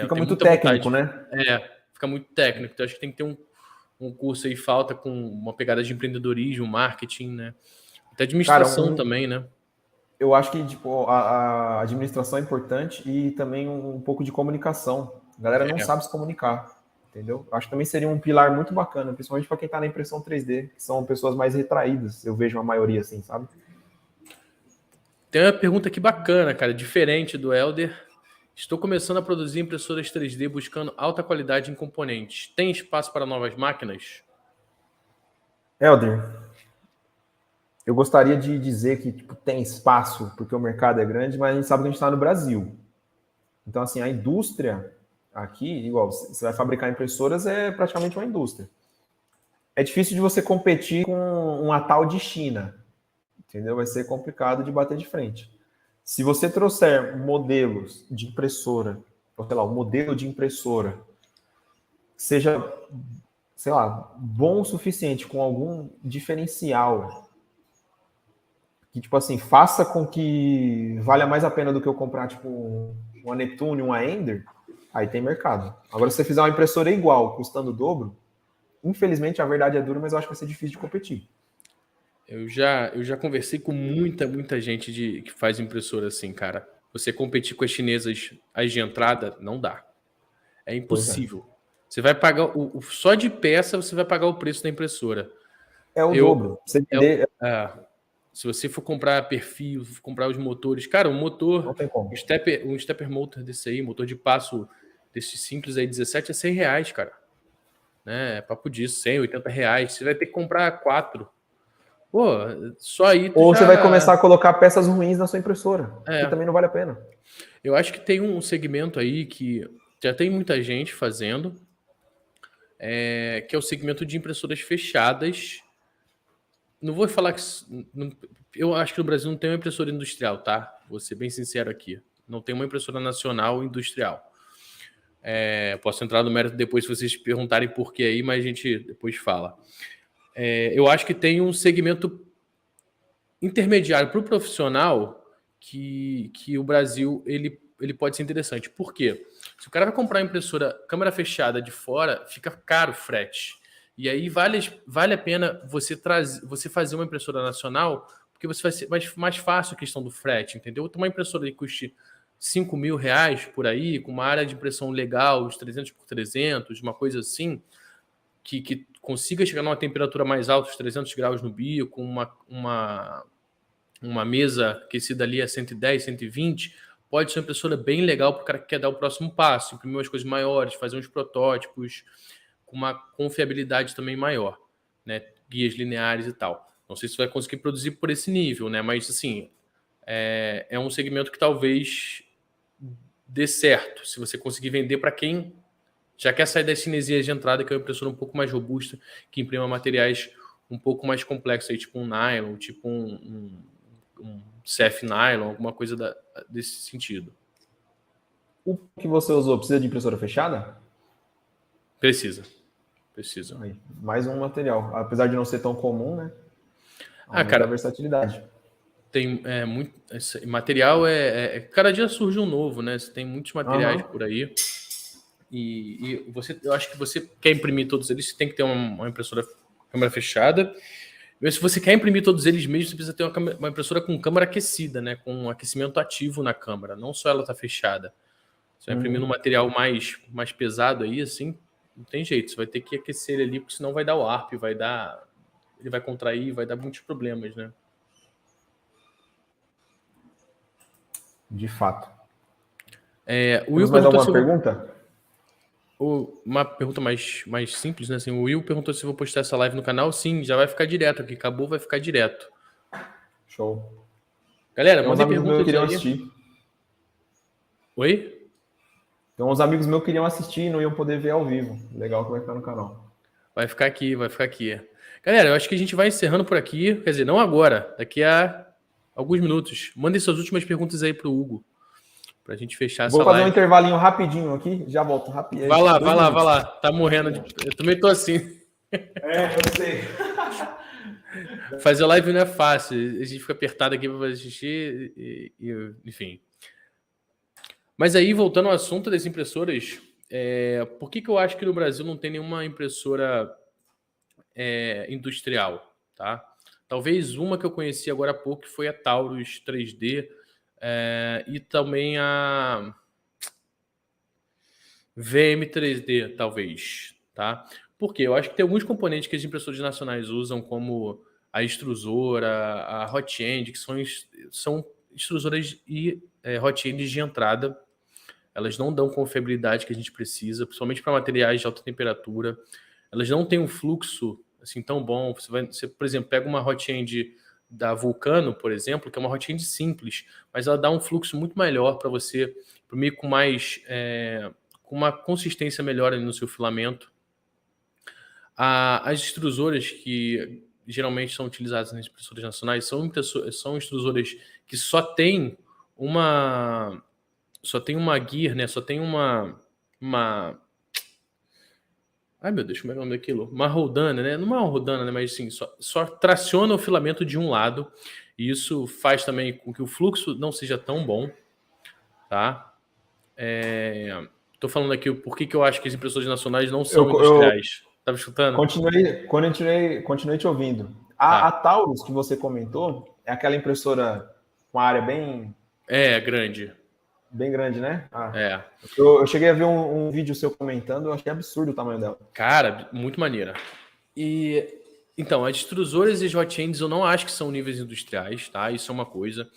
Fica muito técnico, né? Fica muito técnico. Então, acho que tem que ter um curso aí, falta com uma pegada de empreendedorismo, marketing, né? Até administração também, né? Eu acho que tipo, a administração é importante e também um pouco de comunicação. A galera não sabe se comunicar, entendeu? Acho que também seria um pilar muito bacana, principalmente para quem está na impressão 3D, que são pessoas mais retraídas. Eu vejo a maioria assim, sabe? Tem uma pergunta aqui bacana, cara, diferente do Helder. Estou começando a produzir impressoras 3D buscando alta qualidade em componentes. Tem espaço para novas máquinas? Helder, eu gostaria de dizer que tipo, tem espaço, porque o mercado é grande, mas a gente sabe que a gente está no Brasil. Então, assim, a indústria aqui, igual, você vai fabricar impressoras, é praticamente uma indústria. É difícil de você competir com uma tal de China, entendeu? Vai ser complicado de bater de frente. Se você trouxer modelos de impressora, ou sei lá, um modelo de impressora, seja, sei lá, bom o suficiente, com algum diferencial, que, tipo assim, faça com que valha mais a pena do que eu comprar, tipo, uma Neptune, uma Ender, aí tem mercado. Agora, se você fizer uma impressora igual, custando o dobro, infelizmente, a verdade é dura, mas eu acho que vai ser difícil de competir. Eu já conversei com muita gente que faz impressora assim, cara. Você competir com as chinesas, as de entrada, não dá. É impossível. Você vai pagar só de peça, você vai pagar o preço da impressora. É o dobro. Você vender... Se você for comprar perfil, for comprar os motores, cara, um motor, não tem como. um stepper motor desse aí, motor de passo desse simples aí, 17 a 100 reais, cara. Né? Papo disso, 100, 80 reais. Você vai ter que comprar 4. Pô, só aí Ou você vai começar a colocar peças ruins na sua impressora, que também não vale a pena. Eu acho que tem um segmento aí que já tem muita gente fazendo, que é o segmento de impressoras fechadas. Não vou falar que... eu acho que no Brasil não tem uma impressora industrial, tá? Vou ser bem sincero aqui. Não tem uma impressora nacional industrial. Posso entrar no mérito depois se vocês perguntarem por que aí, mas a gente depois fala. Eu acho que tem um segmento intermediário para o profissional que o Brasil ele pode ser interessante. Por quê? Se o cara vai comprar uma impressora câmera fechada de fora, fica caro o frete. E aí vale a pena você fazer uma impressora nacional, porque você vai ser mais fácil a questão do frete, entendeu? Então, uma impressora que custe R$ 5.000 por aí, com uma área de impressão legal, os 300 por 300, uma coisa assim, que consiga chegar numa temperatura mais alta, os 300 graus no bico, uma mesa aquecida ali a 110, 120, pode ser uma impressora bem legal para o cara que quer dar o próximo passo, imprimir umas coisas maiores, fazer uns protótipos com uma confiabilidade também maior, né? Guias lineares e tal. Não sei se vai conseguir produzir por esse nível, né? Mas, assim, é um segmento que talvez dê certo, se você conseguir vender para quem já quer sair das cinesias de entrada, que é uma impressora um pouco mais robusta, que imprima materiais um pouco mais complexos, aí, tipo um nylon, tipo um CF nylon, alguma coisa desse sentido. O que você usou precisa de impressora fechada? Precisa. Aí, mais um material. Apesar de não ser tão comum, né? Cara, a versatilidade. Tem muito. Esse material cada dia surge um novo, né? Você tem muitos materiais por aí. E eu acho que você quer imprimir todos eles, você tem que ter uma impressora câmera fechada. Mas se você quer imprimir todos eles mesmo, você precisa ter uma impressora com câmera aquecida, né? Com um aquecimento ativo na câmera, não só ela tá fechada. Você vai imprimir um material mais pesado aí, assim, não tem jeito. Você vai ter que aquecer ele ali, porque senão vai dar o warp, ele vai contrair, vai dar muitos problemas, né? De fato. O Will mais alguma pergunta? Uma pergunta mais simples, né? Assim, o Will perguntou se eu vou postar essa live no canal. Sim, já vai ficar direto aqui. Acabou, vai ficar direto. Show. Galera, mandem perguntas que queriam aí. Assistir. Oi? Tem uns amigos meus que queriam assistir e não iam poder ver ao vivo. Legal que vai ficar no canal. Vai ficar aqui. Galera, eu acho que a gente vai encerrando por aqui. Quer dizer, não agora. Daqui a alguns minutos. Mandem suas últimas perguntas aí pro Hugo. Pra gente fechar essa live. Vou fazer um intervalinho rapidinho aqui. Já volto rapidinho. Vai lá. Tá morrendo. Eu também tô assim. Eu sei. Fazer live não é fácil. A gente fica apertado aqui para assistir enfim. Mas aí, voltando ao assunto das impressoras, por que eu acho que no Brasil não tem nenhuma impressora industrial, tá? Talvez uma que eu conheci agora há pouco, que foi a Taurus 3D, e também a VM3D, talvez, tá? Porque eu acho que tem alguns componentes que as impressoras nacionais usam, como a extrusora, a hot end, que são extrusoras e hot ends de entrada. Elas não dão confiabilidade que a gente precisa, principalmente para materiais de alta temperatura. Elas não têm um fluxo assim tão bom. Você, por exemplo, pega uma hot end da Vulcano, por exemplo, que é uma hot end simples, mas ela dá um fluxo muito melhor para você, meio com com uma consistência melhor ali no seu filamento. As extrusoras que geralmente são utilizadas nas impressoras nacionais são extrusoras que só tem uma gear, né? Só tem uma ai meu Deus, como é o nome daquilo? Uma rodana, né? Não é uma rodana, né? Mas assim, só traciona o filamento de um lado, e isso faz também com que o fluxo não seja tão bom, tá? Tô falando aqui o porquê que eu acho que as impressoras nacionais não são industriais. Tava escutando? Continuei te ouvindo. A Taurus que você comentou é aquela impressora com a área bem... grande. Bem grande, né? Eu cheguei a ver um vídeo seu comentando, eu achei absurdo o tamanho dela. Cara, muito maneira. Então, as extrusoras e as hot ends eu não acho que são níveis industriais, tá? Isso é uma coisa.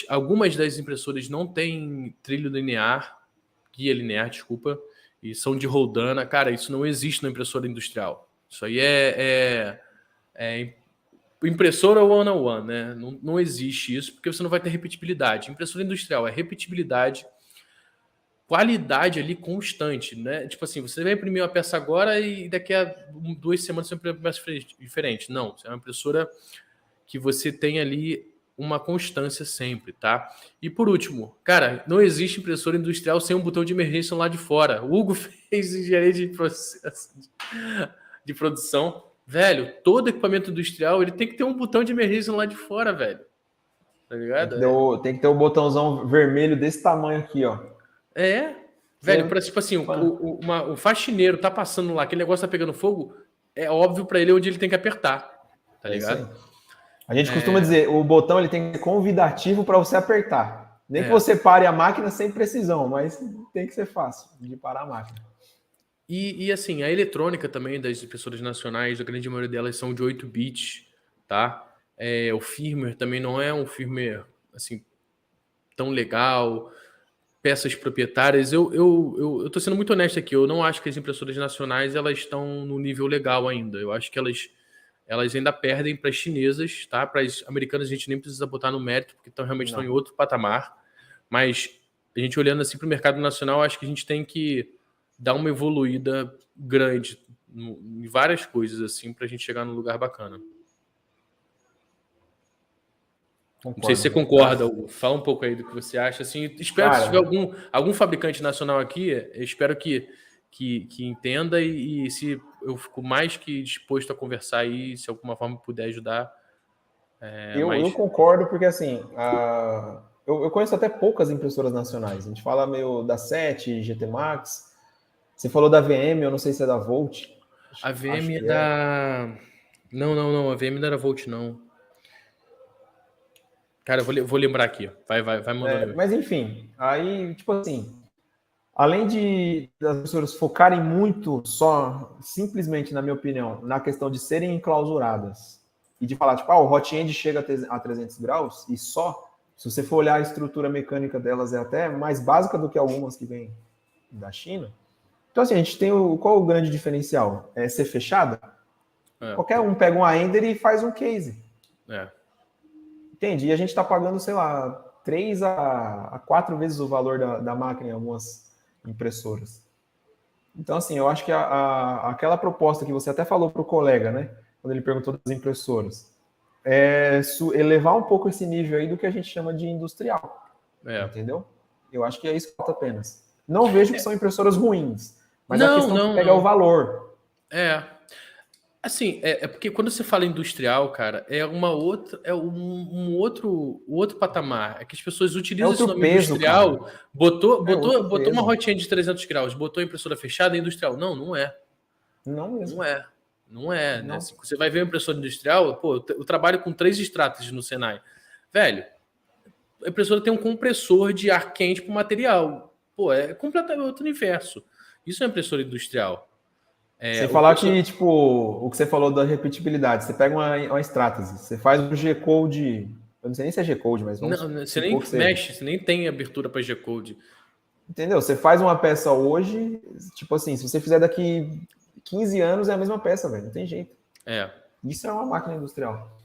Algumas das impressoras não têm guia linear, desculpa, e são de rodana. Cara, isso não existe na impressora industrial. Isso aí é impressora one-on-one, né? Não existe isso, porque você não vai ter repetibilidade. Impressora industrial é repetibilidade, qualidade ali constante, né? Tipo assim, você vai imprimir uma peça agora e daqui a 2 semanas você vai imprimir uma peça diferente. Não, é uma impressora que você tem ali uma constância sempre, tá? E por último, cara, não existe impressora industrial sem um botão de emergência lá de fora. O Hugo fez engenharia de processo de produção. Velho, todo equipamento industrial ele tem que ter um botão de emergência lá de fora, velho. Tá ligado? Tem que ter o botãozão vermelho desse tamanho aqui, ó. Velho, para tipo assim, o faxineiro tá passando lá, aquele negócio tá pegando fogo, é óbvio para ele onde ele tem que apertar, tá ligado? A gente costuma dizer, o botão ele tem que ser convidativo para você apertar. Nem que você pare a máquina sem precisão, mas tem que ser fácil de parar a máquina. E assim, a eletrônica também das impressoras nacionais, a grande maioria delas são de 8 bits, tá? O firmware também não é um firmware assim tão legal. Peças proprietárias, eu tô sendo muito honesto aqui, eu não acho que as impressoras nacionais elas estão no nível legal ainda. Eu acho que elas ainda perdem para as chinesas, tá? Para as americanas a gente nem precisa botar no mérito, porque realmente estão em outro patamar. Mas a gente olhando assim para o mercado nacional, acho que a gente tem que dar uma evoluída grande em várias coisas assim para a gente chegar num lugar bacana. Concordo. Não sei se você concorda, Hugo. Fala um pouco aí do que você acha. Assim, espero que se tiver algum fabricante nacional aqui, eu espero que entenda e se eu fico mais que disposto a conversar aí, se de alguma forma puder ajudar. Eu concordo, porque assim, eu conheço até poucas impressoras nacionais. A gente fala meio da 7, GT Max. Você falou da VM, eu não sei se é da Volt. A VM é da... Não, a VM não era Volt, não. Cara, eu vou lembrar aqui. Vai mandando. Mas enfim, aí, tipo assim, além das pessoas focarem muito só, simplesmente, na minha opinião, na questão de serem enclausuradas e de falar, tipo, o hot end chega a 300 graus e só, se você for olhar a estrutura mecânica delas, é até mais básica do que algumas que vêm da China. Então, assim, a gente tem qual o grande diferencial? É ser fechada? Qualquer um pega um Ender e faz um case. Entende? E a gente está pagando, sei lá, 3 a 4 vezes o valor da máquina em algumas impressoras. Então, assim, eu acho que aquela proposta que você até falou para o colega, né? Quando ele perguntou das impressoras, é elevar um pouco esse nível aí do que a gente chama de industrial. Entendeu? Eu acho que é isso que falta apenas. Não vejo que são impressoras ruins, mas a questão de pegar o valor. Assim, porque quando você fala industrial, cara, é um outro patamar. É que as pessoas utilizam esse nome peso, industrial, cara. botou uma rotinha de 300 graus, botou a impressora fechada, é industrial. Não é. Não mesmo. Não é. Né? Assim, você vai ver uma impressora industrial, eu trabalho com 3 estratas no Senai. Velho, a impressora tem um compressor de ar quente para o material. É completamente outro universo. Isso é uma impressora industrial. Sem falar que, tipo, o que você falou da repetibilidade, você pega uma Stratasys, você faz um G-Code, eu não sei nem se é G-Code, mas vamos... Não, você nem mexe, você nem tem abertura para G-Code. Entendeu? Você faz uma peça hoje, tipo assim, se você fizer daqui 15 anos, é a mesma peça, velho, não tem jeito. Isso é uma máquina industrial.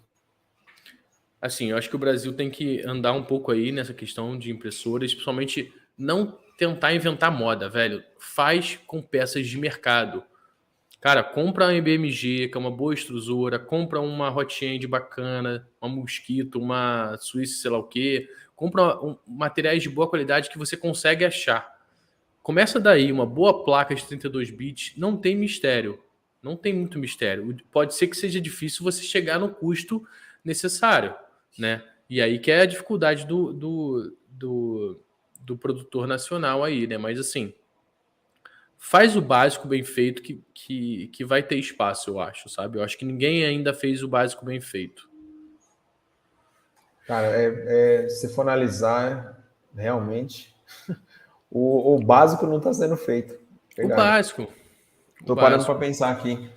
Assim, eu acho que o Brasil tem que andar um pouco aí nessa questão de impressoras, principalmente não tentar inventar moda, velho. Faz com peças de mercado. Cara, compra uma BMG, que é uma boa extrusora, compra uma hot end bacana, uma Mosquito, uma Swiss, sei lá o quê. Compra materiais de boa qualidade que você consegue achar. Começa daí, uma boa placa de 32 bits, não tem mistério. Não tem muito mistério. Pode ser que seja difícil você chegar no custo necessário, né? E aí que é a dificuldade do produtor nacional aí, né? Mas assim, faz o básico bem feito que vai ter espaço, eu acho, sabe? Eu acho que ninguém ainda fez o básico bem feito. Cara, se for analisar, realmente, o básico não está sendo feito. Verdade. O básico. Tô parando para pensar aqui.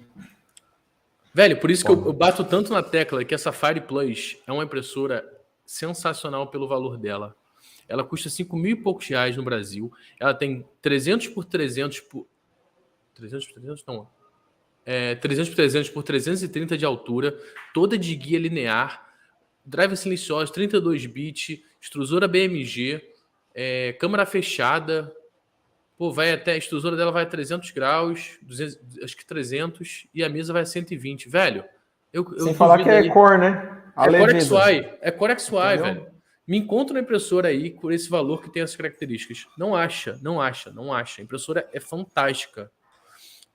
Velho, por isso que eu bato tanto na tecla que essa Fire Plus é uma impressora sensacional pelo valor dela. Ela custa 5 mil e poucos reais no Brasil. Ela tem 300 por 300 por... 300 por 300? Não. 300 por 300 por 330 de altura. Toda de guia linear. Driver silencioso, 32 bits. Extrusora BMG. Câmera fechada. A extrusora dela vai a 300 graus. 200, acho que 300. E a mesa vai a 120. Velho, sem falar que é cor, né? a leveza. É Core XY, velho. Me encontra uma impressora aí por esse valor que tem essas características. Não acha. A impressora é fantástica.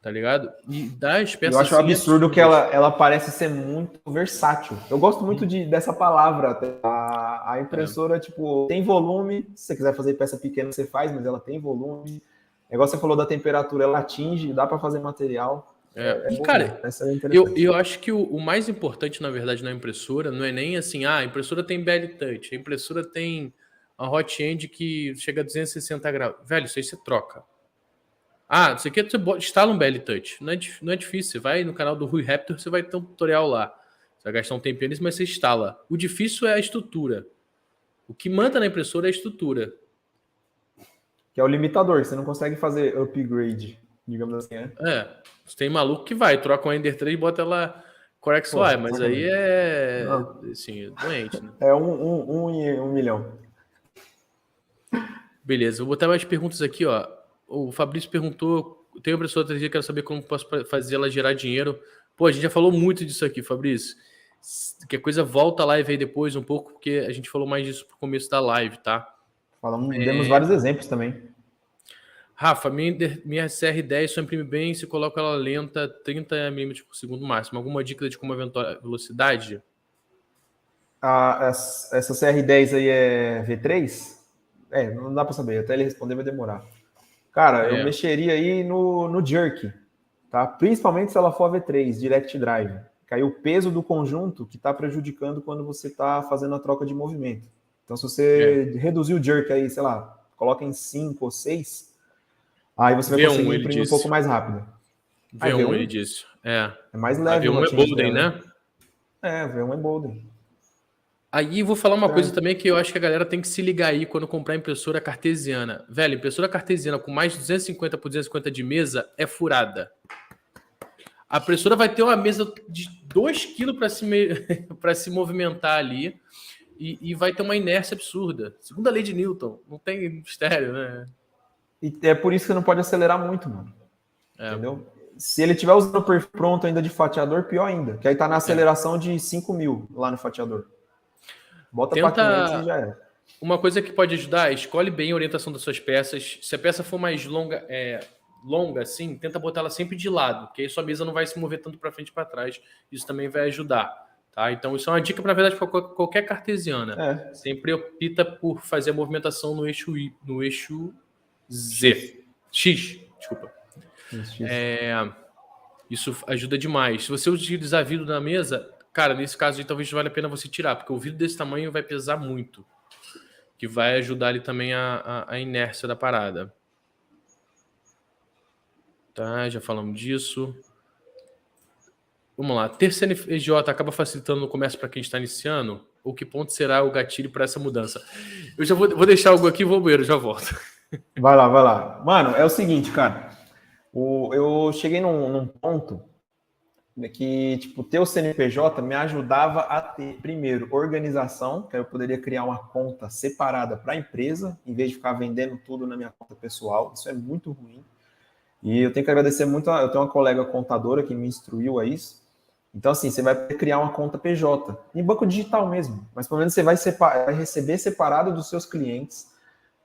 Tá ligado? E dá as peças. Eu acho assim, absurdo que ela parece ser muito versátil. Eu gosto muito dessa palavra. A impressora, tipo, tem volume. Se você quiser fazer peça pequena, você faz, mas ela tem volume. O negócio você falou da temperatura, ela atinge, dá para fazer material. E, cara, eu acho que o mais importante, na verdade, na impressora não é nem assim, a impressora tem belly touch, a impressora tem a hot end que chega a 260 graus. Velho, isso aí você troca. Não sei o que, você instala um belly touch. Não é difícil, você vai no canal do Rui Raptor, você vai ter um tutorial lá. Você vai gastar um tempinho nisso, mas você instala. O difícil é a estrutura. O que manda na impressora é a estrutura. Que é o limitador, você não consegue fazer upgrade, digamos assim, né? Você tem maluco que vai, troca um Ender 3 e bota ela Core XY, mas aí é assim, doente, né? É um milhão. Beleza, vou botar mais perguntas aqui, ó. O Fabrício perguntou, tem uma impressora 3D, quero saber como posso fazer ela gerar dinheiro. Pô, a gente já falou muito disso aqui, Fabrício. Que a coisa volta a live aí depois um pouco, porque a gente falou mais disso pro começo da live, tá? Demos vários exemplos também. Rafa, minha CR10 só imprime bem se coloca ela lenta, 30 mm por segundo máximo. Alguma dica de como aumentar a velocidade? Essa CR10 aí é V3? Não dá para saber. Até ele responder vai demorar. Cara, eu mexeria aí no jerk, tá? Principalmente se ela for V3, Direct Drive. Caiu o peso do conjunto que está prejudicando quando você está fazendo a troca de movimento. Então, se você reduzir o jerk aí, sei lá, coloca em 5 ou 6, aí você vai conseguir imprimir um pouco mais rápido. V1, ele disse. É mais leve. V1 é Bolden, né? V1 é Bolden. Aí vou falar uma coisa também que eu acho que a galera tem que se ligar aí quando comprar impressora cartesiana. Velho, impressora cartesiana com mais de 250 por 250 de mesa é furada. A impressora vai ter uma mesa de 2 kg para se movimentar ali e vai ter uma inércia absurda. Segundo a lei de Newton, não tem mistério, né? E é por isso que você não pode acelerar muito, mano. Entendeu? Se ele tiver usando o perfil pronto ainda de fatiador, pior ainda. Que aí tá na aceleração de 5.000 lá no fatiador. Bota para 500 e já é. Uma coisa que pode ajudar, escolhe bem a orientação das suas peças. Se a peça for mais longa assim, tenta botar ela sempre de lado, porque aí sua mesa não vai se mover tanto para frente e para trás. Isso também vai ajudar, tá? Então isso é uma dica, na verdade, para qualquer cartesiana. Sempre opta por fazer a movimentação no eixo Z. X, desculpa. Isso ajuda demais. Se você utilizar vidro na mesa, cara, nesse caso aí talvez valha a pena você tirar, porque o vidro desse tamanho vai pesar muito, que vai ajudar ali também a inércia da parada. Tá, já falamos disso. Vamos lá. Ter CNPJ acaba facilitando no comércio para quem está iniciando? Ou que ponto será o gatilho para essa mudança? Eu já vou deixar algo aqui e vou ao banheiro, já volto. Vai lá. Mano, é o seguinte, cara. Eu cheguei num ponto que, tipo, ter o CNPJ me ajudava a ter, primeiro, organização, que aí eu poderia criar uma conta separada para a empresa, em vez de ficar vendendo tudo na minha conta pessoal. Isso é muito ruim. E eu tenho que agradecer muito, eu tenho uma colega contadora que me instruiu a isso. Então, assim, você vai criar uma conta PJ, em banco digital mesmo, mas pelo menos você vai receber separado dos seus clientes.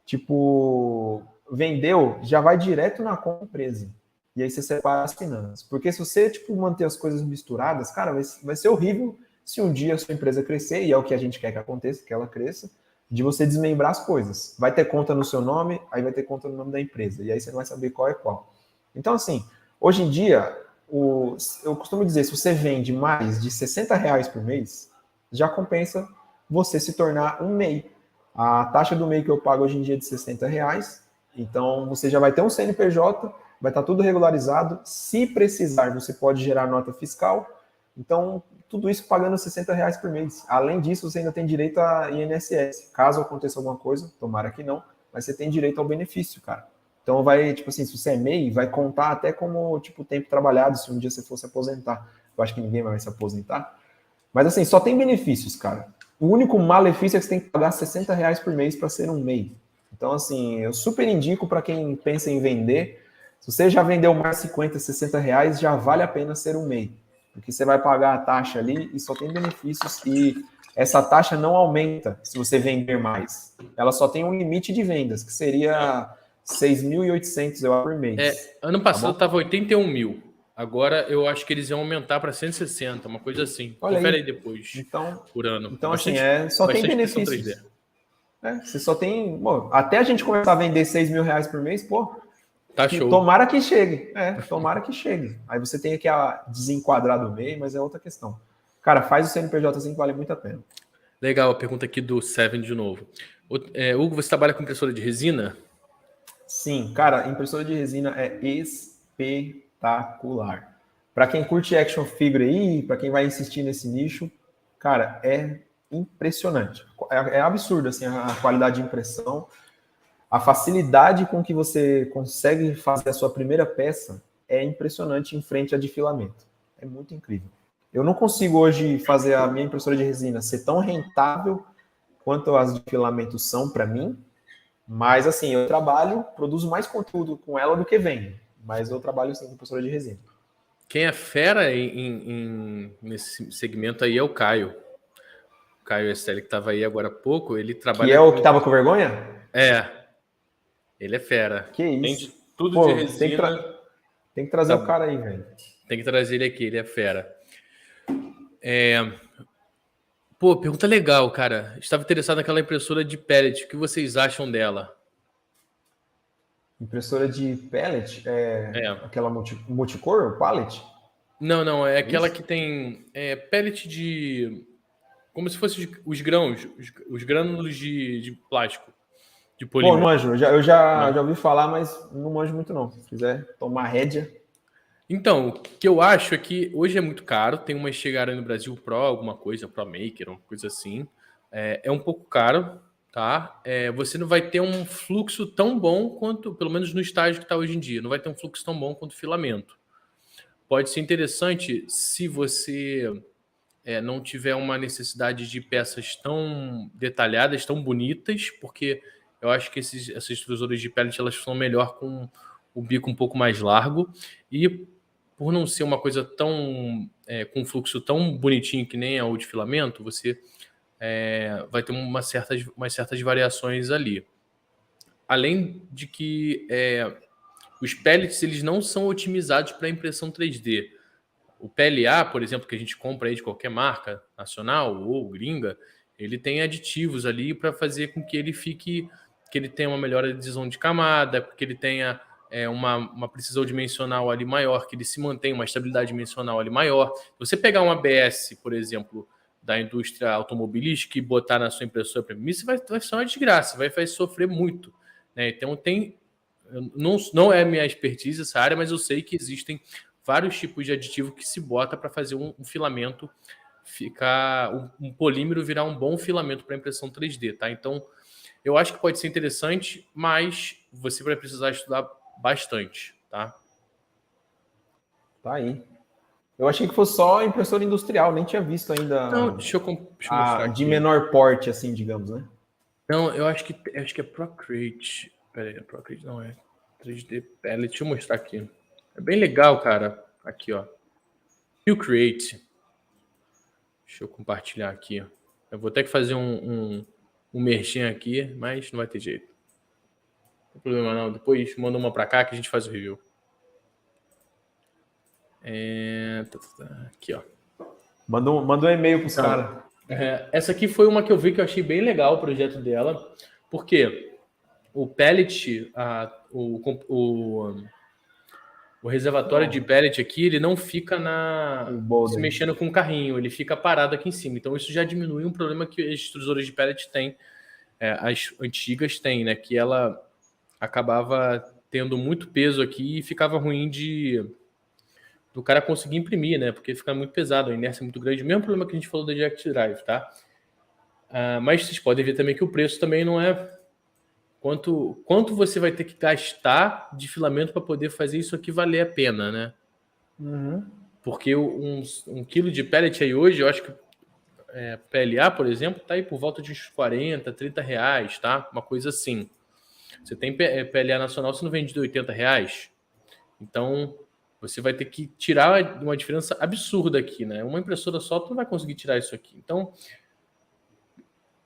Tipo, vendeu, já vai direto na conta da empresa. E aí você separa as finanças. Porque se você, tipo, manter as coisas misturadas, cara, vai ser horrível se um dia a sua empresa crescer, e é o que a gente quer que aconteça, que ela cresça, de você desmembrar as coisas. Vai ter conta no seu nome, aí vai ter conta no nome da empresa. E aí você não vai saber qual é qual. Então, assim, hoje em dia, eu costumo dizer, se você vende mais de R$60 por mês, já compensa você se tornar um MEI. A taxa do MEI que eu pago hoje em dia é de R$60, então você já vai ter um CNPJ, vai estar tudo regularizado. Se precisar, você pode gerar nota fiscal. Então, tudo isso pagando R$60 por mês. Além disso, você ainda tem direito a INSS. Caso aconteça alguma coisa, tomara que não, mas você tem direito ao benefício, cara. Então vai, tipo assim, se você é MEI, vai contar até como, tipo, tempo trabalhado, se um dia você fosse aposentar. Eu acho que ninguém vai se aposentar. Mas assim, só tem benefícios, cara. O único malefício é que você tem que pagar R$60 por mês para ser um MEI. Então, assim, eu super indico para quem pensa em vender. Se você já vendeu mais 50, R$60, já vale a pena ser um MEI. porque você vai pagar a taxa ali e só tem benefícios e essa taxa não aumenta se você vender mais. Ela só tem um limite de vendas, que seria 6.800 € por mês. Ano passado estava 81 mil. Agora eu acho que eles iam aumentar para 160, uma coisa assim. Olha Confere aí. aí depois, Então, por ano. assim, só tem benefícios. Você só tem... Bom, até a gente começar a vender 6 mil reais por mês, pô, tá show. Tomara que chegue. Tomara que chegue. Aí você tem que desenquadrar do meio, mas é outra questão. Cara, faz o CNPJ assim que vale muito a pena. Legal, a pergunta aqui do Seven de novo. Hugo, você trabalha com impressora de resina? Sim, cara, impressora de resina é espetacular. Para quem curte action figure aí, para quem vai insistir nesse nicho, cara, é impressionante. É absurdo assim a qualidade de impressão, a facilidade com que você consegue fazer a sua primeira peça é impressionante em frente a de filamento. É muito incrível. Eu não consigo hoje fazer a minha impressora de resina ser tão rentável quanto as de filamento são para mim, mas assim, eu produzo mais conteúdo com ela do que vendo, mas eu trabalho sim com impressora de resina. Quem é fera nesse segmento aí é o Caio. O Caio SL, que estava aí agora há pouco, ele trabalha... Que é o que estava com vergonha? Ele é fera. Que isso? Tem tudo de resina. Tem que trazer o cara aí, velho. Tem que trazer ele aqui, ele é fera. Pô, pergunta legal, cara. Estava interessado naquela impressora de pellet. O que vocês acham dela? Impressora de pellet? Aquela multicor, pallet? Não. É aquela que tem pellet de... Como se fosse os grãos, os grânulos de plástico, de polímero. Pô, não manjo. Eu já ouvi falar, mas não manjo muito não. Se quiser tomar rédea. Então, o que eu acho é que hoje é muito caro. Tem umas chegaram no Brasil Pro, alguma coisa, Pro Maker, uma coisa assim. É um pouco caro, tá? Você não vai ter um fluxo tão bom quanto, pelo menos no estágio que está hoje em dia, não vai ter um fluxo tão bom quanto o filamento. Pode ser interessante se você não tiver uma necessidade de peças tão detalhadas, tão bonitas, porque eu acho que essas extrusores de pellet elas são melhor com o bico um pouco mais largo e por não ser uma coisa tão com um fluxo tão bonitinho que nem o de filamento, você vai ter umas certas variações ali. Além de que os pellets eles não são otimizados para impressão 3D. O PLA, por exemplo, que a gente compra aí de qualquer marca nacional ou gringa, ele tem aditivos ali para fazer com que ele tenha uma melhor adesão de camada, que ele tenha uma precisão dimensional ali maior, que ele se mantenha uma estabilidade dimensional ali maior. Se você pegar um ABS, por exemplo, da indústria automobilística e botar na sua impressora para mim, vai ser uma desgraça, vai sofrer muito, né? Então não é minha expertise essa área, mas eu sei que existem vários tipos de aditivo que se bota para fazer um filamento um polímero virar um bom filamento para impressão 3D, tá? Então, eu acho que pode ser interessante, mas você vai precisar estudar bastante, tá? Tá aí. Eu achei que fosse só impressora industrial, nem tinha visto ainda. Não, deixa eu mostrar aqui. De menor porte, assim, digamos, né? Não, eu acho que é Procreate. Pera aí, Procreate não é 3D Pellet. Deixa eu mostrar aqui. É bem legal, cara. Aqui, ó. Procreate. Deixa eu compartilhar aqui. Eu vou ter que fazer um merchan aqui, mas não vai ter jeito. Não tem problema não. Depois manda uma pra cá que a gente faz o review. Aqui, ó. Manda um e-mail pros caras. Essa aqui foi uma que eu vi que eu achei bem legal o projeto dela. Porque o pellet, o reservatório de pellet aqui, ele não fica se mexendo com o carrinho, ele fica parado aqui em cima. Então isso já diminui um problema que as extrusoras de pellet têm, as antigas têm, né? Que ela acabava tendo muito peso aqui e ficava ruim do cara conseguir imprimir, né? Porque fica muito pesado, a inércia é muito grande. O mesmo problema que a gente falou da Direct Drive, tá? Mas vocês podem ver também que o preço também não é... Quanto você vai ter que gastar de filamento para poder fazer isso aqui valer a pena, né? Uhum. Porque um quilo de pellet aí hoje, eu acho que PLA, por exemplo, tá aí por volta de uns 40, 30 reais, tá? Uma coisa assim. Você tem PLA nacional, você não vende de 80 reais. Então, você vai ter que tirar uma diferença absurda aqui, né? Uma impressora só, tu não vai conseguir tirar isso aqui. Então,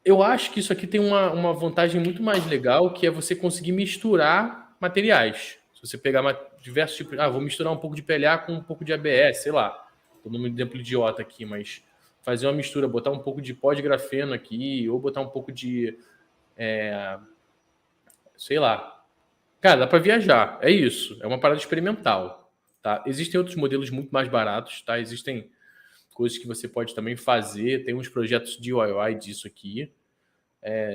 eu acho que isso aqui tem uma vantagem muito mais legal, que é você conseguir misturar materiais. Se você pegar diversos tipos... vou misturar um pouco de PLA com um pouco de ABS, sei lá. Estou dando um exemplo idiota aqui, mas fazer uma mistura, botar um pouco de pó de grafeno aqui, ou botar um pouco de... sei lá. Cara, dá para viajar. É isso. É uma parada experimental. Tá? Existem outros modelos muito mais baratos, tá? Existem coisas que você pode também fazer. Tem uns projetos de DIY disso aqui.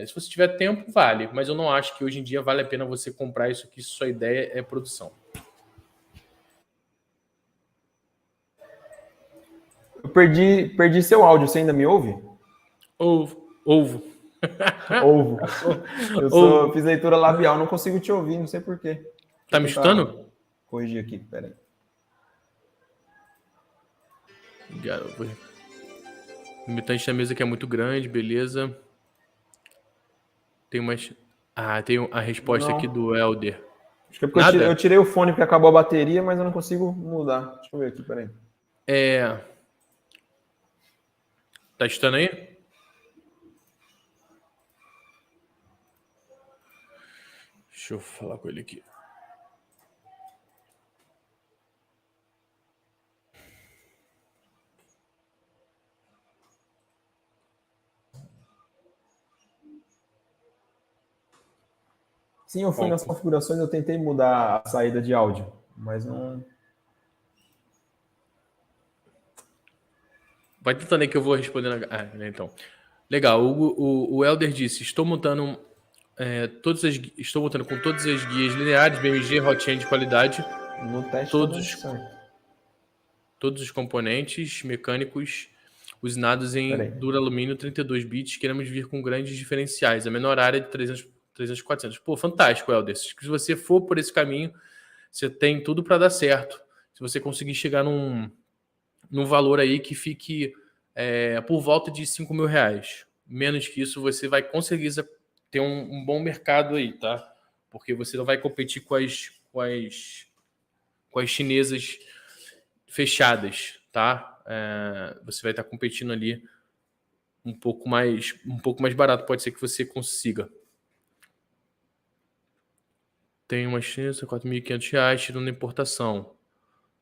Se você tiver tempo, vale. Mas eu não acho que hoje em dia vale a pena você comprar isso aqui se sua ideia é produção. Eu perdi seu áudio. Você ainda me ouve? Ovo. Ovo. Eu fiz leitura labial, não consigo te ouvir, não sei porquê. Tá me escutando? Corrigir aqui, peraí. O limitante da mesa que é muito grande, beleza. Tem umas... tem a resposta aqui do Helder. Acho que é porque eu tirei o fone porque acabou a bateria, mas eu não consigo mudar. Deixa eu ver aqui, peraí. Tá escutando aí? Deixa eu falar com ele aqui. Sim, eu fui nas configurações, eu tentei mudar a saída de áudio, mas não... Vai tentando aí que eu vou respondendo. Então. Legal, o Helder disse, estou montando com todas as guias lineares, BMG, Hotchain de qualidade. No teste todos os componentes mecânicos usinados em duralumínio 32 bits, queremos vir com grandes diferenciais. A menor área de 300 400. Pô, fantástico, Helder. Se você for por esse caminho, você tem tudo para dar certo. Se você conseguir chegar num valor aí que fique por volta de R$5.000. Menos que isso, você vai conseguir ter um bom mercado aí, tá? Porque você não vai competir com as chinesas fechadas, tá? Você vai estar competindo ali um pouco mais barato. Pode ser que você consiga. Tem uma chinesa, R$4.500, tirando importação,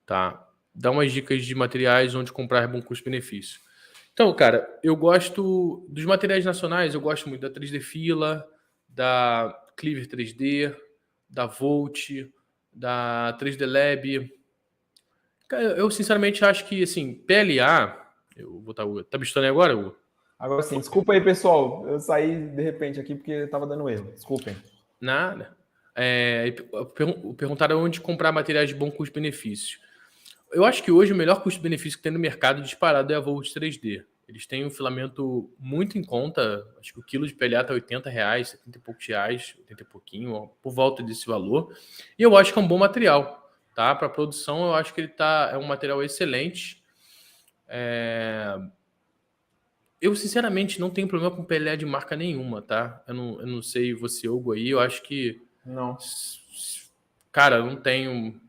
tá? Dá umas dicas de materiais onde comprar bom custo-benefício. Então, cara, eu gosto dos materiais nacionais, eu gosto muito da 3D Fila, da Cleaver 3D, da Volt, da 3D Lab. Eu sinceramente acho que, assim, PLA... Eu vou estar... Tá me escutando agora, Hugo? Agora sim. Desculpa aí, pessoal. Eu saí de repente aqui porque estava dando erro. Desculpem. Nada. Perguntaram onde comprar materiais de bom custo-benefício. Eu acho que hoje o melhor custo-benefício que tem no mercado disparado é a Volt 3D. Eles têm um filamento muito em conta. Acho que o quilo de PLA está R$80, 70 e poucos reais, 80 e pouquinho, por volta desse valor. E eu acho que é um bom material, tá? Para produção, eu acho que ele é um material excelente. Eu, sinceramente, não tenho problema com PLA de marca nenhuma, tá? Eu não sei você, Hugo, aí. Eu acho que... Não. Cara, eu não tenho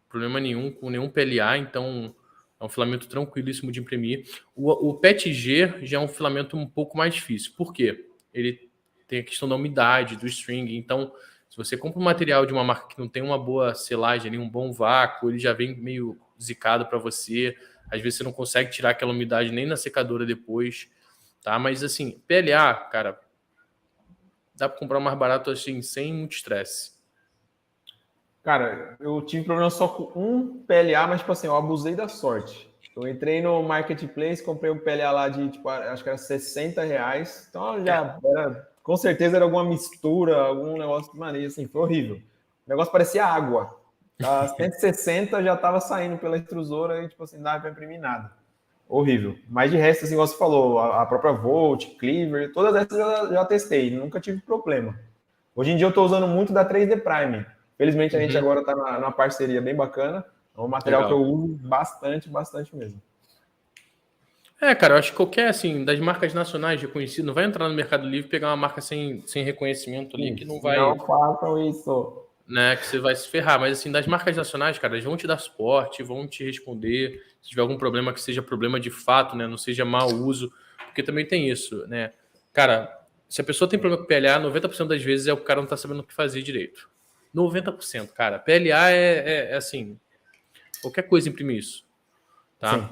problema nenhum com nenhum PLA, então é um filamento tranquilíssimo de imprimir. O PETG já é um filamento um pouco mais difícil. Por quê? Ele tem a questão da umidade, do string. Então, se você compra um material de uma marca que não tem uma boa selagem, um bom vácuo, ele já vem meio zicado para você. Às vezes você não consegue tirar aquela umidade nem na secadora depois, tá? Mas assim, PLA, cara, dá para comprar mais barato assim, sem muito estresse. Cara, eu tive problema só com um PLA, mas tipo assim, eu abusei da sorte. Eu entrei no Marketplace, comprei um PLA lá de, tipo, acho que era R$60. Então já era, com certeza era alguma mistura, algum negócio de maneira, assim, foi horrível. O negócio parecia água. A 160 já estava saindo pela extrusora e, tipo assim, não dava para imprimir nada. Horrível. Mas de resto, assim, você falou, a própria Volt, Cleaver, todas essas eu já testei, nunca tive problema. Hoje em dia eu estou usando muito da 3D Prime. Felizmente a gente agora está numa parceria bem bacana. É um material que eu uso bastante mesmo. Cara, eu acho que qualquer, assim, das marcas nacionais reconhecidas, não vai entrar no Mercado Livre e pegar uma marca sem reconhecimento ali, que não vai... Não façam isso. né, que você vai se ferrar. Mas, assim, das marcas nacionais, cara, eles vão te dar suporte, vão te responder. Se tiver algum problema que seja problema de fato, né, não seja mau uso, porque também tem isso, né? Cara, se a pessoa tem problema com PLA, 90% das vezes é o cara não tá sabendo o que fazer direito. 90%, cara. PLA é assim, qualquer coisa imprime isso, tá? Sim.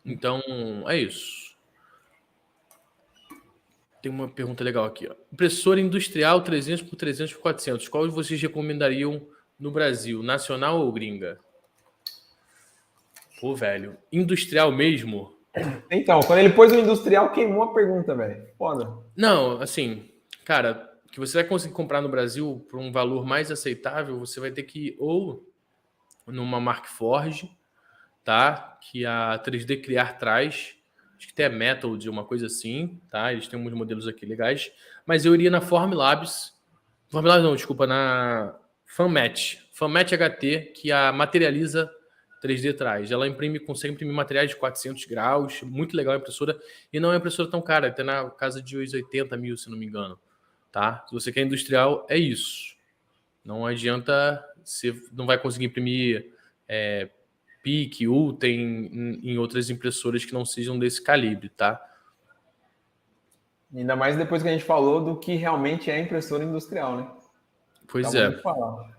Então, é isso. Tem uma pergunta legal aqui, ó. Impressora industrial 300 por 300 por 400. Qual vocês recomendariam no Brasil, nacional ou gringa? Pô, velho, industrial mesmo? Então, quando ele pôs o industrial, queimou a pergunta, velho. Foda. Não, assim, cara, que você vai conseguir comprar no Brasil por um valor mais aceitável, você vai ter que ir ou numa Markforged, tá? Que a 3D Criar traz. Acho que tem a Method, uma coisa assim, tá? Eles têm uns modelos aqui legais. Mas eu iria na Formlabs. Formlabs não, desculpa, na FanMatch. FanMatch HT, que a Materializa 3D traz. Ela consegue imprimir materiais de 400 graus. Muito legal a impressora. E não é uma impressora tão cara. Até na casa de uns 80 mil, se não me engano. Tá? Se você quer industrial, é isso. Não adianta, você não vai conseguir imprimir PIC, Ultem em outras impressoras que não sejam desse calibre, tá? Ainda mais depois que a gente falou do que realmente é impressora industrial, né? Pois Tá é. bonito de falar.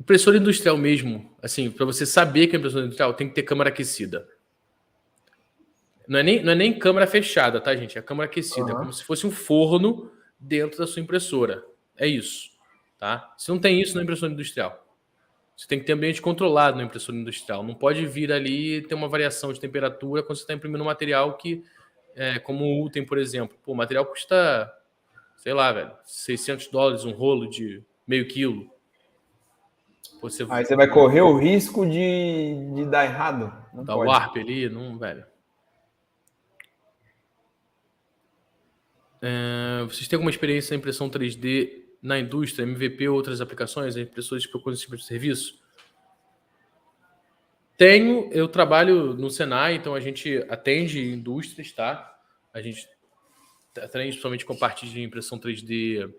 Impressora industrial mesmo, assim, para você saber que é impressora industrial, tem que ter câmara aquecida. Não é nem câmara fechada, tá, gente? É câmara aquecida. É como se fosse um forno dentro da sua impressora. É isso, tá? Se não tem isso na impressora industrial. Você tem que ter ambiente controlado na impressora industrial. Não pode vir ali e ter uma variação de temperatura quando você está imprimindo um material que, como o Ultem, por exemplo. Pô, o material custa, sei lá, velho, $600, um rolo de meio quilo. Aí você vai correr o risco de dar errado. Não dá o warp ali, não, velho. Vocês têm alguma experiência na impressão 3D na indústria, MVP ou outras aplicações, impressoras que procuram esse tipo de serviço? Tenho, eu trabalho no Senai, então a gente atende indústrias, tá? A gente atende principalmente com parte de impressão 3D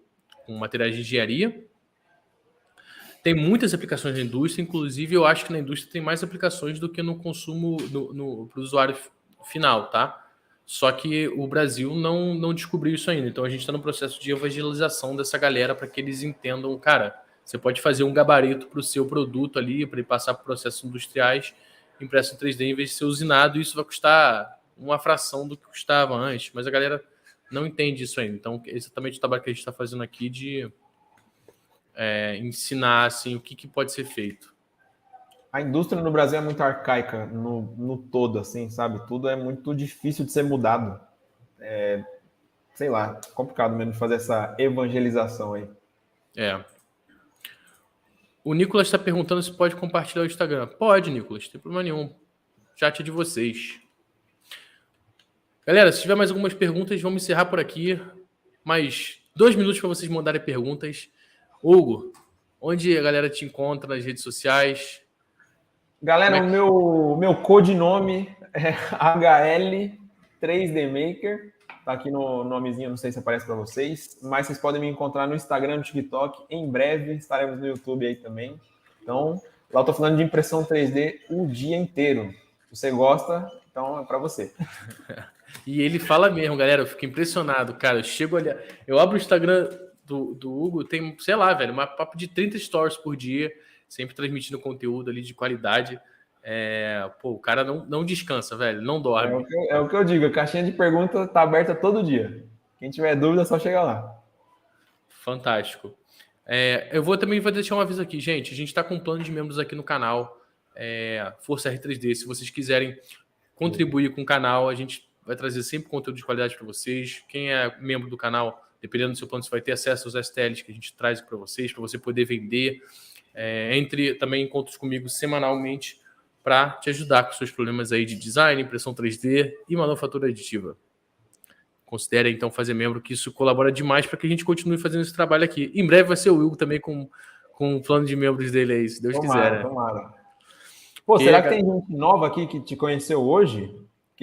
com materiais de engenharia. Tem muitas aplicações na indústria, inclusive eu acho que na indústria tem mais aplicações do que no consumo para o usuário final, tá? Só que o Brasil não descobriu isso ainda. Então a gente está no processo de evangelização dessa galera para que eles entendam, cara, você pode fazer um gabarito para o seu produto ali, para ele passar por processos industriais, impresso em 3D, em vez de ser usinado, isso vai custar uma fração do que custava antes. Mas a galera não entende isso ainda. Então, exatamente o trabalho que a gente está fazendo aqui de ensinar assim, o que pode ser feito. A indústria no Brasil é muito arcaica no todo, assim, sabe? Tudo é muito difícil de ser mudado. Sei lá, complicado mesmo de fazer essa evangelização aí. O Nicolas está perguntando se pode compartilhar o Instagram. Pode, Nicolas, não tem problema nenhum. O chat é de vocês. Galera, se tiver mais algumas perguntas, vamos encerrar por aqui. Mais 2 minutos para vocês mandarem perguntas. Hugo, onde a galera te encontra nas redes sociais? Galera, o meu codinome é HL3Dmaker. Tá aqui no nomezinho, não sei se aparece para vocês. Mas vocês podem me encontrar no Instagram, no TikTok. Em breve estaremos no YouTube aí também. Então, lá eu tô falando de impressão 3D o dia inteiro. Se você gosta, então é para você. E ele fala mesmo, galera. Eu fico impressionado, cara. Eu chego a olhar. Eu abro o Instagram do Hugo, tem, sei lá, velho, uma papo de 30 stories por dia, sempre transmitindo conteúdo ali de qualidade. O cara não descansa, velho, não dorme. É o que eu digo, a caixinha de perguntas tá aberta todo dia. Quem tiver dúvida, é só chegar lá. Fantástico. Eu vou deixar um aviso aqui, gente. A gente está com um plano de membros aqui no canal, Força R3D. Se vocês quiserem contribuir com o canal, a gente vai trazer sempre conteúdo de qualidade para vocês. Quem é membro do canal, dependendo do seu plano, você vai ter acesso aos STLs que a gente traz para vocês, para você poder vender. Entre também encontros comigo semanalmente para te ajudar com seus problemas aí de design, impressão 3D e manufatura aditiva. Considere, então, fazer membro, que isso colabora demais para que a gente continue fazendo esse trabalho aqui. Em breve vai ser o Hugo também com o plano de membros dele aí, se Deus quiser. Né? Tomara. Pô, será que tem gente nova aqui que te conheceu hoje?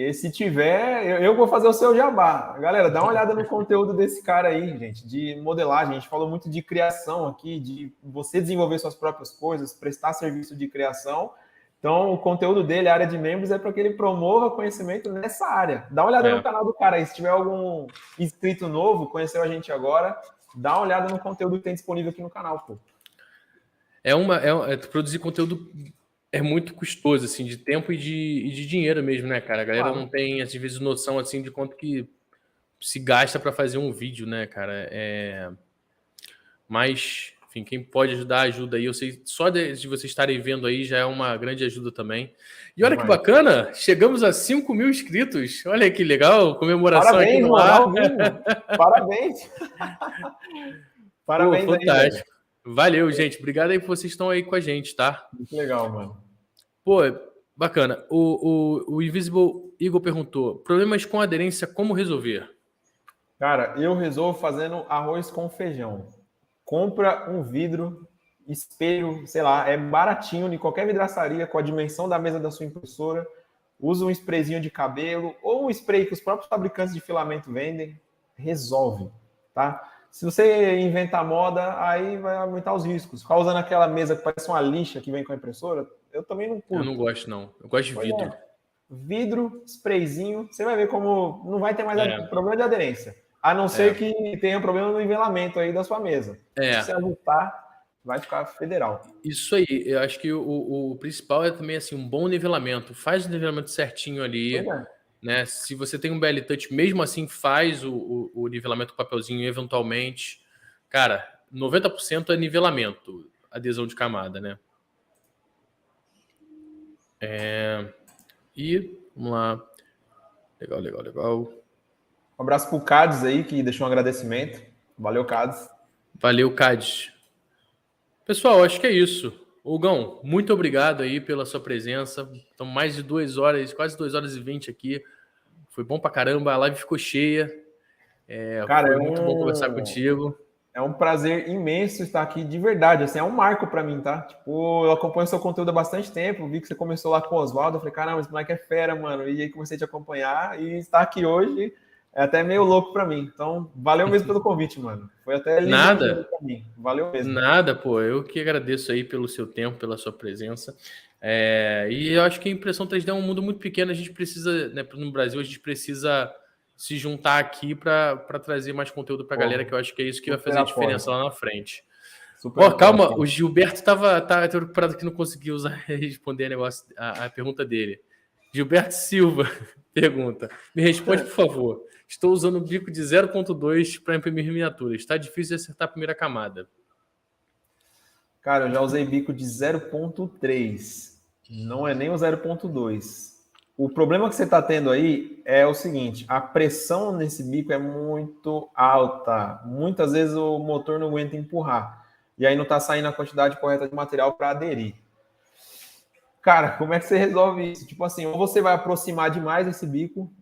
Porque se tiver, eu vou fazer o seu jabá. Galera, dá uma olhada no conteúdo desse cara aí, gente, de modelagem. A gente falou muito de criação aqui, de você desenvolver suas próprias coisas, prestar serviço de criação. Então, o conteúdo dele, a área de membros, é para que ele promova conhecimento nessa área. Dá uma olhada no canal do cara aí. Se tiver algum inscrito novo, conheceu a gente agora, dá uma olhada no conteúdo que tem disponível aqui no canal, pô. Produzir conteúdo é muito custoso, assim, de tempo e de dinheiro mesmo, né, cara? A galera não tem, às vezes, noção, assim, de quanto que se gasta para fazer um vídeo, né, cara? Mas, enfim, quem pode ajudar, ajuda aí. Eu sei, só de vocês estarem vendo aí já é uma grande ajuda também. E olha que bacana, chegamos a 5 mil inscritos. Olha que legal, comemoração. Parabéns, aqui no ar. Parabéns. Parabéns. Pô, fantástico. Aí, valeu, gente. Obrigado aí por vocês estão aí com a gente, tá? Muito legal, mano. Pô, bacana. O Invisible Eagle perguntou: problemas com aderência, como resolver? Cara, eu resolvo fazendo arroz com feijão. Compra um vidro, espelho, sei lá, é baratinho em qualquer vidraçaria com a dimensão da mesa da sua impressora. Usa um sprayzinho de cabelo ou um spray que os próprios fabricantes de filamento vendem. Resolve, tá? Se você inventar moda, aí vai aumentar os riscos. Ficar usando aquela mesa que parece uma lixa que vem com a impressora, eu também não curto. Eu não gosto, não. Eu gosto de vidro. Vidro, sprayzinho, você vai ver como não vai ter mais problema de aderência. A não ser que tenha problema no nivelamento aí da sua mesa. Se você ajustar, vai ficar federal. Isso aí. Eu acho que o principal é também assim, um bom nivelamento. Faz o nivelamento certinho ali. Né? Se você tem um BL Touch, mesmo assim, faz o nivelamento com papelzinho eventualmente. Cara, 90% é nivelamento, adesão de camada, né? E, vamos lá. Legal. Um abraço pro Cades aí, que deixou um agradecimento. Valeu, Cades. Valeu, Cades. Pessoal, acho que é isso. Hugão, muito obrigado aí pela sua presença. Estamos mais de 2 horas, quase 2 horas e 20 aqui. Foi bom pra caramba, a live ficou cheia. Cara, foi muito bom conversar contigo. É um prazer imenso estar aqui, de verdade. Assim, é um marco para mim, tá? Tipo, eu acompanho seu conteúdo há bastante tempo. Vi que você começou lá com o Oswaldo. Eu falei, caramba, esse moleque é fera, mano. E aí comecei a te acompanhar. E estar aqui hoje é até meio louco para mim. Então, valeu mesmo pelo convite, mano. Foi até lindo para mim. Valeu mesmo. Nada, pô. Eu que agradeço aí pelo seu tempo, pela sua presença. E eu acho que a impressão 3D é um mundo muito pequeno. A gente precisa, né, no Brasil, a gente precisa se juntar aqui para trazer mais conteúdo para a galera, que eu acho que é isso que vai fazer a diferença lá na frente. Calma, o Gilberto tava preocupado que não conseguiu responder a pergunta dele. Gilberto Silva pergunta: me responde, por favor. Estou usando o bico de 0.2 para imprimir miniaturas. Está difícil de acertar a primeira camada. Cara, eu já usei bico de 0.3. Não é nem o 0.2. O problema que você está tendo aí é o seguinte: a pressão nesse bico é muito alta. Muitas vezes o motor não aguenta empurrar. E aí não está saindo a quantidade correta de material para aderir. Cara, como é que você resolve isso? Tipo assim, ou você vai aproximar demais esse bico,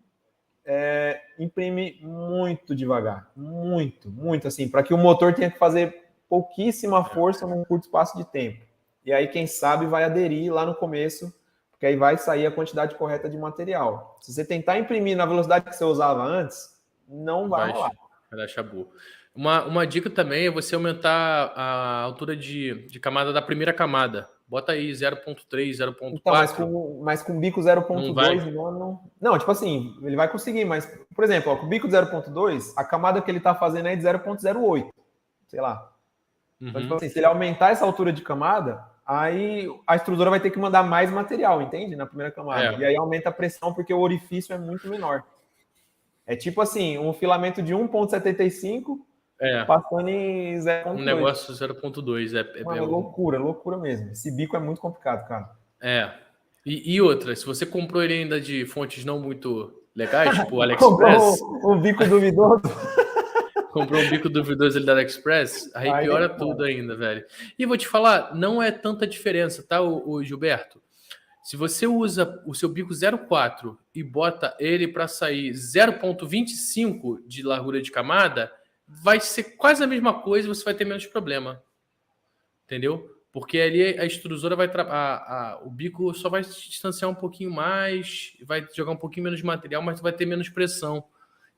imprime muito devagar. Muito assim, para que o motor tenha que fazer pouquíssima força num curto espaço de tempo. E aí, quem sabe, vai aderir lá no começo, porque aí vai sair a quantidade correta de material. Se você tentar imprimir na velocidade que você usava antes, não vai rolar. Vai dar chabu. Uma dica também é você aumentar a altura de camada da primeira camada. Bota aí 0.3, 0.4. Então, mas com bico 0.2, não, tipo assim, ele vai conseguir, mas, por exemplo, com o bico 0.2, a camada que ele está fazendo é de 0.08, sei lá. Então, tipo assim, se ele aumentar essa altura de camada, aí a extrusora vai ter que mandar mais material, entende? Na primeira camada. E aí aumenta a pressão porque o orifício é muito menor. É tipo assim, um filamento de 1.75 passando em 0.2. Um negócio 0.2. É loucura mesmo. Esse bico é muito complicado, cara. E outra, se você comprou ele ainda de fontes não muito legais, tipo o AliExpress... Comprou um bico duvidoso. Comprou um bico duvidoso ali da AliExpress, aí piora tudo ainda, velho. E vou te falar, não é tanta diferença, tá, o Gilberto? Se você usa o seu bico 0.4 e bota ele para sair 0.25 de largura de camada, vai ser quase a mesma coisa e você vai ter menos problema. Entendeu? Porque ali a extrusora vai... o bico só vai se distanciar um pouquinho mais, vai jogar um pouquinho menos de material, mas vai ter menos pressão.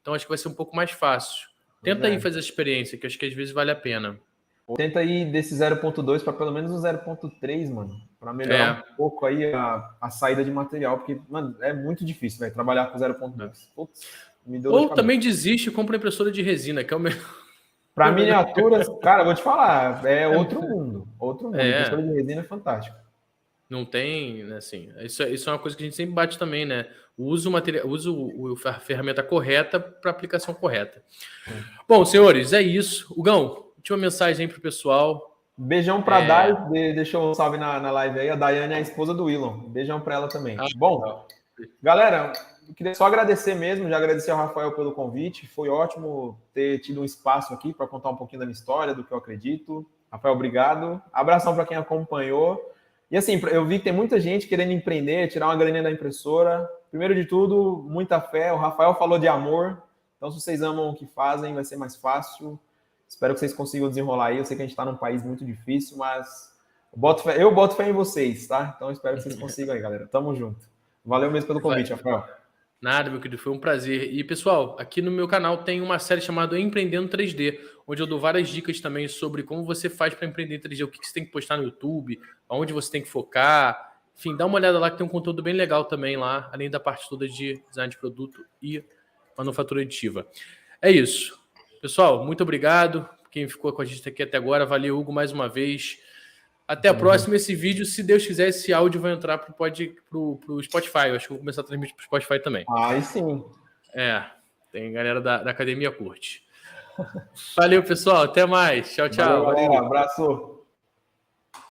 Então, acho que vai ser um pouco mais fácil. Tenta aí fazer a experiência, que acho que às vezes vale a pena. Tenta ir desse 0.2 para pelo menos o 0.3, mano. Para melhorar um pouco aí a saída de material. Porque, mano, é muito difícil, velho, trabalhar com 0.2. Putz, me deu Ou também desiste e compra impressora de resina, que é o melhor. Para miniaturas, cara, vou te falar, é outro mundo. Outro mundo. Impressora de resina é fantástico. Não tem, né, assim, isso é uma coisa que a gente sempre bate também, né? Usa a ferramenta correta para aplicação correta. Bom, senhores, é isso. Hugão, última mensagem aí pro pessoal. Beijão para a Dai, deixou um salve na live aí. A Daiane é a esposa do Willon. Beijão para ela também. Bom, galera, eu queria só agradecer mesmo, já agradecer ao Rafael pelo convite. Foi ótimo ter tido um espaço aqui para contar um pouquinho da minha história, do que eu acredito. Rafael, obrigado. Abração para quem acompanhou. E assim, eu vi que tem muita gente querendo empreender, tirar uma graninha da impressora. Primeiro de tudo, muita fé. O Rafael falou de amor. Então, se vocês amam o que fazem, vai ser mais fácil. Espero que vocês consigam desenrolar aí. Eu sei que a gente está num país muito difícil, mas eu boto fé em vocês, tá? Então, espero que vocês consigam aí, galera. Tamo junto. Valeu mesmo pelo convite, Rafael. Nada, meu querido, foi um prazer. E, pessoal, aqui no meu canal tem uma série chamada Empreendendo 3D, onde eu dou várias dicas também sobre como você faz para empreender em 3D, o que você tem que postar no YouTube, aonde você tem que focar. Enfim, dá uma olhada lá que tem um conteúdo bem legal também lá, além da parte toda de design de produto e manufatura aditiva. É isso. Pessoal, muito obrigado. Quem ficou com a gente aqui até agora, valeu, Hugo, mais uma vez. Até a próxima. Esse vídeo, se Deus quiser, esse áudio vai entrar pro Spotify. Eu acho que vou começar a transmitir pro Spotify também. Aí sim. Tem galera da academia curte. Valeu, pessoal. Até mais. Tchau, tchau. Valeu, galera. Abraço.